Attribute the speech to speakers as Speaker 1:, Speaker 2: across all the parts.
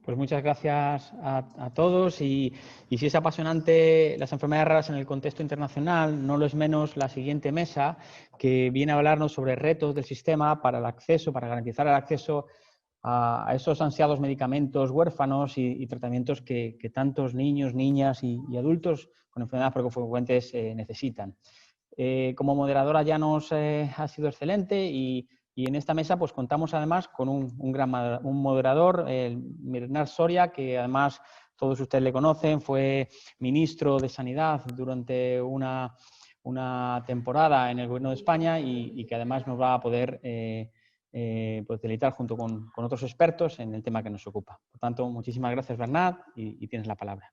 Speaker 1: Pues muchas gracias a todos y si es apasionante las enfermedades raras en el contexto internacional, no lo es menos la siguiente mesa que viene a hablarnos sobre retos del sistema para el acceso, para garantizar el acceso a esos ansiados medicamentos huérfanos y tratamientos que tantos niños, niñas y adultos con enfermedades frecuentes necesitan. Como moderadora ya nos ha sido excelente y en esta mesa pues contamos además con un moderador, Bernat Soria, que además todos ustedes le conocen, fue ministro de Sanidad durante una temporada en el Gobierno de España y que además nos va a poder pues deleitar junto con otros expertos en el tema que nos ocupa. Por tanto, muchísimas gracias, Bernat, y tienes la palabra.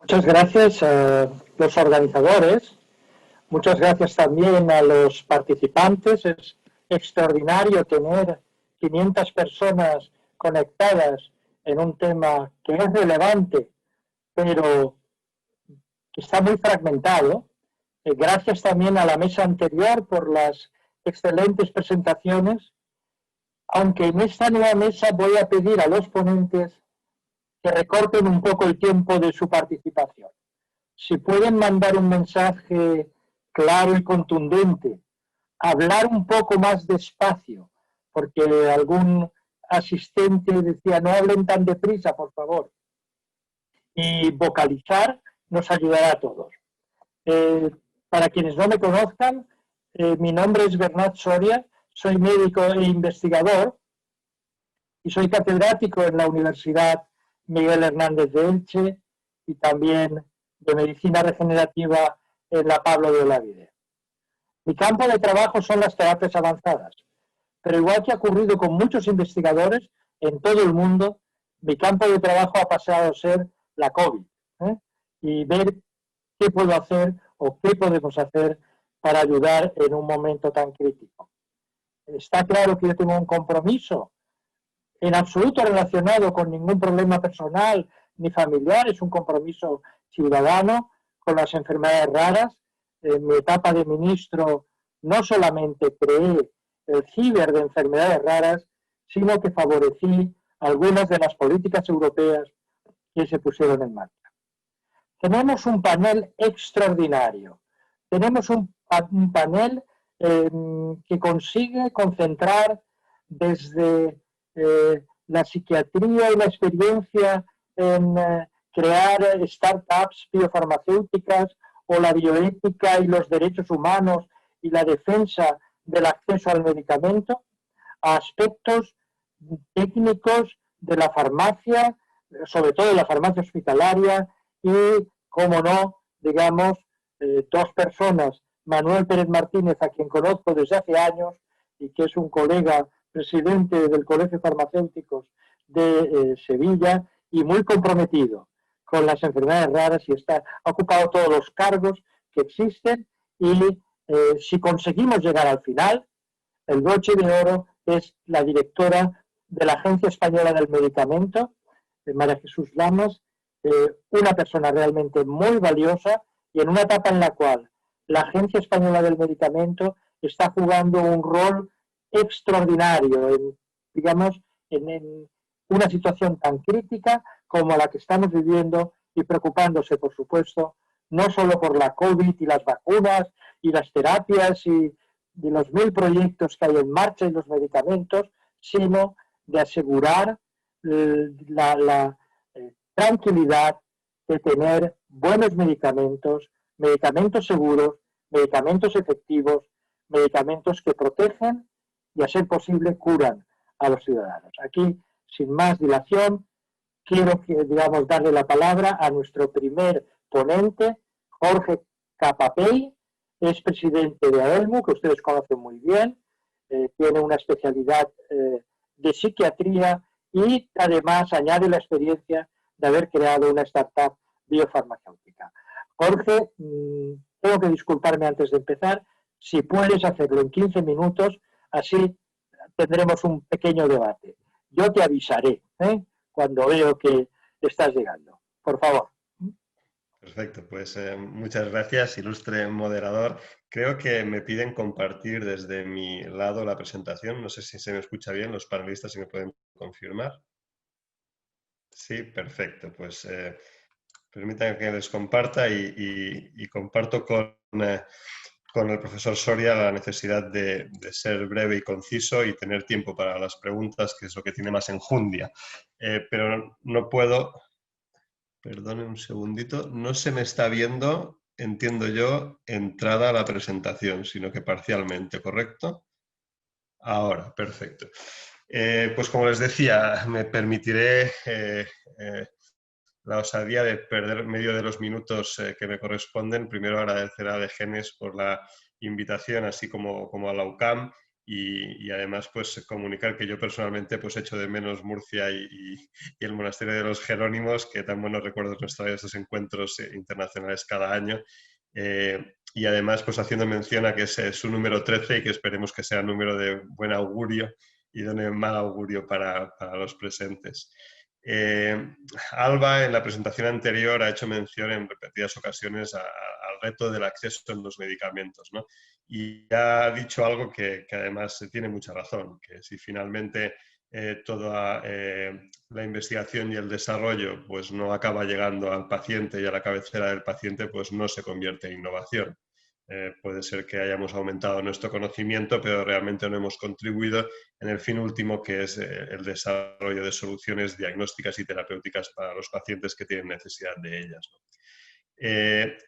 Speaker 2: Muchas gracias a los organizadores, muchas gracias también a los participantes. Es extraordinario tener 500 personas conectadas en un tema que es relevante, pero que está muy fragmentado. Gracias también a la mesa anterior por las excelentes presentaciones, aunque en esta nueva mesa voy a pedir a los ponentes que recorten un poco el tiempo de su participación. Si pueden mandar un mensaje claro y contundente, hablar un poco más despacio, porque algún asistente decía, no hablen tan deprisa, por favor, y vocalizar nos ayudará a todos. Para quienes no me conozcan, mi nombre es Bernat Soria, soy médico e investigador y soy catedrático en la Universidad Miguel Hernández de Elche y también de Medicina Regenerativa en la Pablo de Olavide. Mi campo de trabajo son las terapias avanzadas, pero igual que ha ocurrido con muchos investigadores en todo el mundo, mi campo de trabajo ha pasado a ser la COVID, y ver qué puedo hacer o qué podemos hacer para ayudar en un momento tan crítico. Está claro que yo tengo un compromiso en absoluto relacionado con ningún problema personal ni familiar, es un compromiso ciudadano con las enfermedades raras. En mi etapa de ministro no solamente creé el CIBER de enfermedades raras, sino que favorecí algunas de las políticas europeas que se pusieron en marcha. Tenemos un panel extraordinario, tenemos un panel que consigue concentrar desde la psiquiatría y la experiencia en crear startups biofarmacéuticas o la bioética y los derechos humanos y la defensa del acceso al medicamento, a aspectos técnicos de la farmacia, sobre todo de la farmacia hospitalaria y, como no, digamos, dos personas, Manuel Pérez Martínez, a quien conozco desde hace años y que es un colega presidente del Colegio de Farmacéuticos de Sevilla y muy comprometido con las enfermedades raras y ha ocupado todos los cargos que existen y si conseguimos llegar al final, el broche de oro es la directora de la Agencia Española del Medicamento, María Jesús Lamas, una persona realmente muy valiosa y en una etapa en la cual la Agencia Española del Medicamento está jugando un rol extraordinario en una situación tan crítica como la que estamos viviendo y preocupándose, por supuesto, no solo por la COVID y las vacunas y las terapias y los 1000 proyectos que hay en marcha y los medicamentos, sino de asegurar la tranquilidad de tener buenos medicamentos, medicamentos seguros, medicamentos efectivos, medicamentos que protegen y, a ser posible, curan a los ciudadanos. Aquí, sin más dilación, quiero darle la palabra a nuestro primer ponente, Jorge Capapey, es presidente de AELMU, que ustedes conocen muy bien, tiene una especialidad de psiquiatría y además añade la experiencia de haber creado una startup biofarmacéutica. Jorge, tengo que disculparme antes de empezar, si puedes hacerlo en 15 minutos, así tendremos un pequeño debate. Yo te avisaré cuando veo que estás llegando. Por favor.
Speaker 3: Perfecto, pues muchas gracias, ilustre moderador. Creo que me piden compartir desde mi lado la presentación. No sé si se me escucha bien, los panelistas si me pueden confirmar? Sí, perfecto. Pues permítanme que les comparta y comparto con el profesor Soria la necesidad de ser breve y conciso y tener tiempo para las preguntas, que es lo que tiene más enjundia. Pero no puedo... Perdone un segundito. No se me está viendo, entiendo yo, entrada a la presentación, sino que parcialmente, ¿correcto? Ahora, perfecto. Pues como les decía, me permitiré la osadía de perder medio de los minutos que me corresponden. Primero agradecer a Degenes por la invitación, así como a la UCAM, y además pues comunicar que yo personalmente pues echo de menos Murcia y el Monasterio de los Jerónimos, que tan buenos recuerdos nos trae estos encuentros internacionales cada año. Y además pues haciendo mención a que es su número 13 y que esperemos que sea un número de buen augurio y de un mal augurio para los presentes. Alba, en la presentación anterior, ha hecho mención en repetidas ocasiones al reto del acceso en los medicamentos, ¿no? Y ha dicho algo que además tiene mucha razón, que si finalmente toda la investigación y el desarrollo pues no acaba llegando al paciente y a la cabecera del paciente, pues no se convierte en innovación. Puede ser que hayamos aumentado nuestro conocimiento, pero realmente no hemos contribuido en el fin último, que es el desarrollo de soluciones diagnósticas y terapéuticas para los pacientes que tienen necesidad de ellas, ¿no?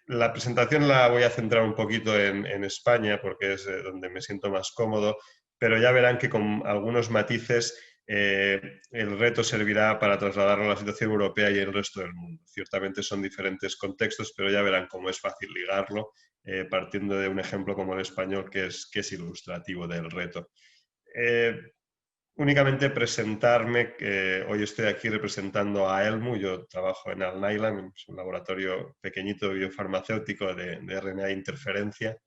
Speaker 3: La presentación la voy a centrar un poquito en España, porque es donde me siento más cómodo, pero ya verán que con algunos matices el reto servirá para trasladarlo a la situación europea y el resto del mundo. Ciertamente son diferentes contextos, pero ya verán cómo es fácil ligarlo, partiendo de un ejemplo como el español, que es ilustrativo del reto. Únicamente presentarme, que hoy estoy aquí representando a Elmu. Yo trabajo en Alnylam, es un laboratorio pequeñito biofarmacéutico de RNA interferencia,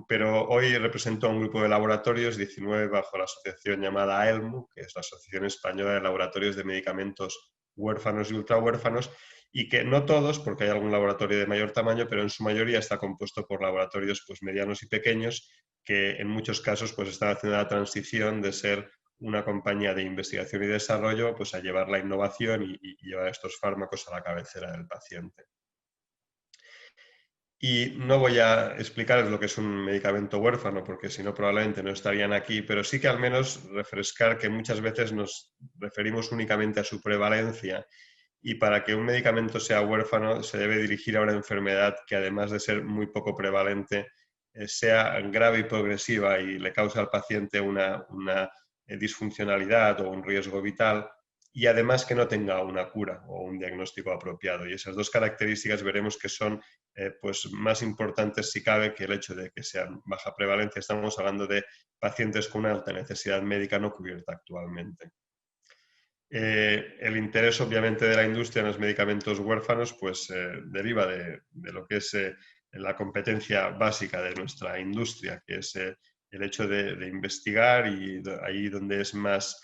Speaker 3: pero hoy represento a un grupo de laboratorios, 19 bajo la asociación llamada Elmu, que es la Asociación Española de Laboratorios de Medicamentos Huérfanos y Ultrahuérfanos, y que no todos, porque hay algún laboratorio de mayor tamaño, pero en su mayoría está compuesto por laboratorios pues, medianos y pequeños, que en muchos casos pues, están haciendo la transición de ser una compañía de investigación y desarrollo pues, a llevar la innovación y llevar estos fármacos a la cabecera del paciente. Y no voy a explicarles lo que es un medicamento huérfano, porque si no probablemente no estarían aquí, pero sí que al menos refrescar que muchas veces nos referimos únicamente a su prevalencia, y para que un medicamento sea huérfano se debe dirigir a una enfermedad que, además de ser muy poco prevalente, sea grave y progresiva y le causa al paciente una disfuncionalidad o un riesgo vital, y además que no tenga una cura o un diagnóstico apropiado. Y esas dos características veremos que son pues más importantes, si cabe, que el hecho de que sean baja prevalencia. Estamos hablando de pacientes con una alta necesidad médica no cubierta actualmente. El interés, obviamente, de la industria en los medicamentos huérfanos pues deriva de lo que es la competencia básica de nuestra industria, que es el hecho de investigar, y ahí donde es más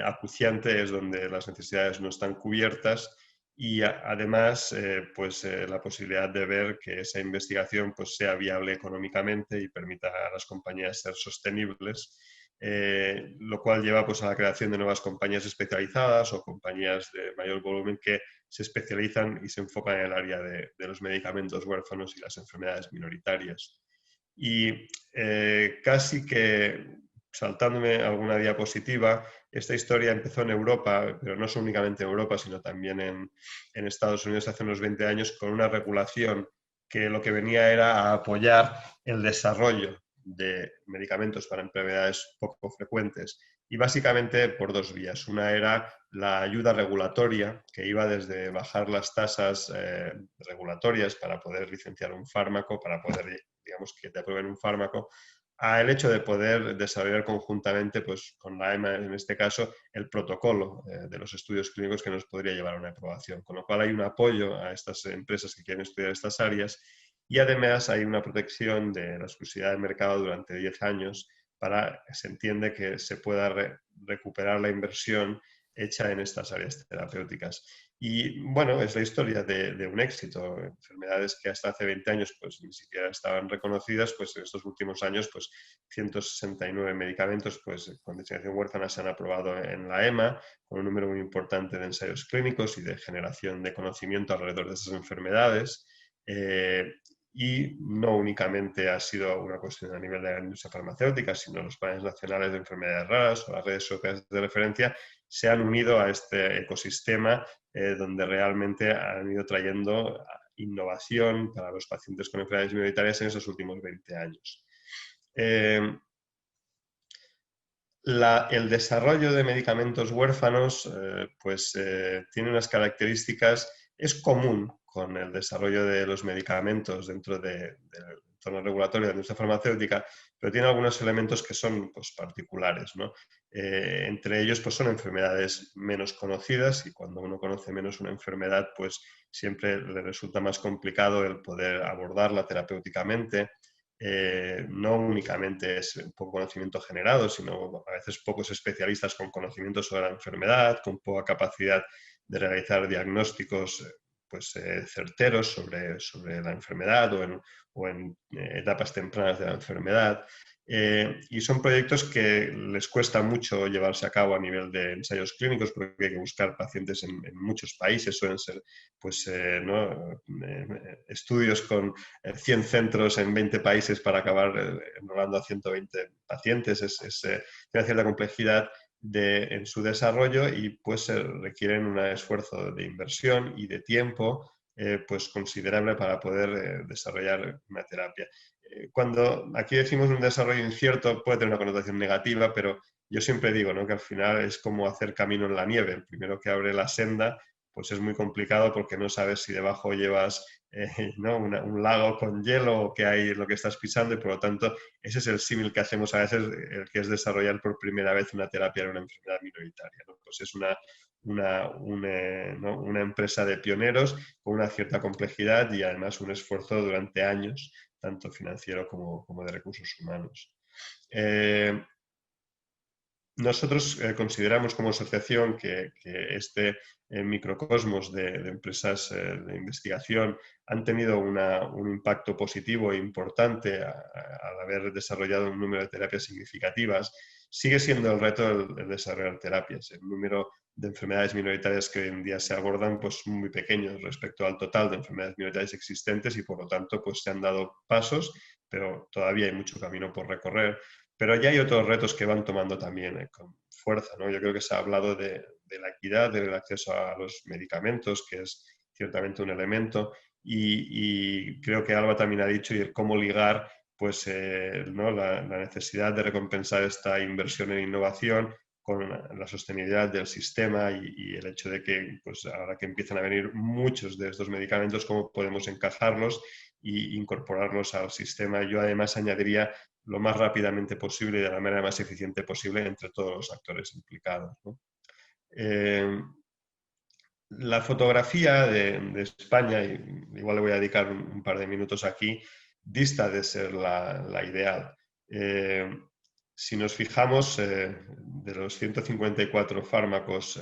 Speaker 3: acuciante es donde las necesidades no están cubiertas, y además pues la posibilidad de ver que esa investigación pues sea viable económicamente y permita a las compañías ser sostenibles. Lo cual lleva pues, a la creación de nuevas compañías especializadas o compañías de mayor volumen que se especializan y se enfocan en el área de los medicamentos huérfanos y las enfermedades minoritarias. Y casi que saltándome alguna diapositiva, esta historia empezó en Europa, pero no únicamente en Europa, sino también en Estados Unidos hace unos 20 años, con una regulación que lo que venía era a apoyar el desarrollo de medicamentos para enfermedades poco frecuentes, y básicamente por dos vías. Una era la ayuda regulatoria, que iba desde bajar las tasas regulatorias para poder licenciar un fármaco, para poder, digamos, que te aprueben un fármaco, a el hecho de poder desarrollar conjuntamente, pues con la EMA en este caso, el protocolo de los estudios clínicos que nos podría llevar a una aprobación. Con lo cual hay un apoyo a estas empresas que quieren estudiar estas áreas, y además hay una protección de la exclusividad de mercado durante 10 años para que se entiende que se pueda recuperar la inversión hecha en estas áreas terapéuticas. Y bueno, es la historia de un éxito. Enfermedades que hasta hace 20 años pues ni siquiera estaban reconocidas, pues en estos últimos años pues 169 medicamentos pues con designación huérfana se han aprobado en la EMA, con un número muy importante de ensayos clínicos y de generación de conocimiento alrededor de esas enfermedades. Y no únicamente ha sido una cuestión a nivel de la industria farmacéutica, sino los planes nacionales de enfermedades raras o las redes europeas de referencia se han unido a este ecosistema donde realmente han ido trayendo innovación para los pacientes con enfermedades minoritarias en esos últimos 20 años. El desarrollo de medicamentos huérfanos tiene unas características, es común con el desarrollo de los medicamentos dentro del entorno regulatorio de la industria farmacéutica, pero tiene algunos elementos que son pues, particulares, ¿no? Entre ellos pues, son enfermedades menos conocidas y cuando uno conoce menos una enfermedad pues siempre le resulta más complicado el poder abordarla terapéuticamente. No únicamente es un poco conocimiento generado, sino a veces pocos especialistas con conocimiento sobre la enfermedad, con poca capacidad de realizar diagnósticos certeros sobre la enfermedad o en etapas tempranas de la enfermedad. Y son proyectos que les cuesta mucho llevarse a cabo a nivel de ensayos clínicos porque hay que buscar pacientes en muchos países, suelen ser estudios con 100 centros en 20 países para acabar enrolando a 120 pacientes. Tiene cierta complejidad en su desarrollo y pues requieren un esfuerzo de inversión y de tiempo pues considerable para poder desarrollar una terapia. Cuando aquí decimos un desarrollo incierto puede tener una connotación negativa, pero yo siempre digo, ¿no?, que al final es como hacer camino en la nieve. El primero que abre la senda pues es muy complicado porque no sabes si debajo llevas un lago con hielo o qué hay en lo que estás pisando, y por lo tanto ese es el símil que hacemos a veces, el que es desarrollar por primera vez una terapia en una enfermedad minoritaria, ¿no? Pues es una empresa de pioneros con una cierta complejidad y además un esfuerzo durante años, tanto financiero como de recursos humanos. Nosotros consideramos como asociación que este microcosmos de empresas de investigación han tenido un impacto positivo e importante al haber desarrollado un número de terapias significativas. Sigue siendo el reto el desarrollar terapias. El número de enfermedades minoritarias que hoy en día se abordan pues muy pequeños respecto al total de enfermedades minoritarias existentes y por lo tanto pues se han dado pasos, pero todavía hay mucho camino por recorrer. Pero ya hay otros retos que van tomando también con fuerza, ¿no? Yo creo que se ha hablado de la equidad, del acceso a los medicamentos, que es ciertamente un elemento, y creo que Alba también ha dicho y el cómo ligar pues, la necesidad de recompensar esta inversión en innovación con la sostenibilidad del sistema y el hecho de que pues, ahora que empiezan a venir muchos de estos medicamentos, cómo podemos encajarlos e incorporarlos al sistema. Yo además añadiría lo más rápidamente posible y de la manera más eficiente posible entre todos los actores implicados, ¿no? La fotografía de España, y igual le voy a dedicar un par de minutos aquí, dista de ser la ideal. Si nos fijamos, de los 154 fármacos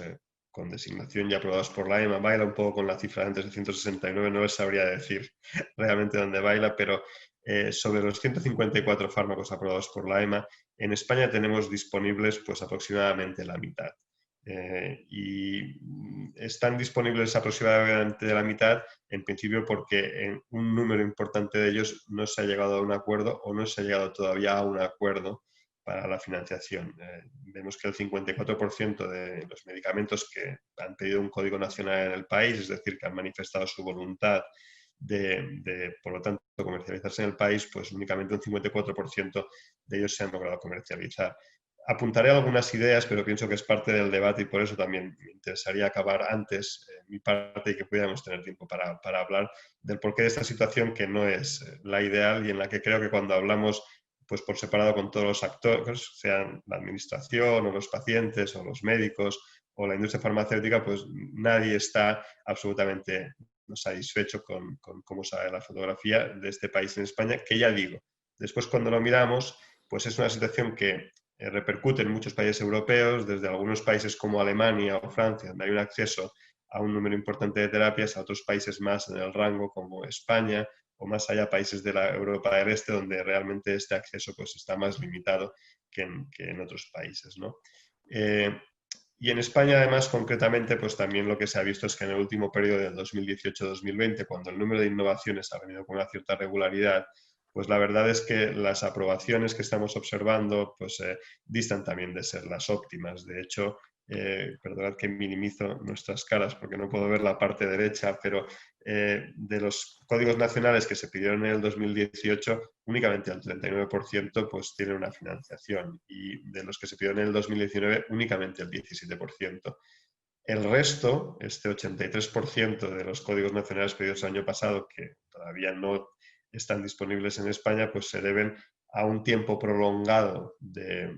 Speaker 3: con designación ya aprobados por la EMA, baila un poco con la cifra de antes de 169, no les sabría decir realmente dónde baila, pero sobre los 154 fármacos aprobados por la EMA, en España tenemos disponibles pues aproximadamente la mitad. Y están disponibles aproximadamente la mitad, en principio porque en un número importante de ellos no se ha llegado a un acuerdo o no se ha llegado todavía a un acuerdo para la financiación. Vemos que el 54% de los medicamentos que han pedido un código nacional en el país, es decir, que han manifestado su voluntad por lo tanto, comercializarse en el país, pues únicamente un 54% de ellos se han logrado comercializar. Apuntaré algunas ideas, pero pienso que es parte del debate y por eso también me interesaría acabar antes mi parte y que pudiéramos tener tiempo para hablar del porqué de esta situación que no es la ideal y en la que creo que cuando hablamos pues por separado con todos los actores, sean la administración o los pacientes o los médicos o la industria farmacéutica, pues nadie está absolutamente satisfecho con cómo sale la fotografía de este país en España, que ya digo, después cuando lo miramos, pues es una situación que repercute en muchos países europeos, desde algunos países como Alemania o Francia, donde hay un acceso a un número importante de terapias, a otros países más en el rango como España o más allá países de la Europa del Este, donde realmente este acceso pues, está más limitado que en otros países, ¿no? Y en España, además, concretamente, pues también lo que se ha visto es que en el último periodo del 2018-2020, cuando el número de innovaciones ha venido con una cierta regularidad, pues la verdad es que las aprobaciones que estamos observando pues, distan también de ser las óptimas. De hecho, perdonad que minimizo nuestras caras porque no puedo ver la parte derecha, pero de los códigos nacionales que se pidieron en el 2018, únicamente el 39% pues, tiene una financiación, y de los que se pidieron en el 2019, únicamente el 17%. El resto, este 83% de los códigos nacionales pedidos el año pasado, que todavía no están disponibles en España, pues se deben a un tiempo prolongado de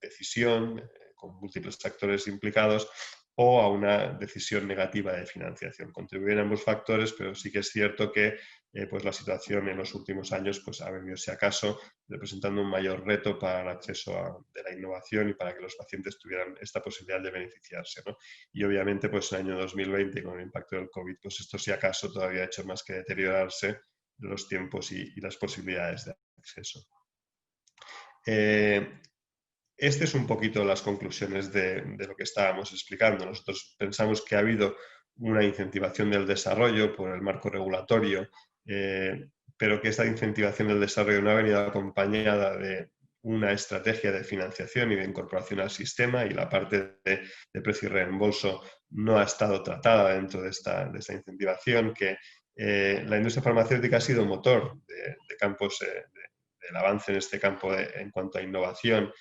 Speaker 3: decisión, con múltiples actores implicados, o a una decisión negativa de financiación. Contribuyen ambos factores, pero sí que es cierto que pues la situación en los últimos años pues, ha venido, si acaso, representando un mayor reto para el acceso de la innovación y para que los pacientes tuvieran esta posibilidad de beneficiarse, ¿no? Y obviamente, pues en el año 2020, con el impacto del COVID, pues esto, si acaso, todavía ha hecho más que deteriorarse los tiempos y las posibilidades de acceso. Estas son un poquito las conclusiones de lo que estábamos explicando. Nosotros pensamos que ha habido una incentivación del desarrollo por el marco regulatorio, pero que esta incentivación del desarrollo no ha venido acompañada de una estrategia de financiación y de incorporación al sistema, y la parte de precio y reembolso no ha estado tratada dentro de esta incentivación, que la industria farmacéutica ha sido motor de campos, del avance en este campo en cuanto a innovación,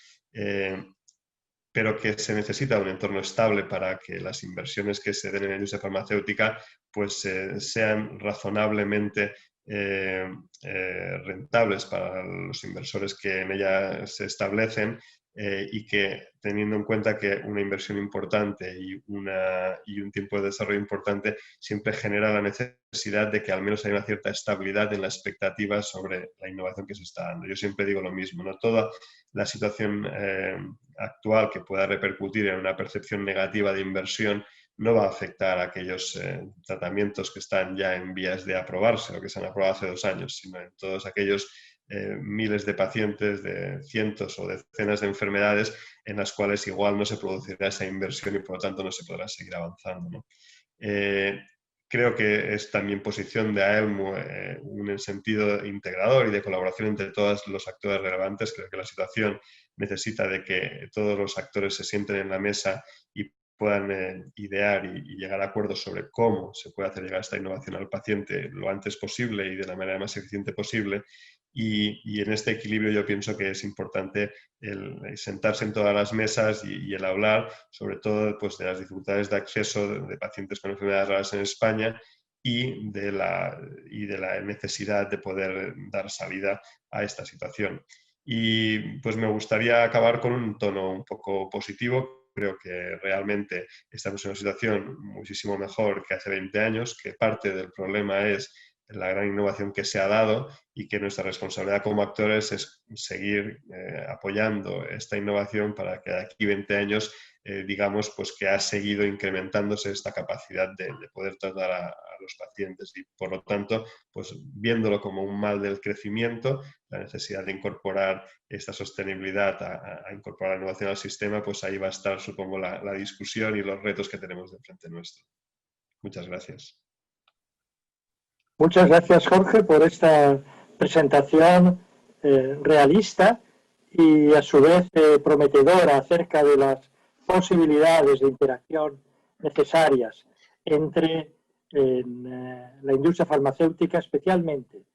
Speaker 3: pero que se necesita un entorno estable para que las inversiones que se den en la industria farmacéutica pues, sean razonablemente rentables para los inversores que en ella se establecen, y que, teniendo en cuenta que una inversión importante y un tiempo de desarrollo importante siempre genera la necesidad de que al menos haya una cierta estabilidad en la expectativa sobre la innovación que se está dando. Yo siempre digo lo mismo, no toda la situación actual que pueda repercutir en una percepción negativa de inversión no va a afectar a aquellos tratamientos que están ya en vías de aprobarse o que se han aprobado hace 2 años, sino en todos aquellos miles de pacientes, de cientos o decenas de enfermedades en las cuales igual no se producirá esa inversión y por lo tanto no se podrá seguir avanzando, ¿no? Creo que es también posición de AELMU un sentido integrador y de colaboración entre todos los actores relevantes. Creo que la situación necesita de que todos los actores se sienten en la mesa y puedan idear y llegar a acuerdos sobre cómo se puede hacer llegar esta innovación al paciente lo antes posible y de la manera más eficiente posible. Y en este equilibrio yo pienso que es importante el sentarse en todas las mesas y el hablar, sobre todo pues, de las dificultades de acceso de pacientes con enfermedades raras en España y de la necesidad de poder dar salida a esta situación. Y pues me gustaría acabar con un tono un poco positivo. Creo que realmente estamos en una situación muchísimo mejor que hace 20 años, que parte del problema es la gran innovación que se ha dado y que nuestra responsabilidad como actores es seguir apoyando esta innovación para que de aquí 20 años digamos pues que ha seguido incrementándose esta capacidad de poder tratar a los pacientes, y por lo tanto pues viéndolo como un mal del crecimiento, la necesidad de incorporar esta sostenibilidad a incorporar la innovación al sistema, pues ahí va a estar, supongo, la discusión y los retos que tenemos de frente nuestro. Muchas gracias.
Speaker 2: Muchas gracias, Jorge, por esta presentación realista y a su vez prometedora acerca de las posibilidades de interacción necesarias entre la industria farmacéutica, especialmente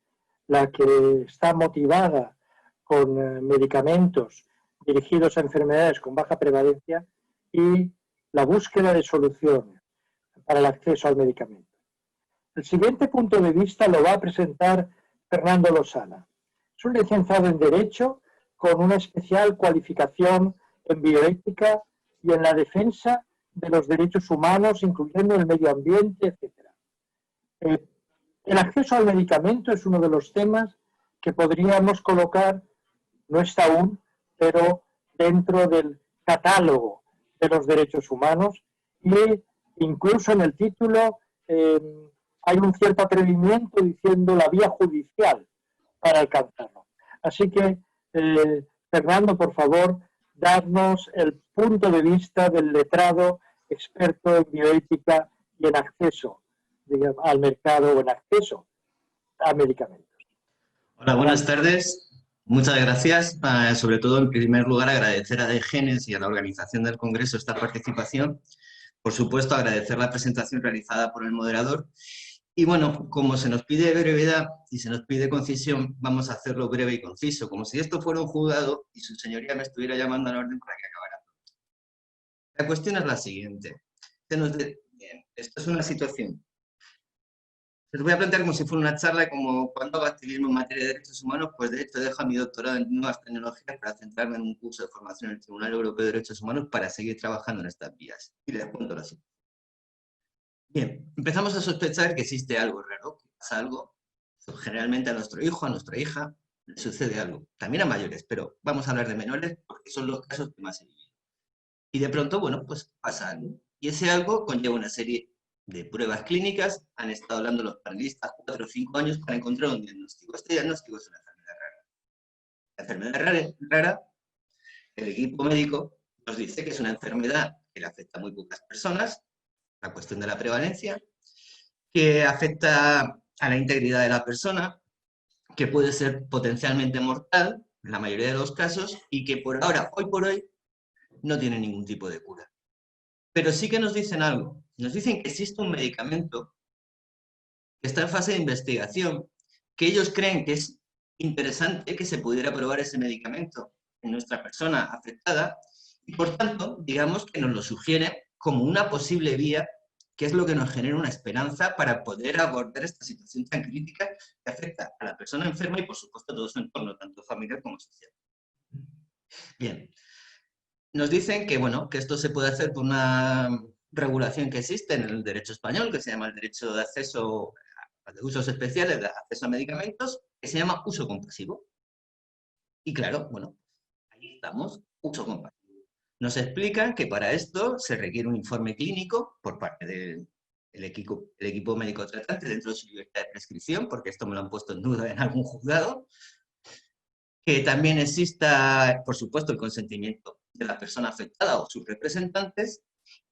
Speaker 2: la que está motivada con medicamentos dirigidos a enfermedades con baja prevalencia, y la búsqueda de soluciones para el acceso al medicamento. El siguiente punto de vista lo va a presentar Fernando Losana. Es un licenciado en Derecho con una especial cualificación en bioética y en la defensa de los derechos humanos, incluyendo el medio ambiente, etc. El acceso al medicamento es uno de los temas que podríamos colocar, no está aún, pero dentro del catálogo de los derechos humanos, y incluso en el título hay un cierto atrevimiento diciendo la vía judicial para alcanzarlo. Así que, Fernando, por favor, darnos el punto de vista del letrado experto en bioética y en acceso, digamos, al mercado o en acceso a medicamentos.
Speaker 4: Hola, buenas tardes. Muchas gracias. Sobre todo, en primer lugar, agradecer a DGENES y a la organización del Congreso esta participación. Por supuesto, agradecer la presentación realizada por el moderador. Y bueno, como se nos pide brevedad y se nos pide concisión, vamos a hacerlo breve y conciso, como si esto fuera un juzgado y su señoría me estuviera llamando a la orden para que acabara. La cuestión es la siguiente. Bien, esto es una situación. Les voy a plantear como si fuera una charla, como cuando hago activismo en materia de derechos humanos, pues de hecho dejo mi doctorado en nuevas tecnologías para centrarme en un curso de formación en el Tribunal Europeo de Derechos Humanos para seguir trabajando en estas vías. Y les cuento lo siguiente. Bien, empezamos a sospechar que existe algo raro, que pasa algo, generalmente a nuestro hijo, a nuestra hija, le sucede algo. También a mayores, pero vamos a hablar de menores porque son los casos que más he vivido. Y de pronto, bueno, pues pasa algo. Y ese algo conlleva una serie de pruebas clínicas. Han estado hablando los panelistas 4 o 5 años para encontrar un diagnóstico. Este diagnóstico es una enfermedad rara. La enfermedad rara, el equipo médico nos dice que es una enfermedad que le afecta a muy pocas personas, la cuestión de la prevalencia, que afecta a la integridad de la persona, que puede ser potencialmente mortal en la mayoría de los casos y que por ahora, hoy por hoy, no tiene ningún tipo de cura. Pero sí que nos dicen algo. Nos dicen que existe un medicamento que está en fase de investigación, que ellos creen que es interesante que se pudiera probar ese medicamento en nuestra persona afectada, y por tanto, digamos que nos lo sugiere como una posible vía, que es lo que nos genera una esperanza para poder abordar esta situación tan crítica que afecta a la persona enferma y, por supuesto, a todo su entorno, tanto familiar como social. Bien. Nos dicen que, bueno, que esto se puede hacer por una regulación que existe en el derecho español, que se llama el derecho de acceso de usos especiales, de acceso a medicamentos, que se llama uso compasivo. Y claro, bueno, ahí estamos, uso compasivo. Nos explican que para esto se requiere un informe clínico por parte del equipo médico tratante dentro de su libertad de prescripción, porque esto me lo han puesto en duda en algún juzgado, que también exista, por supuesto, el consentimiento de la persona afectada o sus representantes,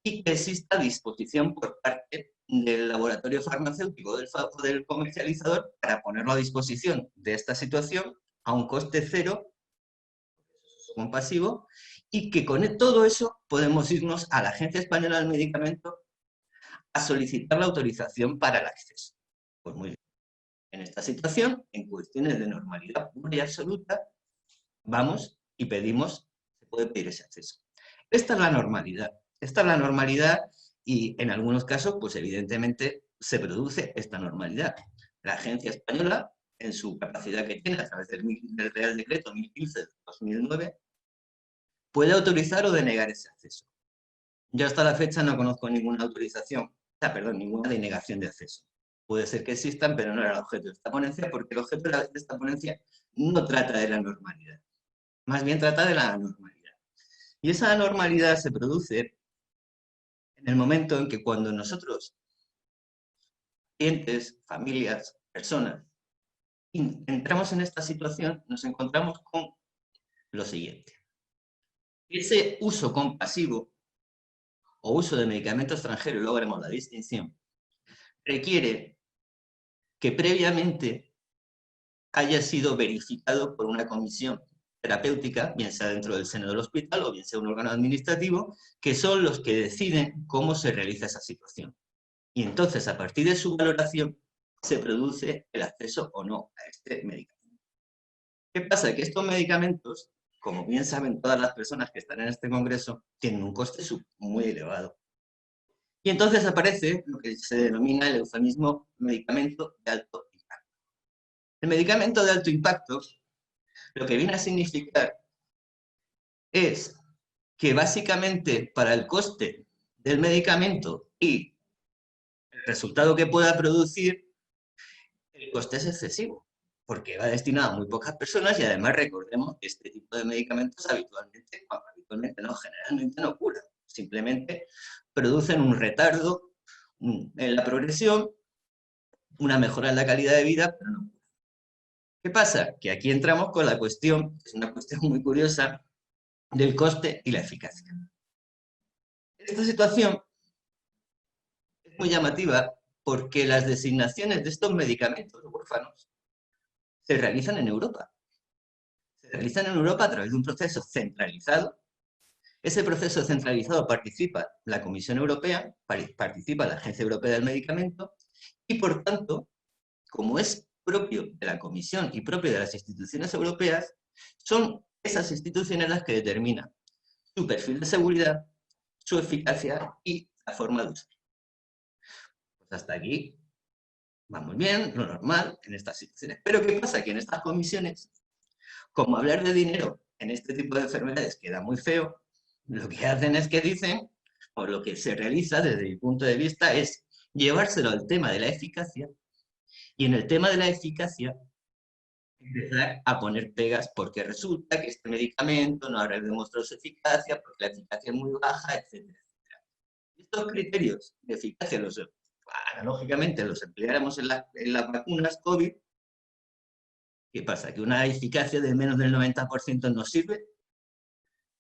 Speaker 4: y que exista disposición por parte del laboratorio farmacéutico o del comercializador para ponerlo a disposición de esta situación a un coste cero, compasivo, y que con todo eso podemos irnos a la Agencia Española del Medicamento a solicitar la autorización para el acceso. Pues muy bien. En esta situación, en cuestiones de normalidad pura y absoluta, vamos y pedimos, se puede pedir ese acceso. Esta es la normalidad. Esta es la normalidad y en algunos casos, pues evidentemente, se produce esta normalidad. La Agencia Española, en su capacidad que tiene a través del Real Decreto 1015/2009, puede autorizar o denegar ese acceso. Yo hasta la fecha no conozco ninguna autorización, ninguna denegación de acceso. Puede ser que existan, pero no era el objeto de esta ponencia, porque el objeto de esta ponencia no trata de la normalidad. Más bien trata de la anormalidad. Y esa anormalidad se produce en el momento en que cuando nosotros, clientes, familias, personas, entramos en esta situación, nos encontramos con lo siguiente. Ese uso compasivo o uso de medicamento extranjero, y luego haremos la distinción, requiere que previamente haya sido verificado por una comisión terapéutica, bien sea dentro del seno del hospital o bien sea un órgano administrativo, que son los que deciden cómo se realiza esa situación. Y entonces, a partir de su valoración, se produce el acceso o no a este medicamento. ¿Qué pasa? Que estos medicamentos, como bien saben todas las personas que están en este congreso, tienen un coste muy elevado. Y entonces aparece lo que se denomina el eufemismo medicamento de alto impacto. El medicamento de alto impacto lo que viene a significar es que básicamente para el coste del medicamento y el resultado que pueda producir, el coste es excesivo. porque va destinado a muy pocas personas y además recordemos que este tipo de medicamentos generalmente no curan, simplemente producen un retardo en la progresión, una mejora en la calidad de vida, pero no. ¿Qué pasa? Que aquí entramos con la cuestión, es una cuestión muy curiosa, del coste y la eficacia. Esta situación es muy llamativa porque las designaciones de estos medicamentos huérfanos se realizan en Europa. Se realizan en Europa a través de un proceso centralizado. Ese proceso centralizado participa la Comisión Europea, participa la Agencia Europea del Medicamento y, por tanto, como es propio de la Comisión y propio de las instituciones europeas, son esas instituciones las que determinan su perfil de seguridad, su eficacia y la forma de usar. Pues hasta aquí vamos bien, lo normal en estas situaciones. Pero ¿qué pasa? Que en estas comisiones, como hablar de dinero en este tipo de enfermedades queda muy feo, lo que hacen es que dicen, o lo que se realiza desde mi punto de vista es llevárselo al tema de la eficacia, y en el tema de la eficacia empezar a poner pegas porque resulta que este medicamento no habrá demostrado su eficacia, porque la eficacia es muy baja, etcétera. Estos criterios de eficacia, analógicamente, los empleáramos en las vacunas COVID. ¿Qué pasa? Que una eficacia de menos del 90% no sirve,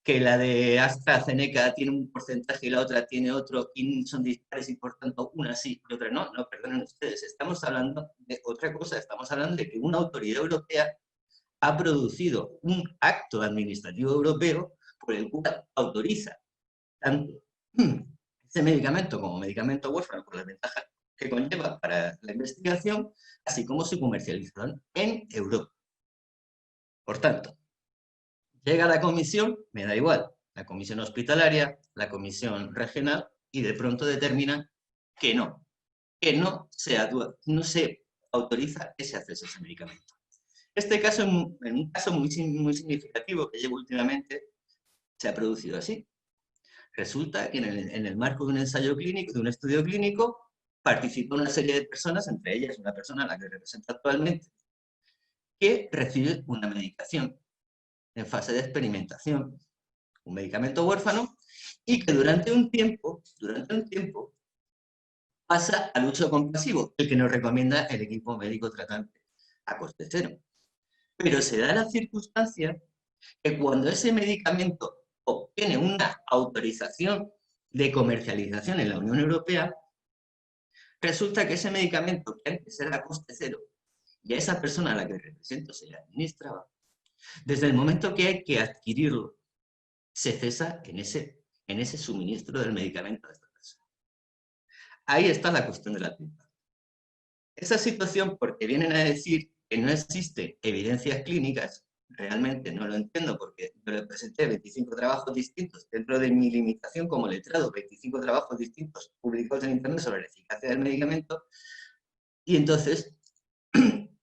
Speaker 4: que la de AstraZeneca tiene un porcentaje y la otra tiene otro, y son dispares y por tanto una sí y otra no. No, perdonen ustedes, estamos hablando de otra cosa, estamos hablando de que una autoridad europea ha producido un acto administrativo europeo por el cual autoriza tanto ese medicamento como medicamento huérfano por las ventajas que conlleva para la investigación, así como su comercialización en Europa. Por tanto, llega la comisión, me da igual, la comisión hospitalaria, la comisión regional, y de pronto determinan que no se autoriza ese acceso a ese medicamento. Este caso, en un caso muy significativo que llevo últimamente, se ha producido así. Resulta que en el marco de un ensayo clínico, de un estudio clínico, participó una serie de personas, entre ellas una persona a la que represento actualmente, que recibe una medicación en fase de experimentación, un medicamento huérfano, y que durante un tiempo, pasa al uso compasivo, el que nos recomienda el equipo médico tratante a coste cero. Pero se da la circunstancia que cuando ese medicamento obtiene una autorización de comercialización en la Unión Europea, resulta que ese medicamento, que antes era a coste cero, y a esa persona a la que represento se le administraba, desde el momento que hay que adquirirlo, se cesa en ese suministro del medicamento a esta persona. Ahí está la cuestión de la culpa. Esa situación, porque vienen a decir que no existen evidencias clínicas, realmente no lo entiendo, porque yo le presenté 25 trabajos distintos dentro de mi limitación como letrado, 25 trabajos distintos publicados en Internet sobre la eficacia del medicamento, y entonces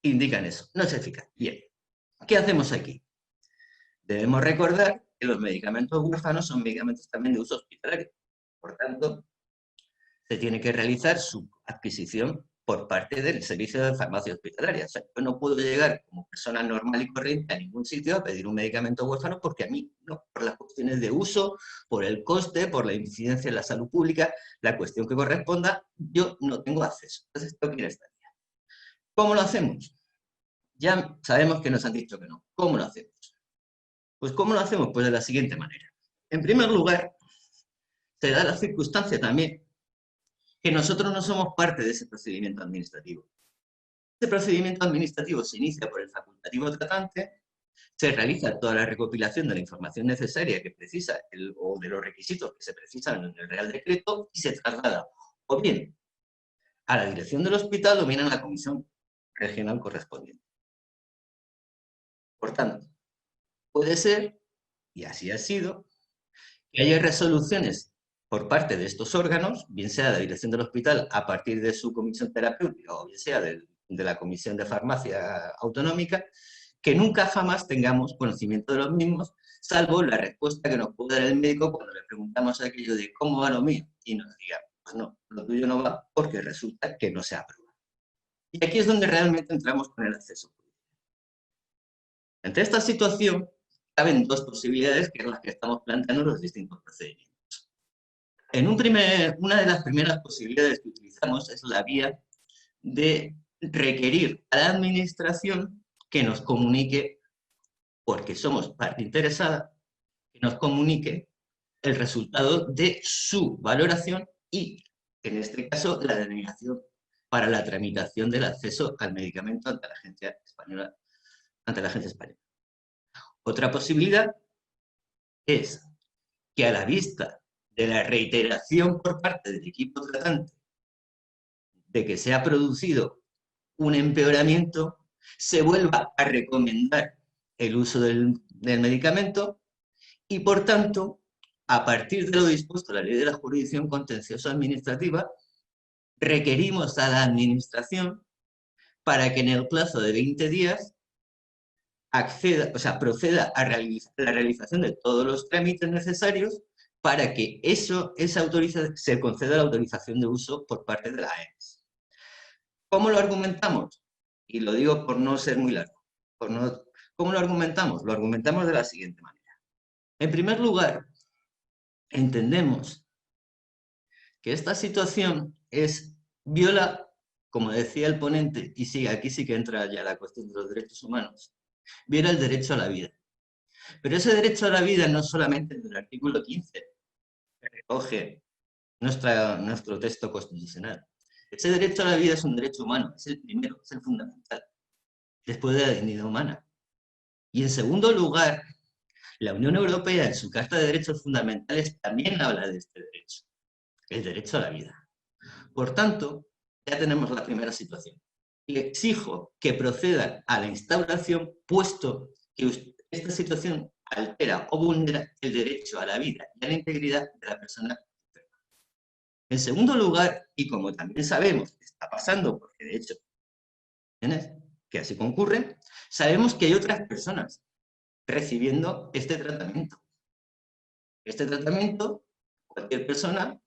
Speaker 4: indican eso, no es eficaz. Bien, ¿qué hacemos aquí? Debemos recordar que los medicamentos huérfanos son medicamentos también de uso hospitalario, por tanto, se tiene que realizar su adquisición por parte del servicio de farmacia hospitalaria. O sea, yo no puedo llegar como persona normal y corriente a ningún sitio a pedir un medicamento huérfano porque a mí no, por las cuestiones de uso, por el coste, por la incidencia en la salud pública, la cuestión que corresponda, yo no tengo acceso. Entonces, tengo que ir a esta vía. ¿Cómo lo hacemos? Ya sabemos que nos han dicho que no. ¿Cómo lo hacemos? Pues ¿cómo lo hacemos? Pues de la siguiente manera. En primer lugar, se da la circunstancia también que nosotros no somos parte de ese procedimiento administrativo. Este procedimiento administrativo se inicia por el facultativo tratante, se realiza toda la recopilación de la información necesaria que precisa o de los requisitos que se precisan en el Real Decreto y se traslada o bien a la dirección del hospital o bien a la comisión regional correspondiente. Por tanto, puede ser, y así ha sido, que haya resoluciones por parte de estos órganos, bien sea de la dirección del hospital a partir de su comisión terapéutica o bien sea de la comisión de farmacia autonómica, que nunca jamás tengamos conocimiento de los mismos, salvo la respuesta que nos puede dar el médico cuando le preguntamos aquello de ¿cómo va lo mío? Y nos diga, pues no, lo tuyo no va porque resulta que no se aprueba. Y aquí es donde realmente entramos con el acceso. Ante esta situación, caben dos posibilidades que son las que estamos planteando en los distintos procedimientos. Una de las primeras posibilidades que utilizamos es la vía de requerir a la administración que nos comunique, porque somos parte interesada, que nos comunique el resultado de su valoración y, en este caso, la denegación para la tramitación del acceso al medicamento ante la Agencia Española. Otra posibilidad es que, a la vista de la reiteración por parte del equipo tratante de que se ha producido un empeoramiento, se vuelva a recomendar el uso del medicamento y, por tanto, a partir de lo dispuesto en la Ley de la Jurisdicción Contencioso Administrativa, requerimos a la Administración para que en el plazo de 20 días proceda a la realización de todos los trámites necesarios para que se conceda la autorización de uso por parte de la AEMS. ¿Cómo lo argumentamos? Y lo digo por no ser muy largo. ¿Cómo lo argumentamos? Lo argumentamos de la siguiente manera. En primer lugar, entendemos que esta situación viola, como decía el ponente, y sí, aquí sí que entra ya la cuestión de los derechos humanos, viola el derecho a la vida. Pero ese derecho a la vida no solamente en el artículo 15, que recoge nuestro texto constitucional. Ese derecho a la vida es un derecho humano, es el primero, es el fundamental, después de la dignidad humana. Y en segundo lugar, la Unión Europea, en su Carta de Derechos Fundamentales, también habla de este derecho, el derecho a la vida. Por tanto, ya tenemos la primera situación. Le exijo que proceda a la instauración, puesto que esta situación altera o vulnera el derecho a la vida y a la integridad de la persona enferma. En segundo lugar, y como también sabemos que está pasando, porque de hecho, que así concurre, sabemos que hay otras personas recibiendo este tratamiento. Este tratamiento, cualquier persona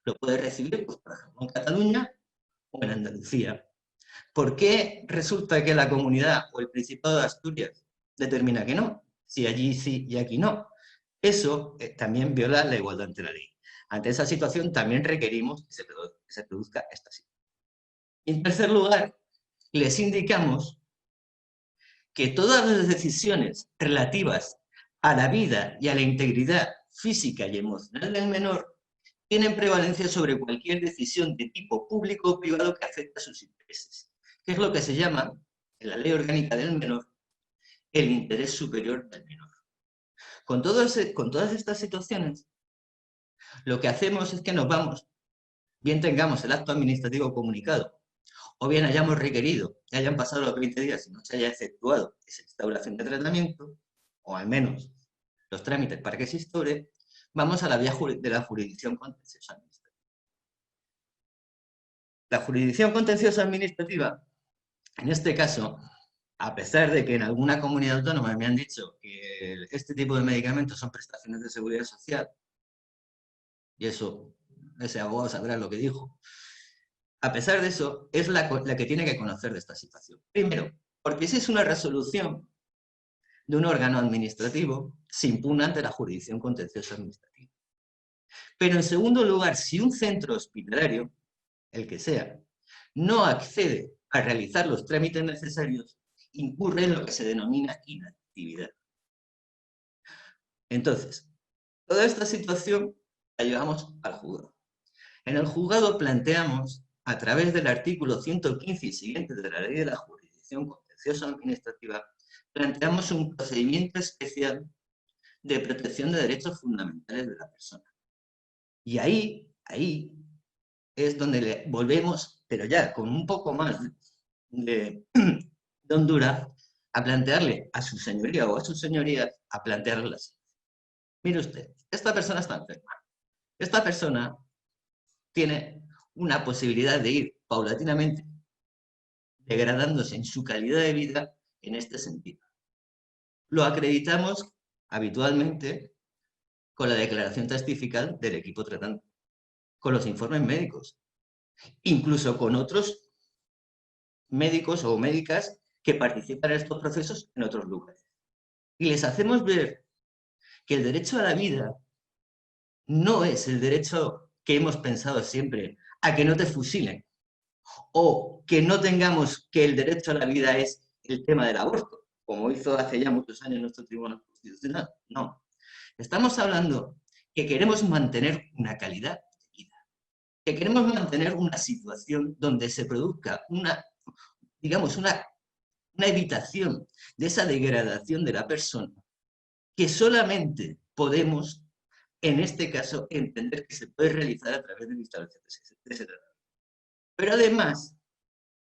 Speaker 4: lo puede recibir, pues, por ejemplo, en Cataluña o en Andalucía. ¿Por qué resulta que la comunidad o el Principado de Asturias determina que no? Si allí sí y aquí no. Eso también viola la igualdad ante la ley. Ante esa situación también requerimos que se produzca esta situación. Y en tercer lugar, les indicamos que todas las decisiones relativas a la vida y a la integridad física y emocional del menor tienen prevalencia sobre cualquier decisión de tipo público o privado que afecte a sus intereses, que es lo que se llama, en la Ley Orgánica del Menor, el interés superior del menor. Con todas estas situaciones, lo que hacemos es que nos vamos, bien tengamos el acto administrativo comunicado, o bien hayamos requerido, que hayan pasado los 20 días y no se haya efectuado esa instauración de tratamiento, o al menos los trámites para que se instaure, vamos a la vía de la jurisdicción contenciosa administrativa. La jurisdicción contenciosa administrativa, en este caso, a pesar de que en alguna comunidad autónoma me han dicho que este tipo de medicamentos son prestaciones de seguridad social, y eso, ese abogado sabrá lo que dijo, a pesar de eso, es la que tiene que conocer de esta situación. Primero, porque si es una resolución de un órgano administrativo, se impugna ante la jurisdicción contenciosa administrativa. Pero en segundo lugar, si un centro hospitalario, el que sea, no accede a realizar los trámites necesarios, incurre en lo que se denomina inactividad. Entonces, toda esta situación la llevamos al juzgado. En el juzgado planteamos, a través del artículo 115 y siguientes de la Ley de la Jurisdicción Contenciosa Administrativa, planteamos un procedimiento especial de protección de derechos fundamentales de la persona. Y ahí es donde le volvemos, pero ya con un poco más de hondura, a plantearle a su señoría o a sus señorías, a plantearle así. Mire usted, esta persona está enferma. Esta persona tiene una posibilidad de ir paulatinamente degradándose en su calidad de vida en este sentido. Lo acreditamos habitualmente con la declaración testifical del equipo tratante, con los informes médicos, incluso con otros médicos o médicas que participan en estos procesos en otros lugares. Y les hacemos ver que el derecho a la vida no es el derecho que hemos pensado siempre, a que no te fusilen, o que no tengamos que el derecho a la vida es el tema del aborto, como hizo hace ya muchos años nuestro Tribunal Constitucional. No. Estamos hablando que queremos mantener una calidad de vida, que queremos mantener una situación donde se produzca digamos, una evitación de esa degradación de la persona, que solamente podemos, en este caso, entender que se puede realizar a través de la instalación de ese tratamiento. Pero además,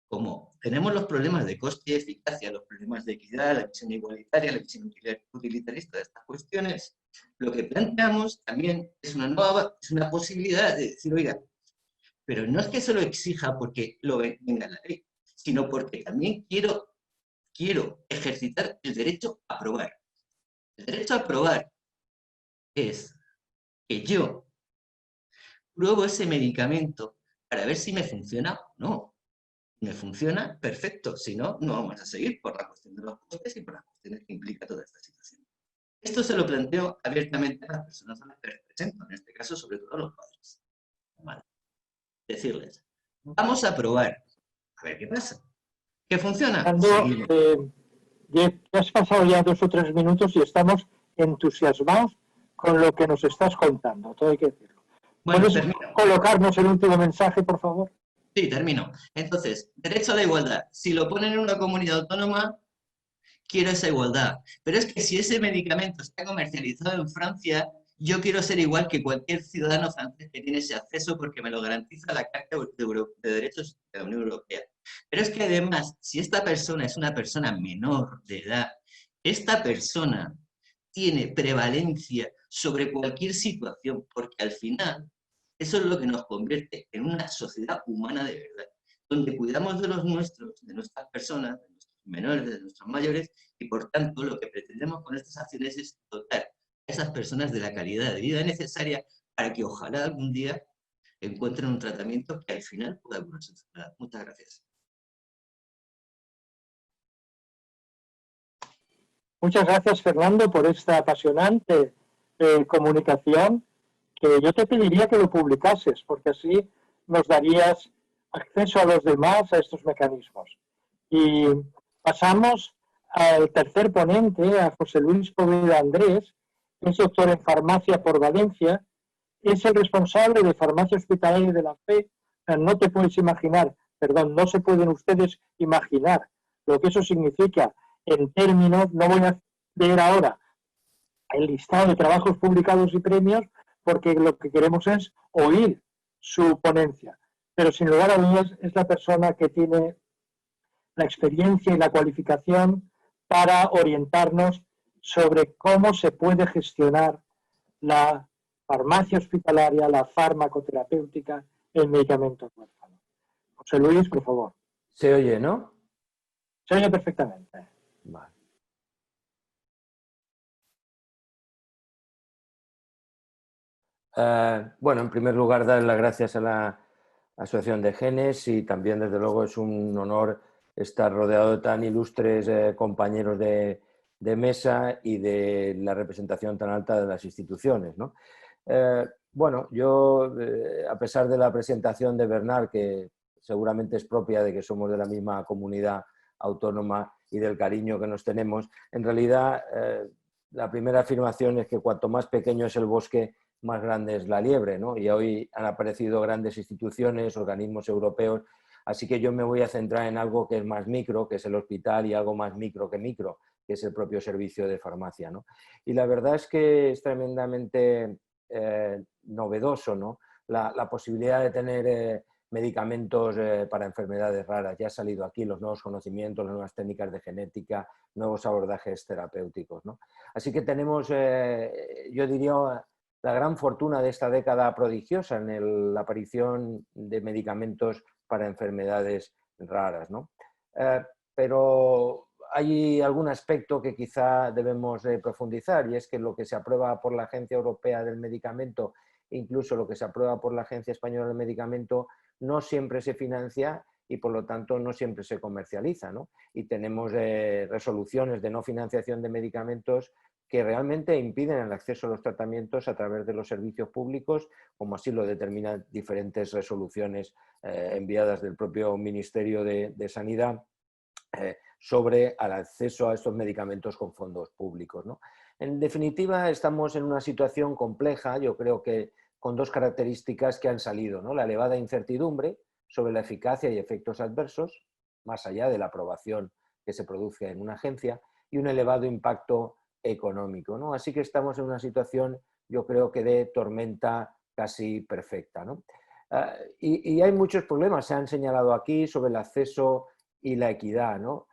Speaker 4: como tenemos los problemas de coste y eficacia, los problemas de equidad, la visión igualitaria, la visión utilitarista de estas cuestiones, lo que planteamos también es una posibilidad de decir, oiga, pero no es que se lo exija porque lo venga en la ley, sino porque también quiero ejercitar el derecho a probar. El derecho a probar es que yo pruebo ese medicamento para ver si me funciona o no. Me funciona, perfecto. Si no, no vamos a seguir por la cuestión de los costes y por las cuestiones que implica toda esta situación. Esto se lo planteo abiertamente a las personas a las que represento, en este caso sobre todo a los padres. ¿Vale? Decirles, vamos a probar, a ver qué pasa. ¿Qué funciona?
Speaker 2: Fernando, te has pasado ya 2 o 3 minutos y estamos entusiasmados con lo que nos estás contando, todo hay que decirlo.
Speaker 4: Bueno,
Speaker 2: ¿Puedes
Speaker 4: termino.
Speaker 2: colocarnos el último mensaje, por favor?
Speaker 4: Sí, termino. Entonces, derecho a la igualdad. Si lo ponen en una comunidad autónoma, quiero esa igualdad. Pero es que si ese medicamento está comercializado en Francia, yo quiero ser igual que cualquier ciudadano francés que tiene ese acceso porque me lo garantiza la Carta de Derechos de la Unión Europea. Pero es que además, si esta persona es una persona menor de edad, esta persona tiene prevalencia sobre cualquier situación, porque al final eso es lo que nos convierte en una sociedad humana de verdad, donde cuidamos de los nuestros, de nuestras personas, de nuestros menores, de nuestros mayores, y por tanto lo que pretendemos con estas acciones es dotar a esas personas de la calidad de vida necesaria para que ojalá algún día encuentren un tratamiento que al final pueda curar su enfermedad. Muchas gracias.
Speaker 2: Muchas gracias, Fernando, por esta apasionante comunicación, que yo te pediría que lo publicases, porque así nos darías acceso a los demás a estos mecanismos. Y pasamos al tercer ponente, a José Luis Poveda Andrés, que es doctor en farmacia por Valencia, es el responsable de Farmacia Hospitalaria de la Fe. No te puedes imaginar, perdón, no se pueden ustedes imaginar lo que eso significa en términos, no voy a leer ahora el listado de trabajos publicados y premios, porque lo que queremos es oír su ponencia. Pero sin lugar a dudas es la persona que tiene la experiencia y la cualificación para orientarnos sobre cómo se puede gestionar la farmacia hospitalaria, la farmacoterapéutica, el medicamento huérfano. José Luis, por favor.
Speaker 5: Se oye, ¿no?
Speaker 2: Se oye perfectamente.
Speaker 5: Vale. Bueno, en primer lugar, dar las gracias a la Asociación de Genes y también, desde luego, es un honor estar rodeado de tan ilustres compañeros de mesa y de la representación tan alta de las instituciones, ¿no? Bueno, yo, a pesar de la presentación de Bernard, que seguramente es propia de que somos de la misma comunidad autónoma y del cariño que nos tenemos, en realidad la primera afirmación es que cuanto más pequeño es el bosque, más grande es la liebre, ¿no? Y hoy han aparecido grandes instituciones, organismos europeos, así que yo me voy a centrar en algo que es más micro, que es el hospital, y algo más micro, que es el propio servicio de farmacia, ¿no? Y la verdad es que es tremendamente novedoso, ¿no? La posibilidad de tener medicamentos para enfermedades raras. Ya ha salido aquí los nuevos conocimientos, las nuevas técnicas de genética, nuevos abordajes terapéuticos, ¿no? Así que tenemos, yo diría, la gran fortuna de esta década prodigiosa en la aparición de medicamentos para enfermedades raras, ¿no? Pero hay algún aspecto que quizá debemos profundizar, y es que lo que se aprueba por la Agencia Europea del Medicamento, incluso lo que se aprueba por la Agencia Española del Medicamento, no siempre se financia y por lo tanto no siempre se comercializa, ¿no? Y tenemos resoluciones de no financiación de medicamentos que realmente impiden el acceso a los tratamientos a través de los servicios públicos, como así lo determinan diferentes resoluciones enviadas del propio Ministerio de Sanidad sobre el acceso a estos medicamentos con fondos públicos, ¿no? En definitiva, estamos en una situación compleja, yo creo que con dos características que han salido, ¿no? La elevada incertidumbre sobre la eficacia y efectos adversos, más allá de la aprobación que se produce en una agencia, y un elevado impacto económico, ¿no? Así que estamos en una situación, yo creo que de tormenta casi perfecta, ¿no? Y hay muchos problemas, se han señalado aquí sobre el acceso y la equidad, ¿no?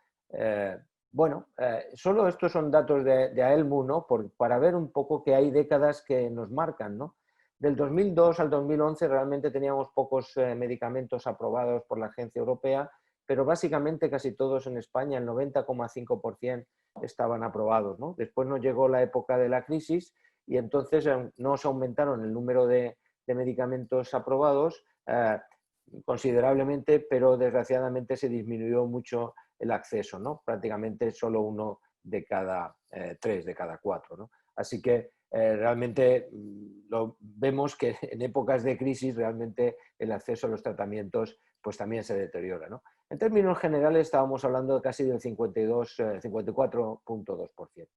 Speaker 5: Solo estos son datos de AELMU, ¿no? Para ver un poco que hay décadas que nos marcan, ¿no? Del 2002 al 2011 realmente teníamos pocos medicamentos aprobados por la Agencia Europea, pero básicamente casi todos en España, el 90,5% estaban aprobados, ¿no? Después nos llegó la época de la crisis y entonces no se aumentaron el número de medicamentos aprobados considerablemente, pero desgraciadamente se disminuyó mucho el acceso, ¿no? Prácticamente solo 1 de cada 3, de cada 4, ¿no? Así que realmente vemos que en épocas de crisis realmente el acceso a los tratamientos pues también se deteriora, ¿no? En términos generales estábamos hablando de casi del 54,2%.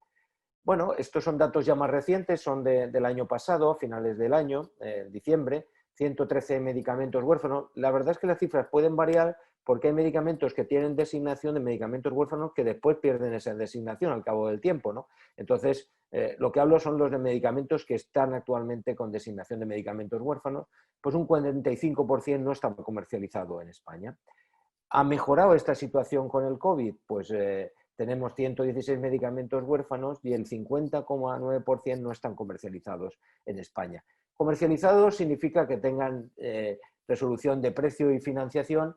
Speaker 5: Bueno, estos son datos ya más recientes, son del año pasado, a finales del año, diciembre, 113 medicamentos huérfanos. La verdad es que las cifras pueden variar porque hay medicamentos que tienen designación de medicamentos huérfanos que después pierden esa designación al cabo del tiempo, ¿no? Entonces, lo que hablo son los de medicamentos que están actualmente con designación de medicamentos huérfanos, pues un 45% no estaba comercializado en España. ¿Ha mejorado esta situación con el COVID? Pues tenemos 116 medicamentos huérfanos y el 50,9% no están comercializados en España. Comercializados significa que tengan resolución de precio y financiación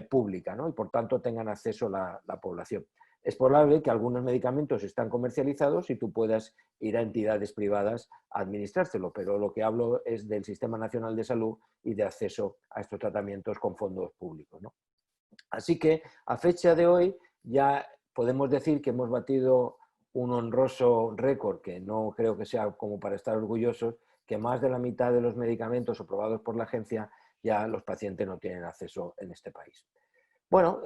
Speaker 5: pública, ¿no? Y por tanto tengan acceso la población. Es probable que algunos medicamentos están comercializados y tú puedas ir a entidades privadas a administrárselo, pero lo que hablo es del Sistema Nacional de Salud y de acceso a estos tratamientos con fondos públicos, ¿no? Así que a fecha de hoy ya podemos decir que hemos batido un honroso récord, que no creo que sea como para estar orgullosos, que más de la mitad de los medicamentos aprobados por la agencia ya los pacientes no tienen acceso en este país. Bueno,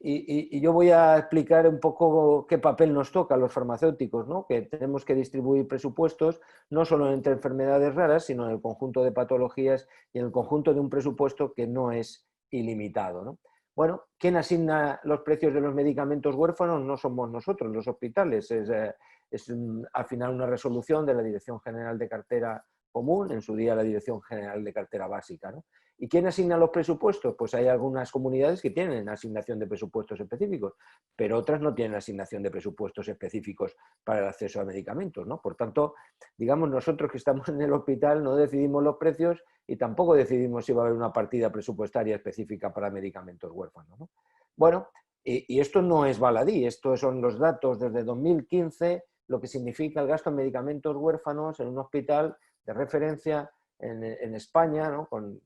Speaker 5: y yo voy a explicar un poco qué papel nos toca a los farmacéuticos, ¿no? Que tenemos que distribuir presupuestos no solo entre enfermedades raras, sino en el conjunto de patologías y en el conjunto de un presupuesto que no es ilimitado, ¿no? Bueno, ¿quién asigna los precios de los medicamentos huérfanos? No somos nosotros, los hospitales. Es al final una resolución de la Dirección General de Cartera Común, en su día la Dirección General de Cartera Básica, ¿no? ¿Y quién asigna los presupuestos? Pues hay algunas comunidades que tienen asignación de presupuestos específicos, pero otras no tienen asignación de presupuestos específicos para el acceso a medicamentos, ¿no? Por tanto, digamos, nosotros que estamos en el hospital no decidimos los precios y tampoco decidimos si va a haber una partida presupuestaria específica para medicamentos huérfanos, ¿no? Bueno, y esto no es baladí, estos son los datos desde 2015, lo que significa el gasto en medicamentos huérfanos en un hospital de referencia en España, ¿no? con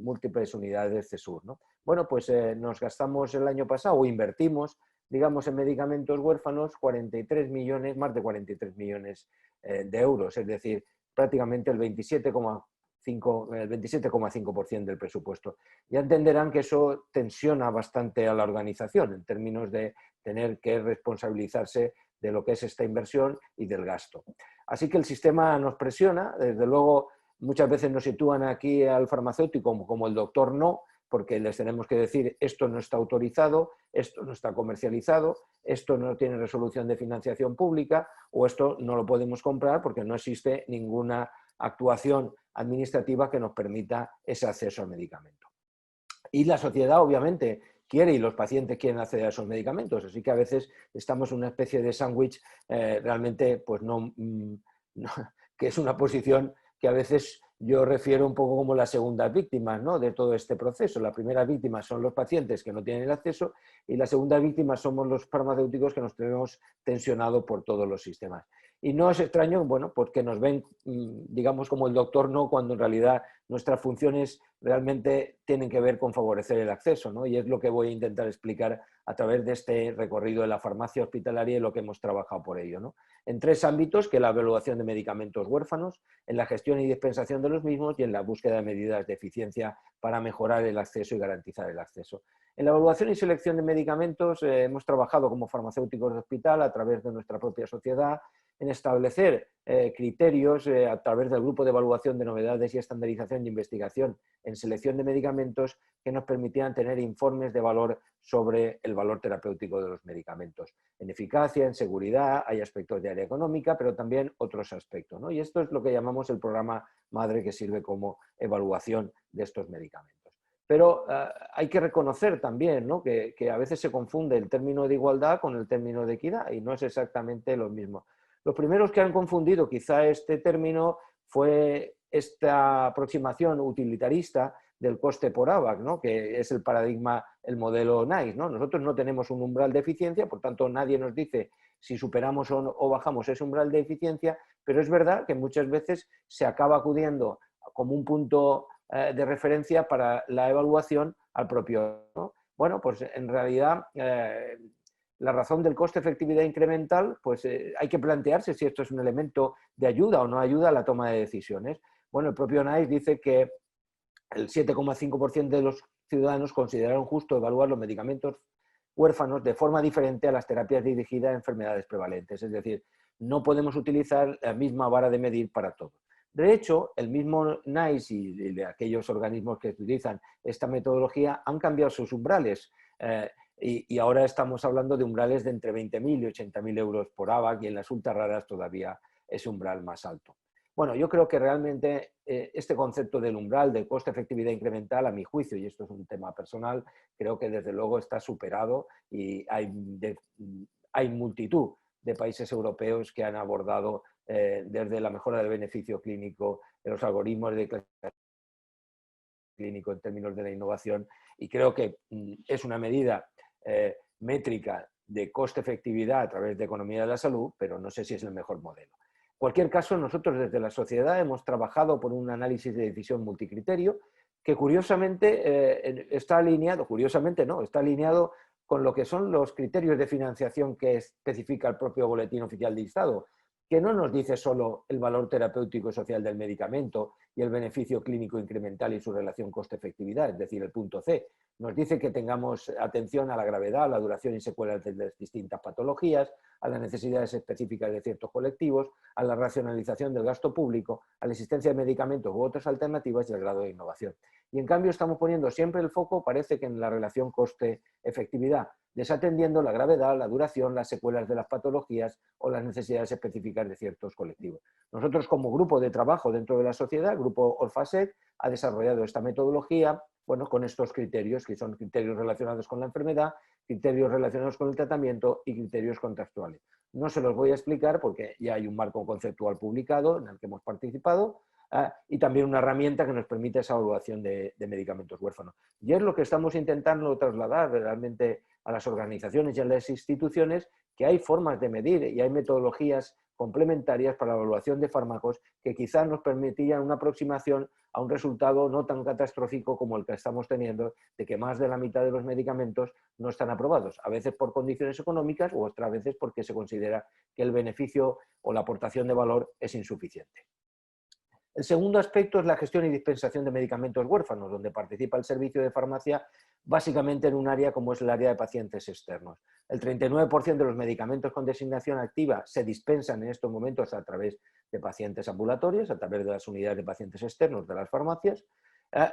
Speaker 5: múltiples unidades CESUR, ¿no? Bueno, pues nos gastamos el año pasado o invertimos, digamos, en medicamentos huérfanos 43 millones, más de 43 millones de euros, es decir, prácticamente el 27,5% del presupuesto. Ya entenderán que eso tensiona bastante a la organización en términos de tener que responsabilizarse de lo que es esta inversión y del gasto. Así que el sistema nos presiona, desde luego muchas veces nos sitúan aquí al farmacéutico como el doctor no, porque les tenemos que decir esto no está autorizado, esto no está comercializado, esto no tiene resolución de financiación pública o esto no lo podemos comprar porque no existe ninguna actuación administrativa que nos permita ese acceso al medicamento. Y la sociedad obviamente quiere y los pacientes quieren acceder a esos medicamentos, así que a veces estamos en una especie de sándwich realmente pues que es una posición que a veces yo refiero un poco como las segundas víctimas, ¿no? De todo este proceso. La primera víctima son los pacientes que no tienen el acceso y la segunda víctima somos los farmacéuticos que nos tenemos tensionado por todos los sistemas. Y no es extraño, bueno, pues que nos ven, digamos, como el doctor no, cuando en realidad nuestras funciones realmente tienen que ver con favorecer el acceso, ¿no? Y es lo que voy a intentar explicar a través de este recorrido de la farmacia hospitalaria y lo que hemos trabajado por ello, ¿no? En 3 ámbitos, que es la evaluación de medicamentos huérfanos, en la gestión y dispensación de los mismos y en la búsqueda de medidas de eficiencia para mejorar el acceso y garantizar el acceso. En la evaluación y selección de medicamentos hemos trabajado como farmacéuticos de hospital a través de nuestra propia sociedad, en establecer criterios a través del grupo de evaluación de novedades y estandarización de investigación en selección de medicamentos que nos permitían tener informes de valor sobre el valor terapéutico de los medicamentos. En eficacia, en seguridad, hay aspectos de área económica, pero también otros aspectos, ¿no? Y esto es lo que llamamos el programa madre, que sirve como evaluación de estos medicamentos. Pero hay que reconocer también, ¿no?, que a veces se confunde el término de igualdad con el término de equidad y no es exactamente lo mismo. Los primeros que han confundido quizá este término fue esta aproximación utilitarista del coste por ABAC, ¿no?, que es el paradigma, el modelo NICE, ¿no? Nosotros no tenemos un umbral de eficiencia, por tanto nadie nos dice si superamos o bajamos ese umbral de eficiencia, pero es verdad que muchas veces se acaba acudiendo como un punto de referencia para la evaluación al propio, ¿no? Bueno, pues en realidad la razón del coste-efectividad incremental, pues hay que plantearse si esto es un elemento de ayuda o no ayuda a la toma de decisiones. Bueno, el propio NICE dice que el 7,5% de los ciudadanos consideraron justo evaluar los medicamentos huérfanos de forma diferente a las terapias dirigidas a enfermedades prevalentes. Es decir, no podemos utilizar la misma vara de medir para todo. De hecho, el mismo NICE y aquellos organismos que utilizan esta metodología han cambiado sus umbrales. Y ahora estamos hablando de umbrales de entre 20.000 y 80.000 euros por ABAC y en las ultra raras todavía es umbral más alto. Bueno, yo creo que realmente este concepto del umbral, del coste-efectividad incremental, a mi juicio, y esto es un tema personal, creo que desde luego está superado y hay multitud de países europeos que han abordado desde la mejora del beneficio clínico, de los algoritmos de clasificación clínico en términos de la innovación, y creo que es una medida métrica de coste-efectividad a través de economía de la salud, pero no sé si es el mejor modelo. En cualquier caso, nosotros desde la sociedad hemos trabajado por un análisis de decisión multicriterio que curiosamente está alineado, curiosamente no, está alineado con lo que son los criterios de financiación que especifica el propio Boletín Oficial de Estado, que no nos dice solo el valor terapéutico y social del medicamento y el beneficio clínico incremental y su relación coste-efectividad, es decir, el punto C. Nos dice que tengamos atención a la gravedad, a la duración y secuelas de las distintas patologías, a las necesidades específicas de ciertos colectivos, a la racionalización del gasto público, a la existencia de medicamentos u otras alternativas y al grado de innovación. Y en cambio estamos poniendo siempre el foco, parece que en la relación coste-efectividad, desatendiendo la gravedad, la duración, las secuelas de las patologías o las necesidades específicas de ciertos colectivos. Nosotros, como grupo de trabajo dentro de la sociedad, el grupo Orfasec ha desarrollado esta metodología, bueno, con estos criterios, que son criterios relacionados con la enfermedad, criterios relacionados con el tratamiento y criterios contextuales. No se los voy a explicar porque ya hay un marco conceptual publicado en el que hemos participado, y también una herramienta que nos permite esa evaluación de medicamentos huérfanos. Y es lo que estamos intentando trasladar realmente a las organizaciones y a las instituciones, que hay formas de medir y hay metodologías complementarias para la evaluación de fármacos que quizás nos permitirían una aproximación a un resultado no tan catastrófico como el que estamos teniendo, de que más de la mitad de los medicamentos no están aprobados, a veces por condiciones económicas u otras veces porque se considera que el beneficio o la aportación de valor es insuficiente. El segundo aspecto es la gestión y dispensación de medicamentos huérfanos, donde participa el servicio de farmacia básicamente en un área como es el área de pacientes externos. El 39% de los medicamentos con designación activa se dispensan en estos momentos a través de pacientes ambulatorios, a través de las unidades de pacientes externos de las farmacias,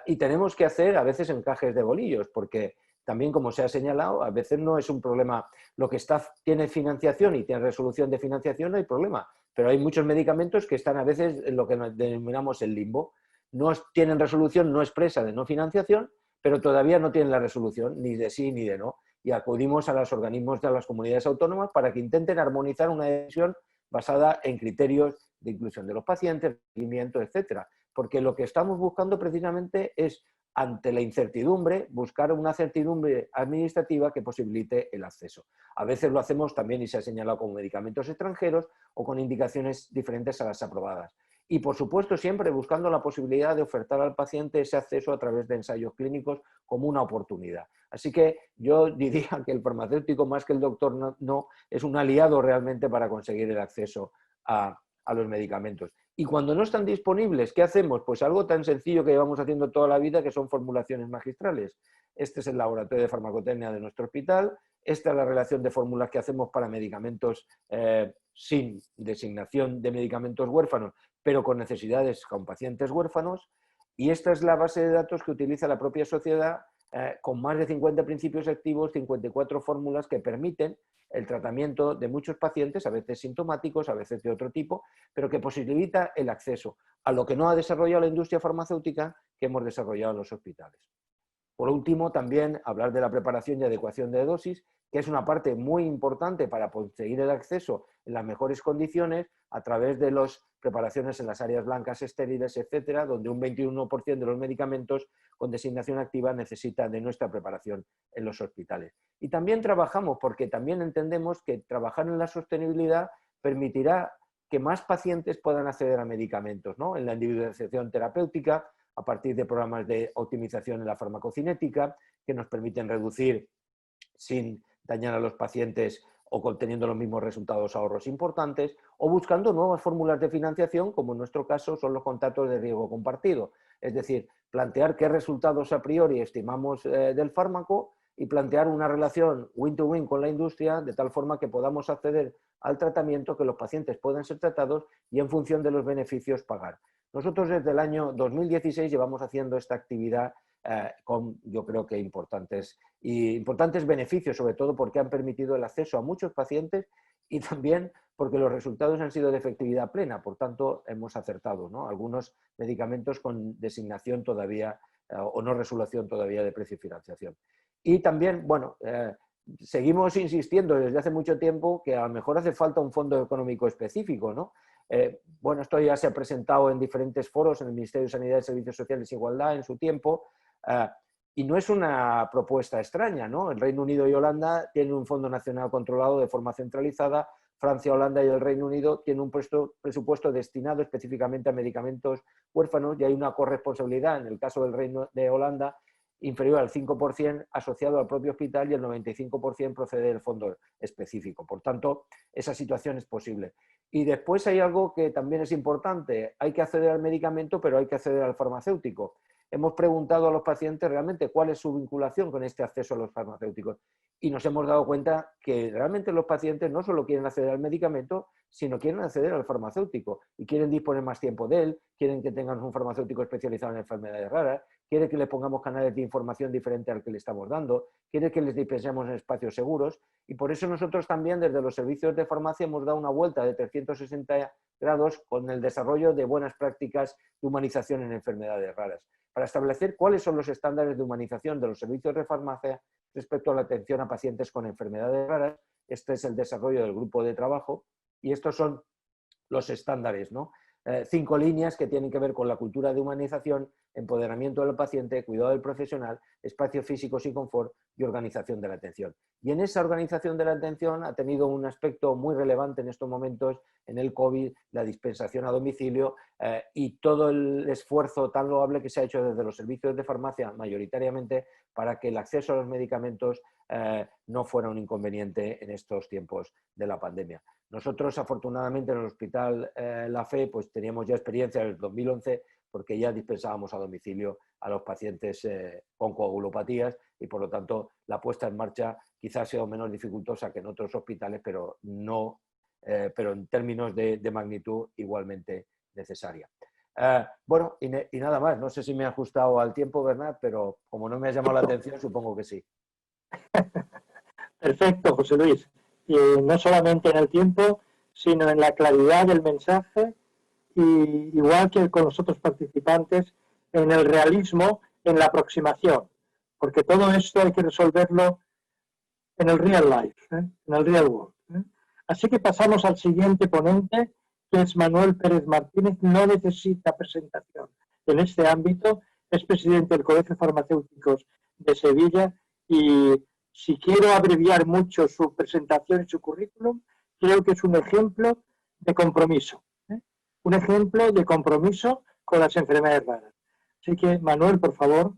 Speaker 5: y tenemos que hacer a veces encajes de bolillos, porque también, como se ha señalado, a veces no es un problema. Lo que tiene financiación y tiene resolución de financiación, no hay problema. Pero hay muchos medicamentos que están a veces en lo que denominamos el limbo. No tienen resolución no expresa de no financiación, pero todavía no tienen la resolución ni de sí ni de no. Y acudimos a los organismos de las comunidades autónomas para que intenten armonizar una decisión basada en criterios de inclusión de los pacientes, seguimiento, etcétera. Porque lo que estamos buscando precisamente es ante la incertidumbre, buscar una certidumbre administrativa que posibilite el acceso. A veces lo hacemos también, y se ha señalado, con medicamentos extranjeros o con indicaciones diferentes a las aprobadas. Y, por supuesto, siempre buscando la posibilidad de ofertar al paciente ese acceso a través de ensayos clínicos como una oportunidad. Así que yo diría que el farmacéutico, más que el doctor, no es un aliado realmente para conseguir el acceso a los medicamentos. Y cuando no están disponibles, ¿qué hacemos? Pues algo tan sencillo que llevamos haciendo toda la vida, que son formulaciones magistrales. Este es el laboratorio de farmacotecnia de nuestro hospital. Esta es la relación de fórmulas que hacemos para medicamentos sin designación de medicamentos huérfanos, pero con necesidades con pacientes huérfanos. Y esta es la base de datos que utiliza la propia sociedad con más de 50 principios activos, 54 fórmulas que permiten el tratamiento de muchos pacientes, a veces sintomáticos, a veces de otro tipo, pero que posibilita el acceso a lo que no ha desarrollado la industria farmacéutica que hemos desarrollado en los hospitales. Por último, también hablar de la preparación y adecuación de dosis, que es una parte muy importante para conseguir el acceso en las mejores condiciones a través de las preparaciones en las áreas blancas estériles, etcétera, donde un 21% de los medicamentos con designación activa necesitan de nuestra preparación en los hospitales. Y también trabajamos, porque también entendemos que trabajar en la sostenibilidad permitirá que más pacientes puedan acceder a medicamentos, ¿no? En la individualización terapéutica, a partir de programas de optimización en la farmacocinética, que nos permiten reducir sin dañar a los pacientes o teniendo los mismos resultados, ahorros importantes, o buscando nuevas fórmulas de financiación, como en nuestro caso son los contratos de riesgo compartido. Es decir, plantear qué resultados a priori estimamos del fármaco y plantear una relación win-to-win con la industria, de tal forma que podamos acceder al tratamiento, que los pacientes puedan ser tratados y en función de los beneficios pagar. Nosotros desde el año 2016 llevamos haciendo esta actividad con, yo creo que importantes beneficios, sobre todo porque han permitido el acceso a muchos pacientes y también porque los resultados han sido de efectividad plena, por tanto hemos acertado, ¿no? Algunos medicamentos con designación todavía o no resolución todavía de precio y financiación. Y también, bueno, seguimos insistiendo desde hace mucho tiempo que a lo mejor hace falta un fondo económico específico, ¿no? Bueno, esto ya se ha presentado en diferentes foros, en el Ministerio de Sanidad y Servicios Sociales e Igualdad en su tiempo, y no es una propuesta extraña, ¿no? El Reino Unido y Holanda tienen un fondo nacional controlado de forma centralizada, Francia, Holanda y el Reino Unido tienen un presupuesto destinado específicamente a medicamentos huérfanos y hay una corresponsabilidad, en el caso del Reino de Holanda, inferior al 5% asociado al propio hospital y el 95% procede del fondo específico. Por tanto, esa situación es posible. Y después hay algo que también es importante, hay que acceder al medicamento, pero hay que acceder al farmacéutico. Hemos preguntado a los pacientes realmente cuál es su vinculación con este acceso a los farmacéuticos y nos hemos dado cuenta que realmente los pacientes no solo quieren acceder al medicamento, sino quieren acceder al farmacéutico y quieren disponer más tiempo de él, quieren que tengan un farmacéutico especializado en enfermedades raras, quieren que le pongamos canales de información diferente al que le estamos dando, quieren que les dispensemos en espacios seguros y por eso nosotros también desde los servicios de farmacia hemos dado una vuelta de 360 grados con el desarrollo de buenas prácticas de humanización en enfermedades raras, para establecer cuáles son los estándares de humanización de los servicios de farmacia respecto a la atención a pacientes con enfermedades raras. Este es el desarrollo del grupo de trabajo y estos son los estándares, ¿no? 5 líneas que tienen que ver con la cultura de humanización, empoderamiento del paciente, cuidado del profesional, espacios físicos y confort y organización de la atención. Y en esa organización de la atención ha tenido un aspecto muy relevante en estos momentos, en el COVID, la dispensación a domicilio y todo el esfuerzo tan loable que se ha hecho desde los servicios de farmacia mayoritariamente para que el acceso a los medicamentos no fuera un inconveniente en estos tiempos de la pandemia. Nosotros, afortunadamente, en el Hospital La Fe, pues teníamos ya experiencia en el 2011 porque ya dispensábamos a domicilio a los pacientes con coagulopatías y, por lo tanto, la puesta en marcha quizás ha sido menos dificultosa que en otros hospitales, pero en términos de magnitud igualmente necesaria. Bueno, y nada más. No sé si me he ajustado al tiempo, Bernat, pero como no me ha llamado la atención, supongo que sí.
Speaker 2: Perfecto, José Luis. Y no solamente en el tiempo, sino en la claridad del mensaje y igual que con los otros participantes, en el realismo, en la aproximación. Porque todo esto hay que resolverlo en el real life, en el real world. Así que pasamos al siguiente ponente, que es Manuel Pérez Martínez. No necesita presentación en este ámbito. es presidente del Colegio de Farmacéuticos de Sevilla y si quiero abreviar mucho su presentación y su currículum, creo que es un ejemplo de compromiso, ¿eh? Un ejemplo de compromiso con las enfermedades raras. Así que, Manuel, por favor.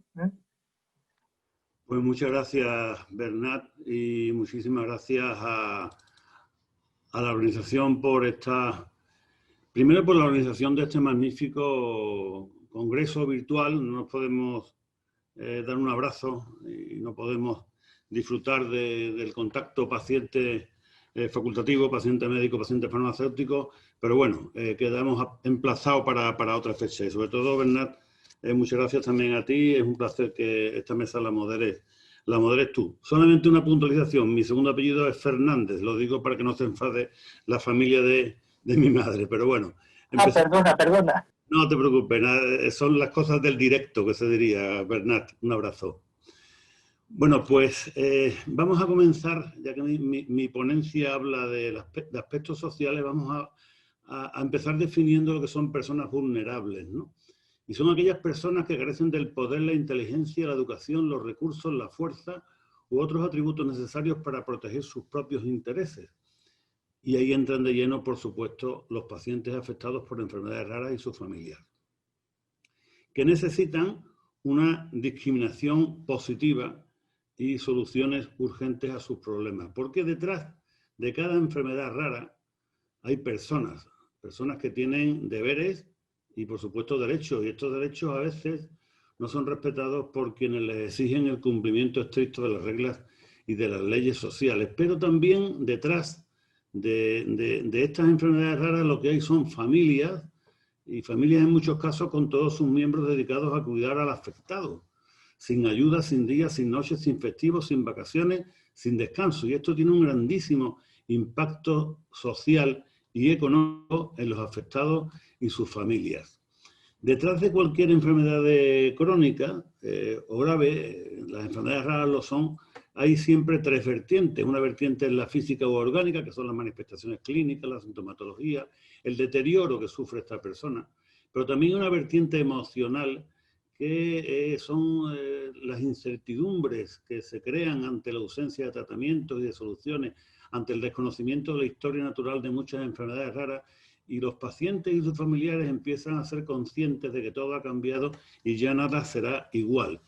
Speaker 6: Pues muchas gracias, Bernat, y muchísimas gracias a la organización por primero por la organización de este magnífico congreso virtual. No nos podemos dar un abrazo y no podemos disfrutar del contacto paciente facultativo, paciente médico, paciente farmacéutico, pero bueno, quedamos emplazados para otra fecha. Y sobre todo, Bernat, muchas gracias también a ti. Es un placer que esta mesa la moderes tú. Solamente una puntualización. Mi segundo apellido es Fernández. Lo digo para que no se enfade la familia de mi madre. Pero bueno.
Speaker 2: Perdona.
Speaker 6: No te preocupes. Son las cosas del directo, que se diría. Bernat, un abrazo. Bueno, pues vamos a comenzar, ya que mi ponencia habla de aspectos sociales, vamos a empezar definiendo lo que son personas vulnerables, ¿no? Y son aquellas personas que carecen del poder, la inteligencia, la educación, los recursos, la fuerza u otros atributos necesarios para proteger sus propios intereses. Y ahí entran de lleno, por supuesto, los pacientes afectados por enfermedades raras y sus familias, que necesitan una discriminación positiva y soluciones urgentes a sus problemas. Porque detrás de cada enfermedad rara hay personas que tienen deberes y, por supuesto, derechos. Y estos derechos a veces no son respetados por quienes les exigen el cumplimiento estricto de las reglas y de las leyes sociales. Pero también detrás de estas enfermedades raras lo que hay son familias, y familias en muchos casos con todos sus miembros dedicados a cuidar al afectado, sin ayuda, sin días, sin noches, sin festivos, sin vacaciones, sin descanso. Y esto tiene un grandísimo impacto social y económico en los afectados y sus familias. Detrás de cualquier enfermedad crónica o grave, las enfermedades raras lo son, hay siempre tres vertientes. Una vertiente es la física o orgánica, que son las manifestaciones clínicas, la sintomatología, el deterioro que sufre esta persona, pero también una vertiente emocional, que son las incertidumbres que se crean ante la ausencia de tratamientos y de soluciones, ante el desconocimiento de la historia natural de muchas enfermedades raras, y los pacientes y sus familiares empiezan a ser conscientes de que todo ha cambiado y ya nada será igual.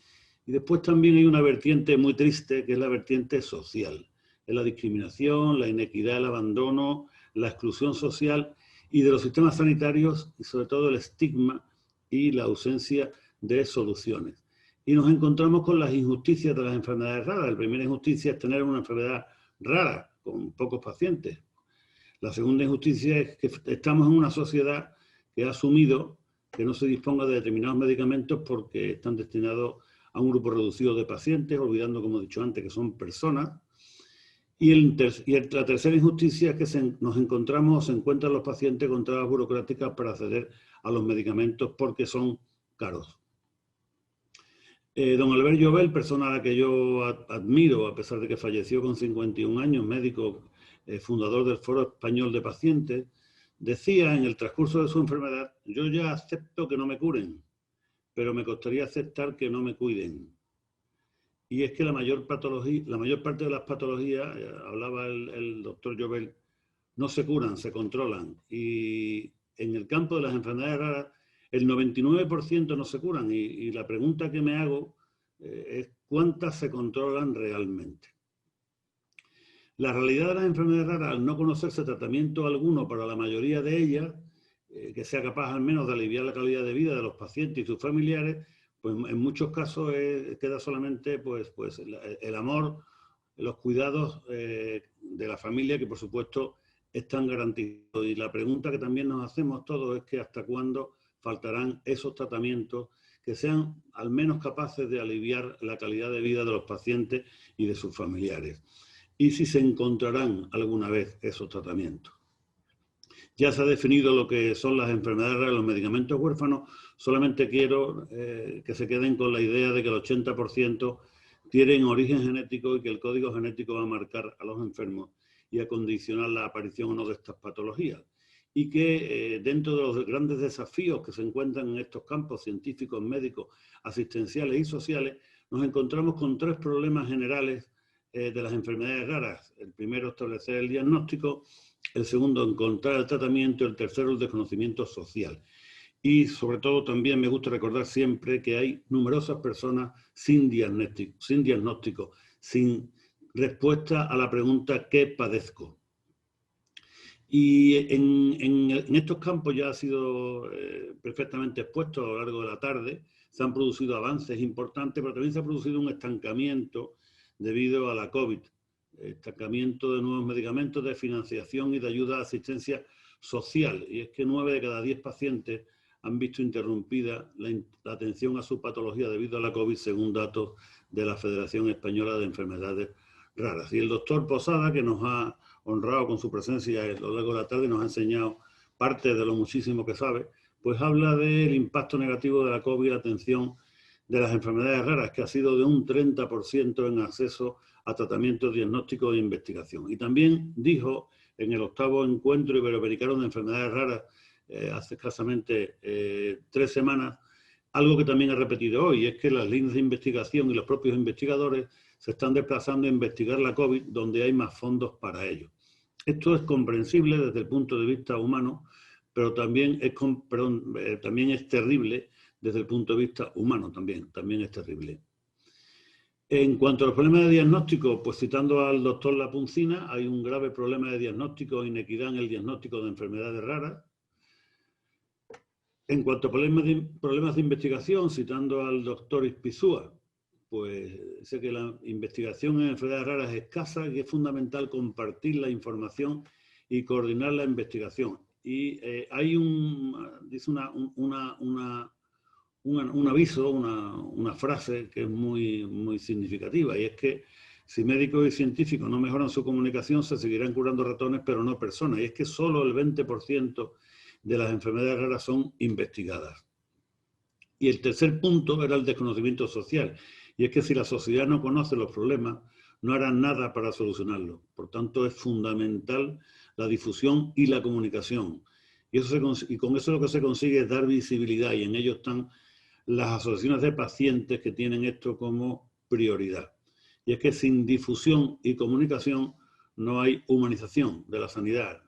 Speaker 6: Y después también hay una vertiente muy triste, que es la vertiente social. Es la discriminación, la inequidad, el abandono, la exclusión social y de los sistemas sanitarios, y sobre todo el estigma y la ausencia de soluciones. Y nos encontramos con las injusticias de las enfermedades raras. La primera injusticia es tener una enfermedad rara con pocos pacientes. La segunda injusticia es que estamos en una sociedad que ha asumido que no se disponga de determinados medicamentos porque están destinados a un grupo reducido de pacientes, olvidando, como he dicho antes, que son personas. Y la tercera injusticia es que se encuentran los pacientes con trabas burocráticas para acceder a los medicamentos porque son caros. Don Albert Llobel, persona a la que yo admiro, a pesar de que falleció con 51 años, médico, fundador del Foro Español de Pacientes, decía en el transcurso de su enfermedad: yo ya acepto que no me curen, pero me costaría aceptar que no me cuiden. Y es que la mayor parte de las patologías, hablaba el doctor Llobel, no se curan, se controlan. Y en el campo de las enfermedades raras, el 99% no se curan. Y la pregunta que me hago es ¿cuántas se controlan realmente? La realidad de las enfermedades raras, al no conocerse tratamiento alguno para la mayoría de ellas, que sea capaz al menos de aliviar la calidad de vida de los pacientes y sus familiares, pues en muchos casos queda solamente pues el amor, los cuidados de la familia, que por supuesto están garantizados. Y la pregunta que también nos hacemos todos es que hasta cuándo faltarán esos tratamientos que sean al menos capaces de aliviar la calidad de vida de los pacientes y de sus familiares. Y si se encontrarán alguna vez esos tratamientos. Ya se ha definido lo que son las enfermedades raras, los medicamentos huérfanos. Solamente quiero que se queden con la idea de que el 80% tienen origen genético y que el código genético va a marcar a los enfermos y a condicionar la aparición o no de estas patologías. y que dentro de los grandes desafíos que se encuentran en estos campos científicos, médicos, asistenciales y sociales, nos encontramos con 3 problemas generales de las enfermedades raras. El primero, establecer el diagnóstico; el segundo, encontrar el tratamiento; y el tercero, el desconocimiento social. Y sobre todo también me gusta recordar siempre que hay numerosas personas sin diagnóstico, sin respuesta a la pregunta ¿qué padezco? Y en estos campos ya ha sido perfectamente expuesto a lo largo de la tarde. Se han producido avances importantes, pero también se ha producido un estancamiento debido a la COVID. Estancamiento de nuevos medicamentos, de financiación y de ayuda a asistencia social. Y es que 9 de cada 10 pacientes han visto interrumpida la atención a su patología debido a la COVID, según datos de la Federación Española de Enfermedades Raras. Y el doctor Posada, que nos ha honrado con su presencia a lo largo de la tarde, nos ha enseñado parte de lo muchísimo que sabe, pues habla del impacto negativo de la COVID y la atención de las enfermedades raras, que ha sido de un 30% en acceso a tratamientos diagnósticos e investigación. Y también dijo en el 8º encuentro iberoamericano de enfermedades raras, hace escasamente 3 semanas, algo que también ha repetido hoy, es que las líneas de investigación y los propios investigadores se están desplazando a investigar la COVID donde hay más fondos para ello. Esto es comprensible desde el punto de vista humano, pero también es terrible desde el punto de vista humano, también es terrible. En cuanto a los problemas de diagnóstico, pues citando al doctor Lapuncina, hay un grave problema de diagnóstico e inequidad en el diagnóstico de enfermedades raras. En cuanto a problemas de investigación, citando al doctor Ispizúa, pues sé que la investigación en enfermedades raras es escasa y es fundamental compartir la información y coordinar la investigación. Y hay un aviso, una frase que es muy significativa, y es que si médicos y científicos no mejoran su comunicación, se seguirán curando ratones, pero no personas. Y es que solo el 20% de las enfermedades raras son investigadas. Y el tercer punto era el desconocimiento social. Y es que si la sociedad no conoce los problemas, no hará nada para solucionarlos. Por tanto, es fundamental la difusión y la comunicación. Y con eso lo que se consigue es dar visibilidad, y en ello están las asociaciones de pacientes que tienen esto como prioridad. Y es que sin difusión y comunicación no hay humanización de la sanidad.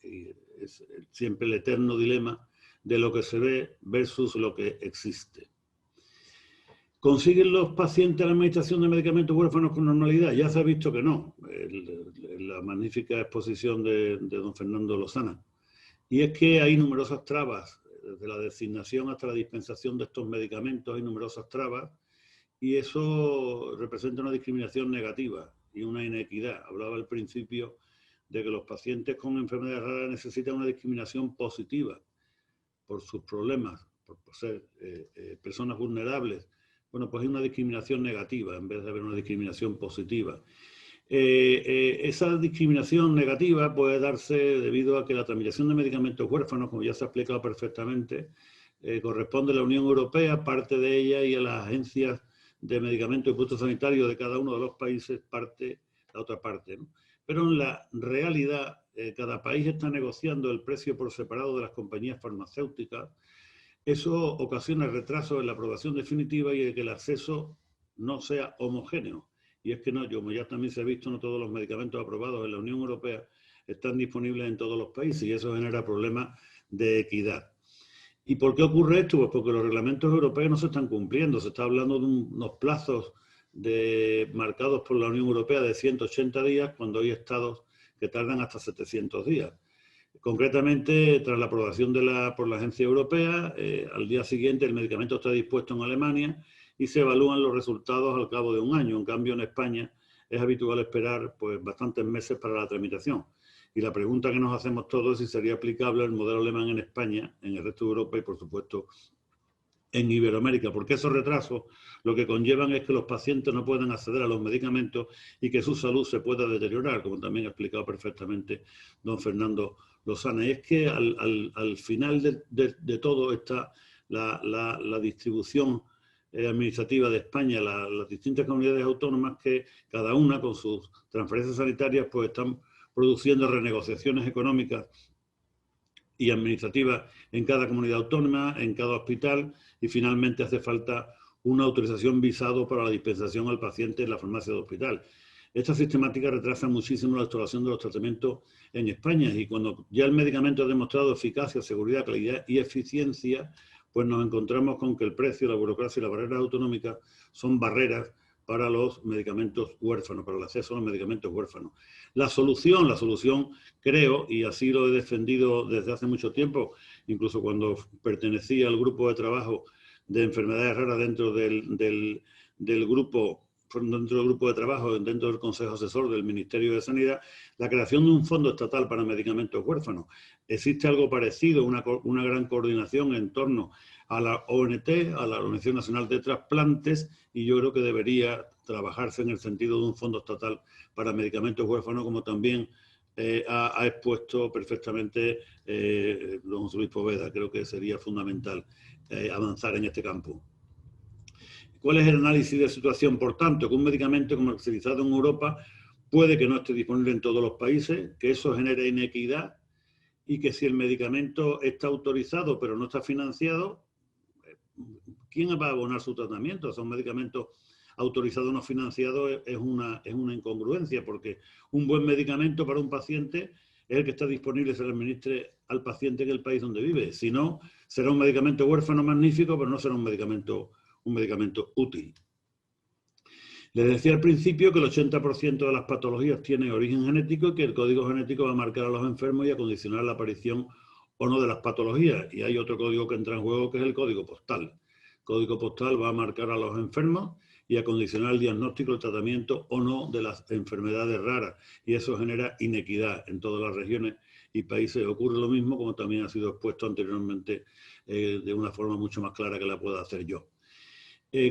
Speaker 6: Y es siempre el eterno dilema de lo que se ve versus lo que existe. ¿Consiguen los pacientes la administración de medicamentos huérfanos con normalidad? Ya se ha visto que no. La magnífica exposición de don Fernando Lozana. Y es que hay numerosas trabas, desde la designación hasta la dispensación de estos medicamentos hay numerosas trabas, y eso representa una discriminación negativa y una inequidad. Hablaba al principio de que los pacientes con enfermedades raras necesitan una discriminación positiva por sus problemas, por ser personas vulnerables. Bueno, pues hay una discriminación negativa en vez de haber una discriminación positiva. Esa discriminación negativa puede darse debido a que la tramitación de medicamentos huérfanos, como ya se ha explicado perfectamente, corresponde a la Unión Europea, parte de ella, y a las agencias de medicamentos y productos sanitarios de cada uno de los países, la otra parte, ¿no? Pero en la realidad, cada país está negociando el precio por separado de las compañías farmacéuticas. Eso ocasiona retrasos en la aprobación definitiva y de que el acceso no sea homogéneo. Y es que no, como ya también se ha visto, no todos los medicamentos aprobados en la Unión Europea están disponibles en todos los países, y eso genera problemas de equidad. ¿Y por qué ocurre esto? Pues porque los reglamentos europeos no se están cumpliendo. Se está hablando de unos plazos marcados por la Unión Europea de 180 días, cuando hay estados que tardan hasta 700 días. Concretamente, tras la aprobación por la agencia europea, al día siguiente el medicamento está dispuesto en Alemania y se evalúan los resultados al cabo de un año. En cambio, en España es habitual esperar pues bastantes meses para la tramitación. Y la pregunta que nos hacemos todos es si sería aplicable el modelo alemán en España, en el resto de Europa y, por supuesto, en Iberoamérica, porque esos retrasos lo que conllevan es que los pacientes no puedan acceder a los medicamentos y que su salud se pueda deteriorar, como también ha explicado perfectamente don Fernando Lozana. Y es que al final de todo está la distribución administrativa de España, las distintas comunidades autónomas, que cada una con sus transferencias sanitarias pues están produciendo renegociaciones económicas y administrativas en cada comunidad autónoma, en cada hospital, y finalmente hace falta una autorización visado para la dispensación al paciente en la farmacia del hospital. Esta sistemática retrasa muchísimo la instalación de los tratamientos en España, y cuando ya el medicamento ha demostrado eficacia, seguridad, calidad y eficiencia, pues nos encontramos con que el precio, la burocracia y las barreras autonómicas son barreras para los medicamentos huérfanos, para el acceso a los medicamentos huérfanos. La solución creo, y así lo he defendido desde hace mucho tiempo, incluso cuando pertenecía al grupo de trabajo de enfermedades raras dentro del grupo de trabajo, dentro del Consejo Asesor del Ministerio de Sanidad, la creación de un fondo estatal para medicamentos huérfanos. Existe algo parecido, una gran coordinación en torno a la ONT, a la Organización Nacional de Trasplantes, y yo creo que debería trabajarse en el sentido de un fondo estatal para medicamentos huérfanos, como también ha expuesto perfectamente don José Luis Poveda. Creo que sería fundamental avanzar en este campo. ¿Cuál es el análisis de situación? Por tanto, que un medicamento comercializado en Europa puede que no esté disponible en todos los países, que eso genera inequidad, y que si el medicamento está autorizado pero no está financiado, ¿quién va a abonar su tratamiento? O sea, un medicamento autorizado o no financiado es una incongruencia, porque un buen medicamento para un paciente es el que está disponible, se le administre al paciente en el país donde vive. Si no, será un medicamento huérfano magnífico, pero no será un medicamento útil. Les decía al principio que el 80% de las patologías tiene origen genético y que el código genético va a marcar a los enfermos y a condicionar la aparición o no de las patologías. Y hay otro código que entra en juego, que es el código postal. El código postal va a marcar a los enfermos y a condicionar el diagnóstico, el tratamiento o no de las enfermedades raras. Y eso genera inequidad en todas las regiones y países. Ocurre lo mismo, como también ha sido expuesto anteriormente de una forma mucho más clara que la pueda hacer yo.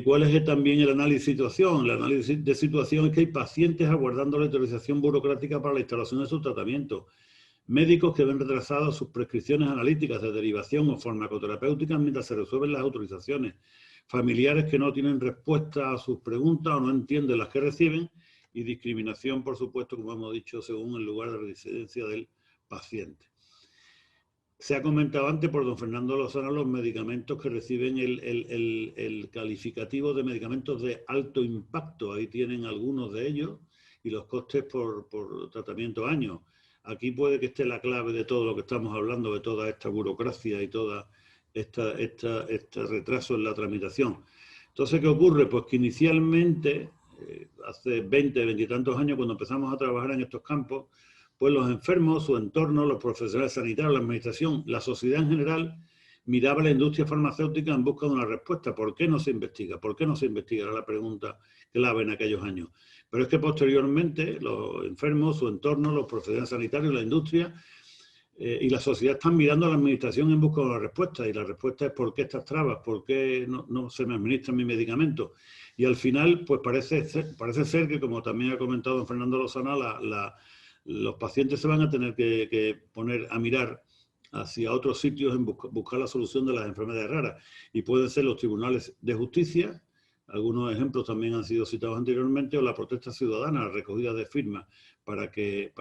Speaker 6: ¿Cuál es también el análisis de situación? El análisis de situación es que hay pacientes aguardando la autorización burocrática para la instalación de su tratamiento. Médicos que ven retrasadas sus prescripciones analíticas de derivación o farmacoterapéuticas mientras se resuelven las autorizaciones. Familiares que no tienen respuesta a sus preguntas o no entienden las que reciben. Y discriminación, por supuesto, como hemos dicho, según el lugar de residencia del paciente. Se ha comentado antes por don Fernando Lozano los medicamentos que reciben el calificativo de medicamentos de alto impacto. Ahí tienen algunos de ellos y los costes por tratamiento año. Aquí puede que esté la clave de todo lo que estamos hablando, de toda esta burocracia y toda este retraso en la tramitación. Entonces, ¿qué ocurre? Pues que inicialmente, hace 20 y tantos años, cuando empezamos a trabajar en estos campos, pues los enfermos, su entorno, los profesionales sanitarios, la administración, la sociedad en general, miraba a la industria farmacéutica en busca de una respuesta. ¿Por qué no se investiga? ¿Por qué no se investiga? Era la pregunta clave en aquellos años. Pero es que posteriormente los enfermos, su entorno, los profesionales sanitarios, la industria y la sociedad están mirando a la administración en busca de una respuesta. Y la respuesta es ¿por qué estas trabas? ¿Por qué no se me administran mis medicamentos? Y al final, pues parece ser que, como también ha comentado don Fernando Lozano, los pacientes se van a tener que poner a mirar hacia otros sitios en buscar la solución de las enfermedades raras. Y pueden ser los tribunales de justicia, algunos ejemplos también han sido citados anteriormente, o la protesta ciudadana, la recogida de firmas para que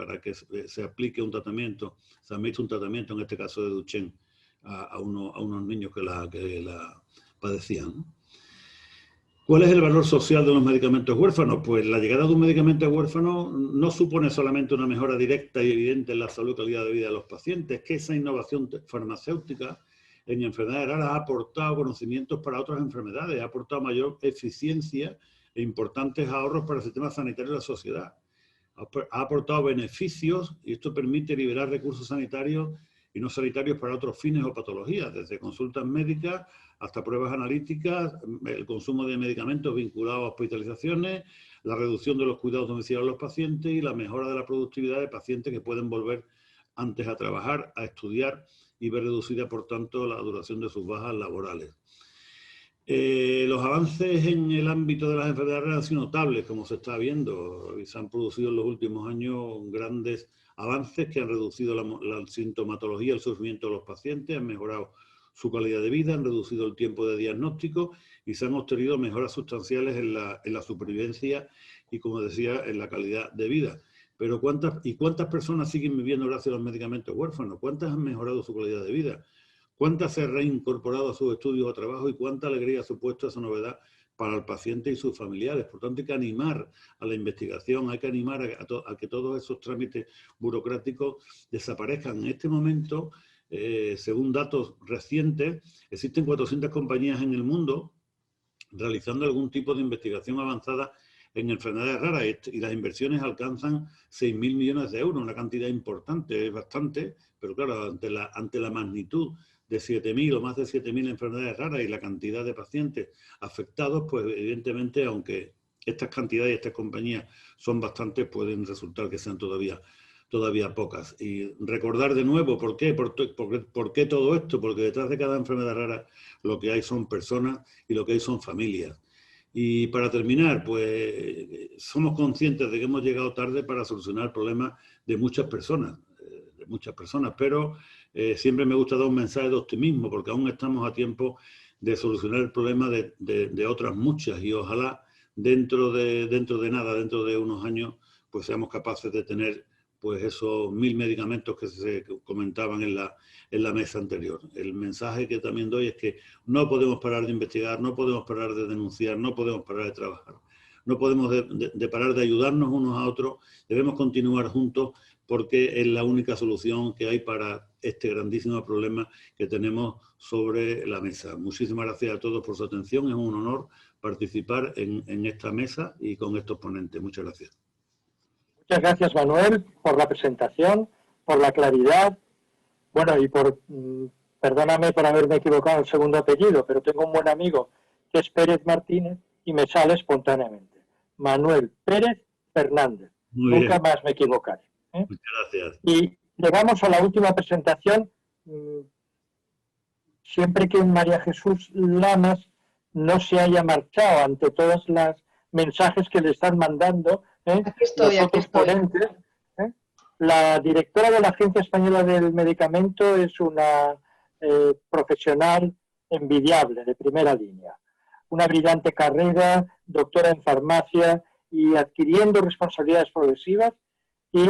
Speaker 6: se aplique un tratamiento, se administre un tratamiento, en este caso de Duchenne, a unos niños que la padecían, ¿no? ¿Cuál es el valor social de los medicamentos huérfanos? Pues la llegada de un medicamento huérfano no supone solamente una mejora directa y evidente en la salud y calidad de vida de los pacientes, es que esa innovación farmacéutica en enfermedades raras ha aportado conocimientos para otras enfermedades, ha aportado mayor eficiencia e importantes ahorros para el sistema sanitario y la sociedad. Ha aportado beneficios y esto permite liberar recursos sanitarios y no sanitarios para otros fines o patologías, desde consultas médicas hasta pruebas analíticas, el consumo de medicamentos vinculados a hospitalizaciones, la reducción de los cuidados domiciliarios a los pacientes y la mejora de la productividad de pacientes que pueden volver antes a trabajar, a estudiar y ver reducida, por tanto, la duración de sus bajas laborales. Los avances en el ámbito de las enfermedades raras han sido notables, como se está viendo, y se han producido en los últimos años grandes avances que han reducido la sintomatología, el sufrimiento de los pacientes, han mejorado su calidad de vida, han reducido el tiempo de diagnóstico y se han obtenido mejoras sustanciales en la supervivencia y, como decía, en la calidad de vida. Pero ¿cuántas personas siguen viviendo gracias a los medicamentos huérfanos? ¿Cuántas han mejorado su calidad de vida? ¿Cuántas se han reincorporado a sus estudios o trabajo? ¿Y cuánta alegría ha supuesto esa novedad para el paciente y sus familiares? Por tanto, hay que animar a la investigación, hay que animar a que todos esos trámites burocráticos desaparezcan. En este momento, según datos recientes, existen 400 compañías en el mundo realizando algún tipo de investigación avanzada en enfermedades raras, y las inversiones alcanzan 6.000 millones de euros, una cantidad importante, es bastante, pero claro, ante la magnitud de 7.000 o más de 7.000 enfermedades raras y la cantidad de pacientes afectados, pues evidentemente, aunque estas cantidades y estas compañías son bastantes, pueden resultar que sean todavía pocas. Y recordar de nuevo, ¿por qué? ¿Por qué todo esto? Porque detrás de cada enfermedad rara lo que hay son personas y lo que hay son familias. Y para terminar, pues somos conscientes de que hemos llegado tarde para solucionar el problema de muchas personas, pero siempre me gusta dar un mensaje de optimismo, porque aún estamos a tiempo de solucionar el problema de otras muchas, y ojalá dentro de nada, dentro de unos años, pues seamos capaces de tener pues esos 1.000 medicamentos que se comentaban en la mesa anterior. El mensaje que también doy es que no podemos parar de investigar, no podemos parar de denunciar, no podemos parar de trabajar, no podemos de parar de ayudarnos unos a otros, debemos continuar juntos porque es la única solución que hay para este grandísimo problema que tenemos sobre la mesa. Muchísimas gracias a todos por su atención, es un honor participar en esta mesa y con estos ponentes. Muchas gracias.
Speaker 2: Muchas gracias, Manuel, por la presentación, por la claridad. Bueno, y perdóname por haberme equivocado en el segundo apellido, pero tengo un buen amigo que es Pérez Martínez y me sale espontáneamente. Manuel Pérez Fernández. Nunca más me equivocaré.
Speaker 6: Muchas gracias.
Speaker 2: Y llegamos a la última presentación. Siempre que María Jesús Lamas no se haya marchado ante todos los mensajes que le están mandando,
Speaker 7: Aquí estoy.
Speaker 2: ponentes, la directora de la Agencia Española del Medicamento es una profesional envidiable, de primera línea. Una brillante carrera, doctora en farmacia y adquiriendo responsabilidades progresivas y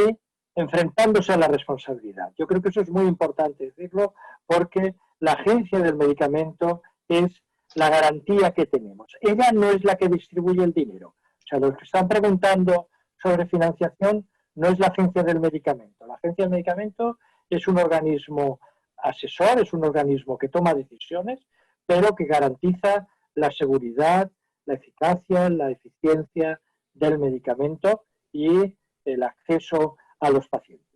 Speaker 2: enfrentándose a la responsabilidad. Yo creo que eso es muy importante decirlo, porque la Agencia del Medicamento es la garantía que tenemos. Ella no es la que distribuye el dinero. O sea, los que están preguntando sobre financiación no es la Agencia del Medicamento. La Agencia del Medicamento es un organismo asesor, es un organismo que toma decisiones, pero que garantiza la seguridad, la eficacia, la eficiencia del medicamento y el acceso a los pacientes.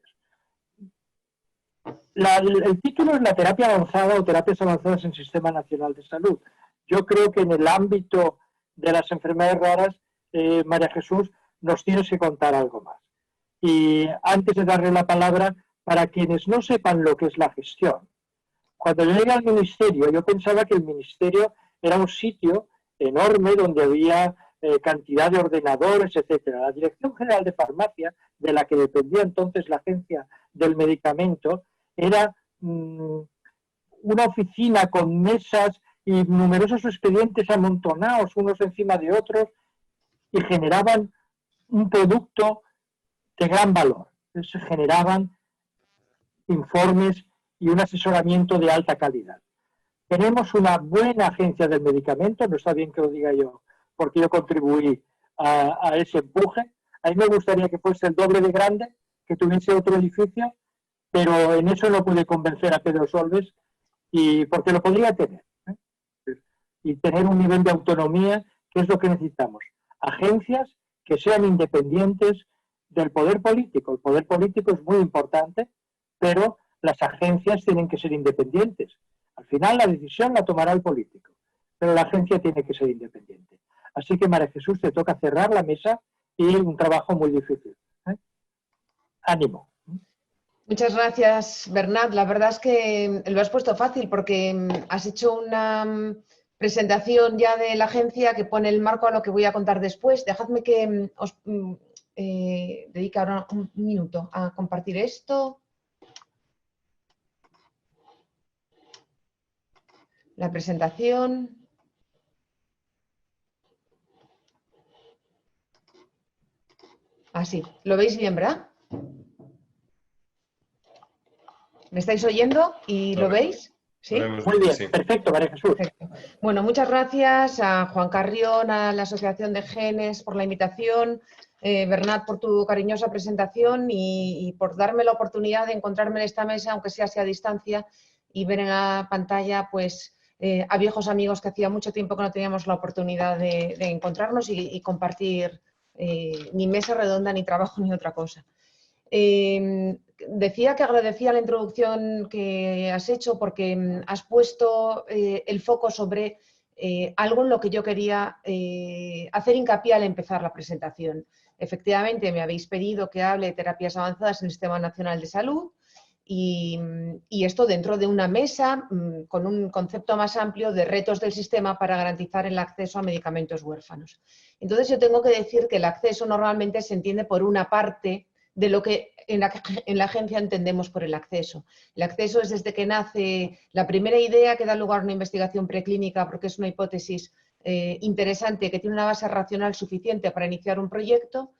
Speaker 2: El título es la terapia avanzada o terapias avanzadas en Sistema Nacional de Salud. Yo creo que en el ámbito de las enfermedades raras, María Jesús, nos tienes que contar algo más. Y antes de darle la palabra, para quienes no sepan lo que es la gestión, cuando yo llegué al ministerio, yo pensaba que el ministerio era un sitio enorme donde había cantidad de ordenadores, etcétera. La Dirección General de Farmacia, de la que dependía entonces la Agencia del Medicamento, era una oficina con mesas y numerosos expedientes amontonados unos encima de otros y generaban un producto de gran valor. Se generaban informes y un asesoramiento de alta calidad. Tenemos una buena agencia del medicamento, no está bien que lo diga yo, porque yo contribuí a ese empuje. A mí me gustaría que fuese el doble de grande, que tuviese otro edificio, pero en eso no pude convencer a Pedro Solbes, porque lo podría tener. Y tener un nivel de autonomía, que es lo que necesitamos. Agencias que sean independientes del poder político. El poder político es muy importante, pero las agencias tienen que ser independientes. Al final la decisión la tomará el político, pero la agencia tiene que ser independiente. Así que, María Jesús, te toca cerrar la mesa y un trabajo muy difícil. Ánimo.
Speaker 7: Muchas gracias, Bernat. La verdad es que lo has puesto fácil porque has hecho una presentación ya de la agencia que pone el marco a lo que voy a contar después. Dejadme que os dedique ahora un minuto a compartir esto. La presentación. Así. ¿Lo veis bien, verdad? ¿Me estáis oyendo y lo veis? ¿Sí?
Speaker 2: Muy bien, perfecto, María Jesús.
Speaker 7: Perfecto. Bueno, muchas gracias a Juan Carrión, a la Asociación de Genes por la invitación, Bernat por tu cariñosa presentación y por darme la oportunidad de encontrarme en esta mesa, aunque sea así a distancia, y ver en la pantalla pues, a viejos amigos que hacía mucho tiempo que no teníamos la oportunidad de encontrarnos y compartir ni mesa redonda, ni trabajo, ni otra cosa. Decía que agradecía la introducción que has hecho porque has puesto el foco sobre algo en lo que yo quería hacer hincapié al empezar la presentación. Efectivamente, me habéis pedido que hable de terapias avanzadas en el Sistema Nacional de Salud y esto dentro de una mesa con un concepto más amplio de retos del sistema para garantizar el acceso a medicamentos huérfanos. Entonces yo tengo que decir que el acceso normalmente se entiende por una parte de lo que en la agencia entendemos por el acceso. El acceso es desde que nace la primera idea que da lugar a una investigación preclínica porque es una hipótesis interesante que tiene una base racional suficiente para iniciar un proyecto,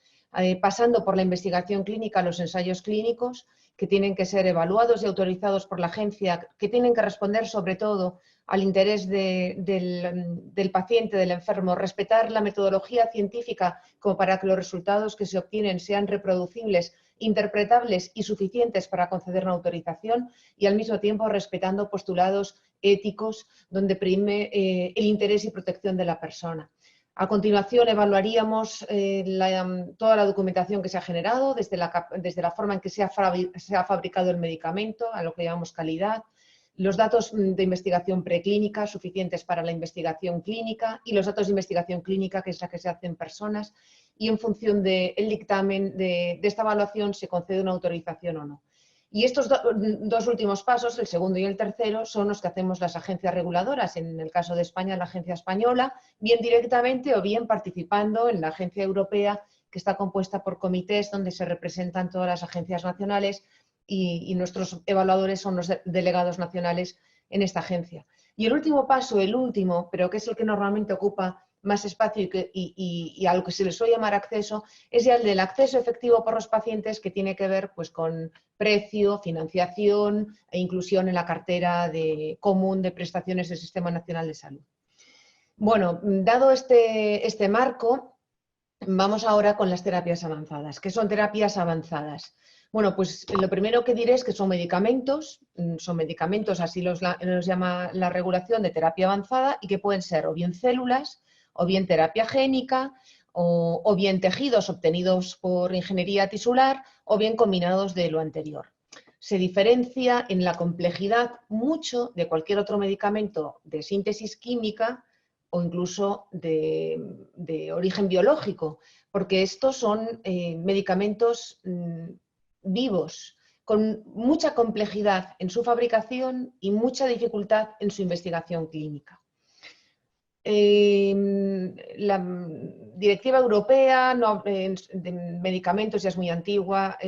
Speaker 7: pasando por la investigación clínica, los ensayos clínicos, que tienen que ser evaluados y autorizados por la agencia, que tienen que responder sobre todo al interés del paciente, del enfermo, respetar la metodología científica como para que los resultados que se obtienen sean reproducibles, interpretables y suficientes para conceder una autorización y al mismo tiempo respetando postulados éticos donde prime el interés y protección de la persona. A continuación evaluaríamos toda la documentación que se ha generado desde la forma en que se ha fabricado el medicamento, a lo que llamamos calidad, los datos de investigación preclínica suficientes para la investigación clínica y los datos de investigación clínica, que es la que se hace en personas, y en función del dictamen de esta evaluación se concede una autorización o no. Y estos dos últimos pasos, el segundo y el tercero, son los que hacemos las agencias reguladoras, en el caso de España, la agencia española, bien directamente o bien participando en la agencia europea, que está compuesta por comités donde se representan todas las agencias nacionales y nuestros evaluadores son los delegados nacionales en esta agencia. Y el último paso, el último, pero que es el que normalmente ocupa más espacio y a lo que se les suele llamar acceso, es ya el del acceso efectivo por los pacientes, que tiene que ver pues, con precio, financiación e inclusión en la cartera común de prestaciones del Sistema Nacional de Salud. Bueno, dado este marco, vamos ahora con las terapias avanzadas. ¿Qué son terapias avanzadas? Bueno, pues lo primero que diré es que son medicamentos, así los llama la regulación de terapia avanzada, y que pueden ser o bien células, o bien terapia génica, o bien tejidos obtenidos por ingeniería tisular, o bien combinados de lo anterior. Se diferencia en la complejidad mucho de cualquier otro medicamento de síntesis química o incluso de origen biológico, porque estos son medicamentos vivos, con mucha complejidad en su fabricación y mucha dificultad en su investigación clínica. La directiva europea de medicamentos ya es muy antigua,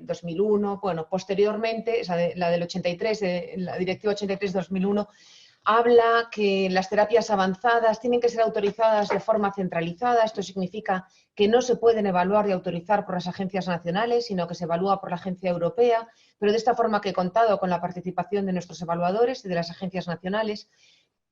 Speaker 7: 2001, bueno, posteriormente, la del 83, la directiva 83-2001, habla que las terapias avanzadas tienen que ser autorizadas de forma centralizada. Esto significa que no se pueden evaluar y autorizar por las agencias nacionales, sino que se evalúa por la agencia europea, pero de esta forma que he contado con la participación de nuestros evaluadores y de las agencias nacionales,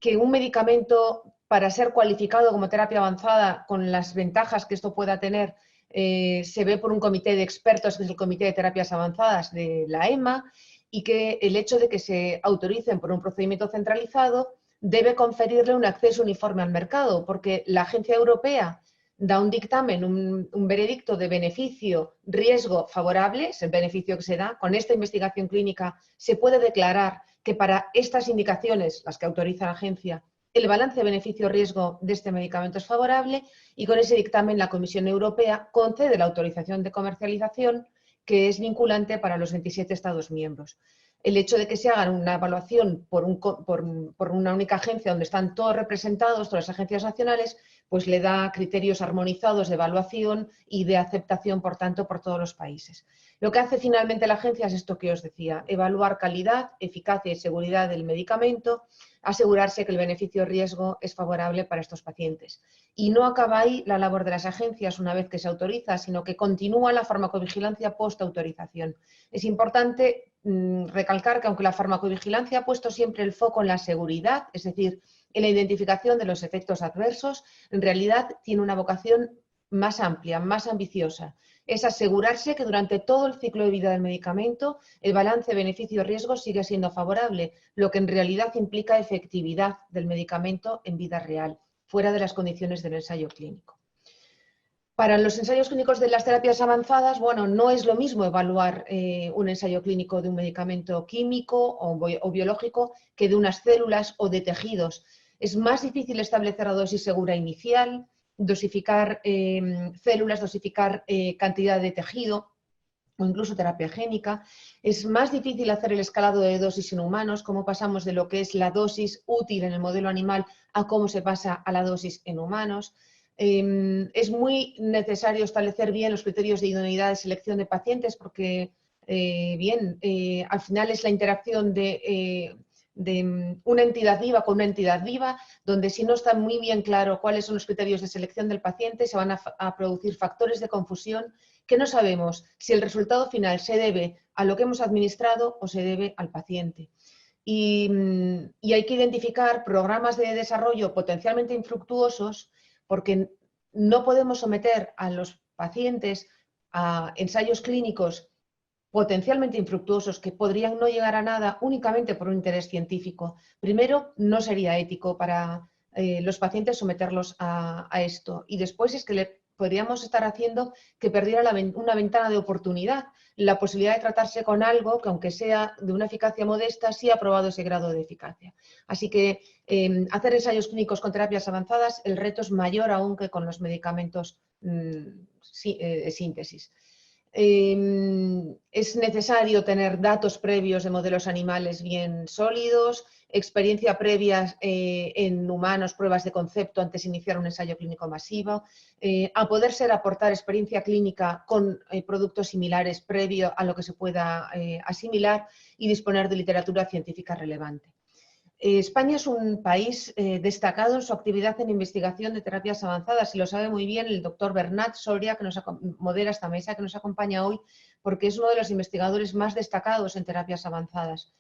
Speaker 7: que un medicamento, para ser cualificado como terapia avanzada, con las ventajas que esto pueda tener, se ve por un comité de expertos, que es el Comité de Terapias Avanzadas de la EMA, y que el hecho de que se autoricen por un procedimiento centralizado debe conferirle un acceso uniforme al mercado, porque la agencia europea da un dictamen, un veredicto de beneficio-riesgo favorable, es el beneficio que se da. Con esta investigación clínica se puede declarar que para estas indicaciones, las que autoriza la agencia, el balance beneficio-riesgo de este medicamento es favorable, y con ese dictamen la Comisión Europea concede la autorización de comercialización, que es vinculante para los 27 Estados miembros. El hecho de que se haga una evaluación por una única agencia donde están todos representados, todas las agencias nacionales, pues le da criterios armonizados de evaluación y de aceptación, por tanto, por todos los países. Lo que hace finalmente la agencia es esto que os decía, evaluar calidad, eficacia y seguridad del medicamento, asegurarse que el beneficio-riesgo es favorable para estos pacientes. Y no acaba ahí la labor de las agencias una vez que se autoriza, sino que continúa la farmacovigilancia post-autorización. Es importante recalcar que aunque la farmacovigilancia ha puesto siempre el foco en la seguridad, es decir, en la identificación de los efectos adversos, en realidad tiene una vocación más amplia, más ambiciosa. Es asegurarse que durante todo el ciclo de vida del medicamento el balance beneficio-riesgo sigue siendo favorable, lo que en realidad implica efectividad del medicamento en vida real, fuera de las condiciones del ensayo clínico. Para los ensayos clínicos de las terapias avanzadas, bueno, no es lo mismo evaluar un ensayo clínico de un medicamento químico o biológico que de unas células o de tejidos. Es más difícil establecer la dosis segura inicial, dosificar células, dosificar cantidad de tejido o incluso terapia génica. Es más difícil hacer el escalado de dosis en humanos, cómo pasamos de lo que es la dosis útil en el modelo animal a cómo se pasa a la dosis en humanos. Es muy necesario establecer bien los criterios de idoneidad de selección de pacientes porque, al final es la interacción de una entidad viva con una entidad viva, donde si no está muy bien claro cuáles son los criterios de selección del paciente, se van a producir factores de confusión que no sabemos si el resultado final se debe a lo que hemos administrado o se debe al paciente. Y hay que identificar programas de desarrollo potencialmente infructuosos porque no podemos someter a los pacientes a ensayos clínicos potencialmente infructuosos que podrían no llegar a nada únicamente por un interés científico. Primero, no sería ético para los pacientes someterlos a esto. Y después es que podríamos estar haciendo que perdiera una ventana de oportunidad, la posibilidad de tratarse con algo que, aunque sea de una eficacia modesta, sí ha probado ese grado de eficacia. Así que hacer ensayos clínicos con terapias avanzadas, el reto es mayor aún que con los medicamentos de síntesis. Es necesario tener datos previos de modelos animales bien sólidos, experiencia previa en humanos, pruebas de concepto antes de iniciar un ensayo clínico masivo, a poder ser aportar experiencia clínica con productos similares previo a lo que se pueda asimilar y disponer de literatura científica relevante. España es un país destacado en su actividad en investigación de terapias avanzadas y lo sabe muy bien el doctor Bernat Soria, que nos modera esta mesa, que nos acompaña hoy, porque es uno de los investigadores más destacados en terapias avanzadas.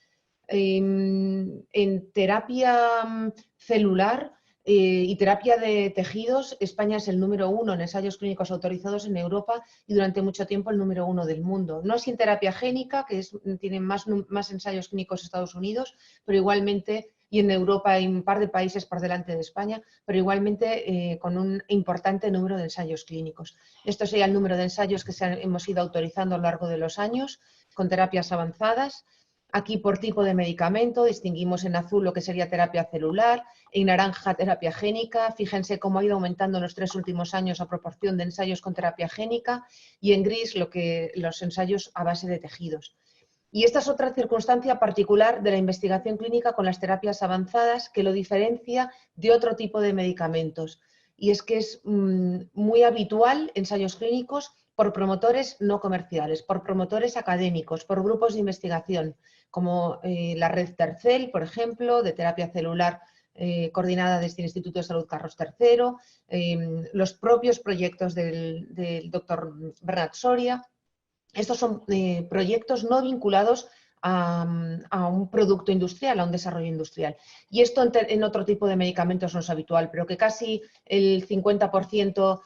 Speaker 7: En terapia celular y terapia de tejidos, España es el número 1 en ensayos clínicos autorizados en Europa y durante mucho tiempo el número 1 del mundo. No así en terapia génica, que tiene más ensayos clínicos en Estados Unidos, pero igualmente, y en Europa hay un par de países por delante de España, pero igualmente con un importante número de ensayos clínicos. Esto sería el número de ensayos que hemos ido autorizando a lo largo de los años con terapias avanzadas. Aquí por tipo de medicamento distinguimos en azul lo que sería terapia celular, en naranja terapia génica. Fíjense cómo ha ido aumentando en los 3 últimos años la proporción de ensayos con terapia génica y en gris los ensayos a base de tejidos. Y esta es otra circunstancia particular de la investigación clínica con las terapias avanzadas que lo diferencia de otro tipo de medicamentos. Y es que es muy habitual ensayos clínicos por promotores no comerciales, por promotores académicos, por grupos de investigación, como la red Tercel, por ejemplo, de terapia celular coordinada desde el Instituto de Salud Carlos III, los propios proyectos del doctor Bernat Soria. Estos son proyectos no vinculados a un producto industrial, a un desarrollo industrial. Y esto en otro tipo de medicamentos no es habitual, pero que casi el 50%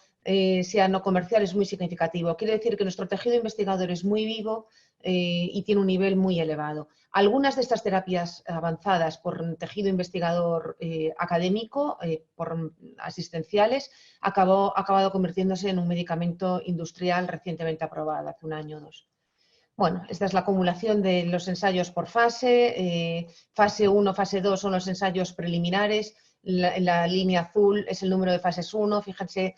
Speaker 7: sea no comercial es muy significativo. Quiere decir que nuestro tejido investigador es muy vivo y tiene un nivel muy elevado. Algunas de estas terapias avanzadas por tejido investigador académico, por asistenciales, ha acabado convirtiéndose en un medicamento industrial recientemente aprobado, hace 1 año o 2. Bueno, esta es la acumulación de los ensayos por fase. Fase 1, fase 2 son los ensayos preliminares. La línea azul es el número de fases 1. Fíjense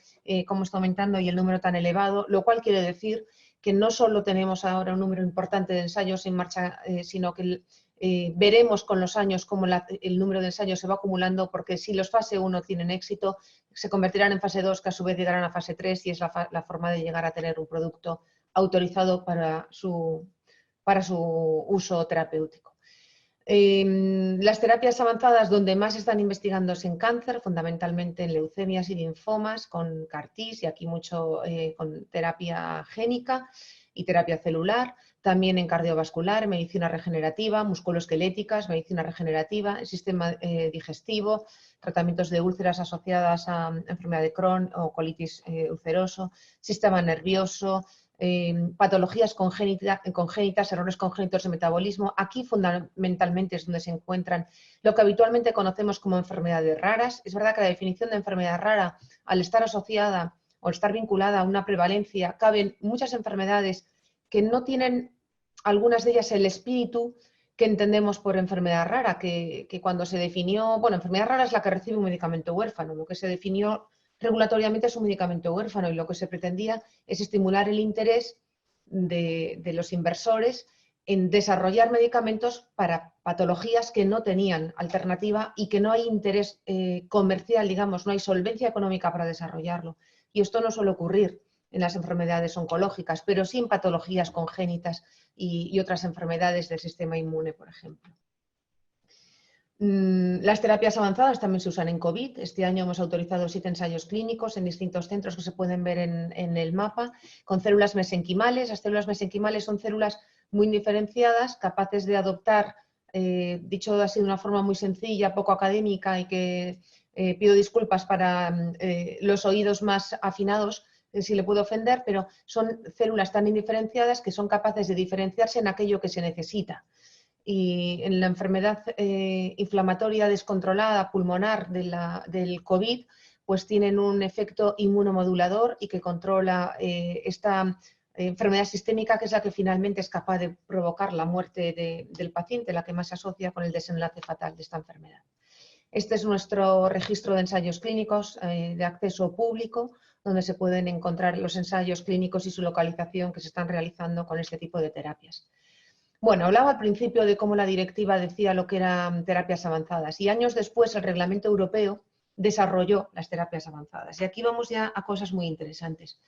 Speaker 7: cómo está aumentando y el número tan elevado, lo cual quiere decir que no solo tenemos ahora un número importante de ensayos en marcha, sino que veremos con los años cómo el número de ensayos se va acumulando, porque si los fase 1 tienen éxito, se convertirán en fase 2, que a su vez llegarán a fase 3, y es la forma de llegar a tener un producto autorizado para su uso terapéutico. Las terapias avanzadas donde más están investigando es en cáncer, fundamentalmente en leucemias y linfomas, con CAR-Ts y aquí mucho con terapia génica y terapia celular, también en cardiovascular, medicina regenerativa, musculoesqueléticas, medicina regenerativa, el sistema digestivo, tratamientos de úlceras asociadas a enfermedad de Crohn o colitis ulceroso, sistema nervioso, patologías congénitas, errores congénitos de metabolismo. Aquí fundamentalmente es donde se encuentran lo que habitualmente conocemos como enfermedades raras. Es verdad que la definición de enfermedad rara, al estar asociada o estar vinculada a una prevalencia, caben muchas enfermedades que no tienen, algunas de ellas, el espíritu que entendemos por enfermedad rara, que cuando se definió, bueno, enfermedad rara es la que recibe un medicamento huérfano, lo que se definió regulatoriamente es un medicamento huérfano y lo que se pretendía es estimular el interés de los inversores en desarrollar medicamentos para patologías que no tenían alternativa y que no hay interés comercial, digamos, no hay solvencia económica para desarrollarlo. Y esto no suele ocurrir en las enfermedades oncológicas, pero sí en patologías congénitas y otras enfermedades del sistema inmune, por ejemplo. Las terapias avanzadas también se usan en COVID. Este año hemos autorizado 7 ensayos clínicos en distintos centros que se pueden ver en el mapa, con células mesenquimales. Las células mesenquimales son células muy diferenciadas, capaces de adoptar, dicho así de una forma muy sencilla, poco académica, y que pido disculpas para los oídos más afinados, si le puedo ofender, pero son células tan indiferenciadas que son capaces de diferenciarse en aquello que se necesita. Y en la enfermedad inflamatoria descontrolada pulmonar del COVID, pues tienen un efecto inmunomodulador y que controla esta enfermedad sistémica, que es la que finalmente es capaz de provocar la muerte del paciente, la que más se asocia con el desenlace fatal de esta enfermedad. Este es nuestro registro de ensayos clínicos de acceso público, donde se pueden encontrar los ensayos clínicos y su localización que se están realizando con este tipo de terapias. Bueno, hablaba al principio de cómo la directiva decía lo que eran terapias avanzadas y años después el reglamento europeo desarrolló las terapias avanzadas. Y aquí vamos ya a cosas muy interesantes.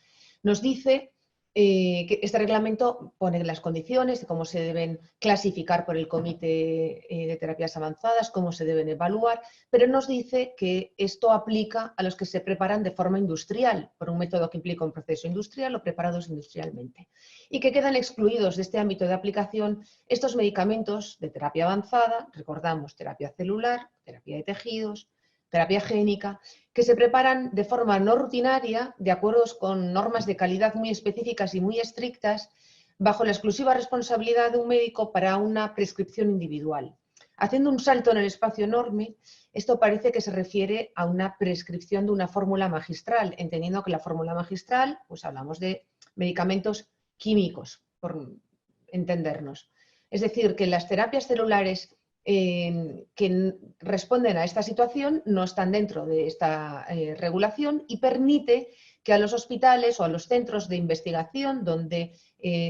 Speaker 7: Nos dice que este reglamento pone las condiciones de cómo se deben clasificar por el Comité de Terapias Avanzadas, cómo se deben evaluar, pero nos dice que esto aplica a los que se preparan de forma industrial, por un método que implica un proceso industrial o preparados industrialmente, y que quedan excluidos de este ámbito de aplicación estos medicamentos de terapia avanzada, recordamos, terapia celular, terapia de tejidos, terapia génica, que se preparan de forma no rutinaria, de acuerdo con normas de calidad muy específicas y muy estrictas, bajo la exclusiva responsabilidad de un médico para una prescripción individual. Haciendo un salto en el espacio enorme, esto parece que se refiere a una prescripción de una fórmula magistral, entendiendo que la fórmula magistral, pues hablamos de medicamentos químicos, por entendernos. Es decir, que las terapias celulares que responden a esta situación no están dentro de esta regulación y permite que a los hospitales o a los centros de investigación donde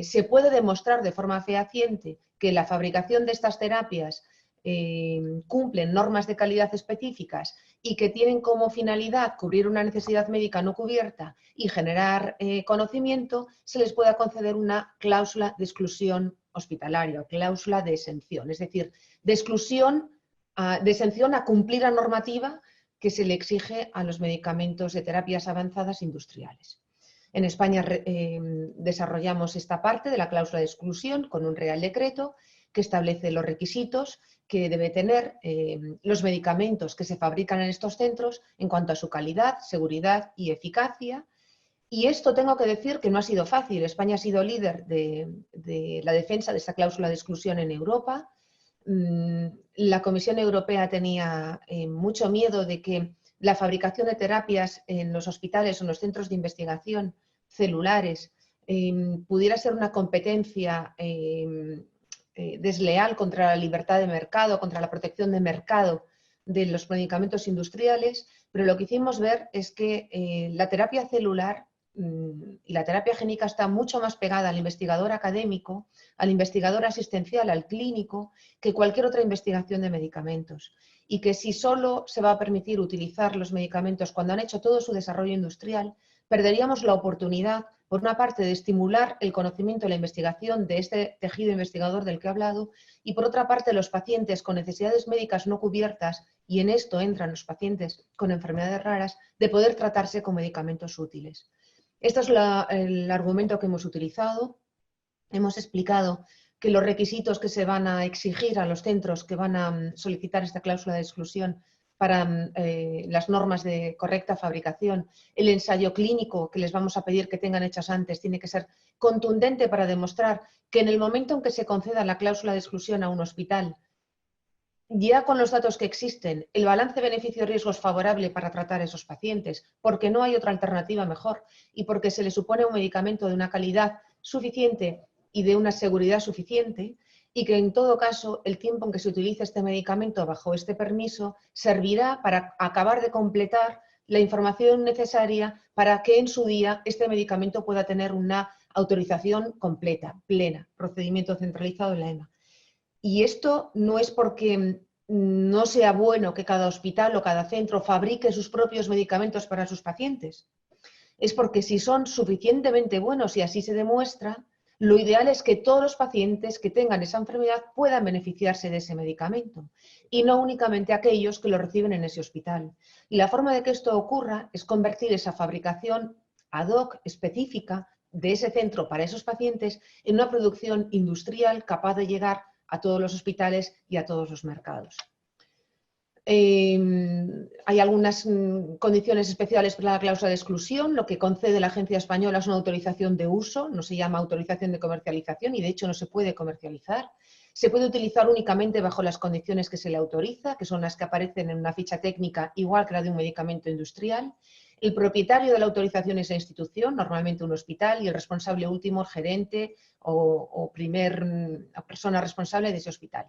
Speaker 7: se puede demostrar de forma fehaciente que la fabricación de estas terapias cumplen normas de calidad específicas y que tienen como finalidad cubrir una necesidad médica no cubierta y generar conocimiento, se les pueda conceder una cláusula de exclusión hospitalaria o cláusula de exención, es decir, de exclusión, de exención a cumplir la normativa que se le exige a los medicamentos de terapias avanzadas industriales. En España desarrollamos esta parte de la cláusula de exclusión con un Real Decreto que establece los requisitos que debe tener los medicamentos que se fabrican en estos centros en cuanto a su calidad, seguridad y eficacia. Y esto tengo que decir que no ha sido fácil. España ha sido líder de la defensa de esta cláusula de exclusión en Europa. La Comisión Europea tenía mucho miedo de que la fabricación de terapias en los hospitales o en los centros de investigación celulares pudiera ser una competencia desleal contra la libertad de mercado, contra la protección de mercado de los medicamentos industriales, pero lo que hicimos ver es que la terapia celular y la terapia génica está mucho más pegada al investigador académico, al investigador asistencial, al clínico, que cualquier otra investigación de medicamentos. Y que si solo se va a permitir utilizar los medicamentos cuando han hecho todo su desarrollo industrial, perderíamos la oportunidad, por una parte, de estimular el conocimiento y la investigación de este tejido investigador del que he hablado, y por otra parte, los pacientes con necesidades médicas no cubiertas, y en esto entran los pacientes con enfermedades raras, de poder tratarse con medicamentos útiles. Este es el argumento que hemos utilizado. Hemos explicado que los requisitos que se van a exigir a los centros que van a solicitar esta cláusula de exclusión para las normas de correcta fabricación, el ensayo clínico que les vamos a pedir que tengan hechas antes tiene que ser contundente para demostrar que en el momento en que se conceda la cláusula de exclusión a un hospital, ya con los datos que existen, el balance beneficio-riesgo es favorable para tratar a esos pacientes, porque no hay otra alternativa mejor y porque se les supone un medicamento de una calidad suficiente y de una seguridad suficiente, y que en todo caso el tiempo en que se utilice este medicamento bajo este permiso servirá para acabar de completar la información necesaria para que en su día este medicamento pueda tener una autorización completa, plena, procedimiento centralizado en la EMA. Y esto no es porque no sea bueno que cada hospital o cada centro fabrique sus propios medicamentos para sus pacientes. Es porque si son suficientemente buenos y así se demuestra, lo ideal es que todos los pacientes que tengan esa enfermedad puedan beneficiarse de ese medicamento y no únicamente aquellos que lo reciben en ese hospital. Y la forma de que esto ocurra es convertir esa fabricación ad hoc específica de ese centro para esos pacientes en una producción industrial capaz de llegar a todos los hospitales y a todos los mercados. Hay algunas condiciones especiales para la cláusula de exclusión. Lo que concede la Agencia Española es una autorización de uso, no se llama autorización de comercialización y de hecho no se puede comercializar. Se puede utilizar únicamente bajo las condiciones que se le autoriza, que son las que aparecen en una ficha técnica igual que la de un medicamento industrial. El propietario de la autorización es la institución, normalmente un hospital, y el responsable último, el gerente o persona responsable de ese hospital.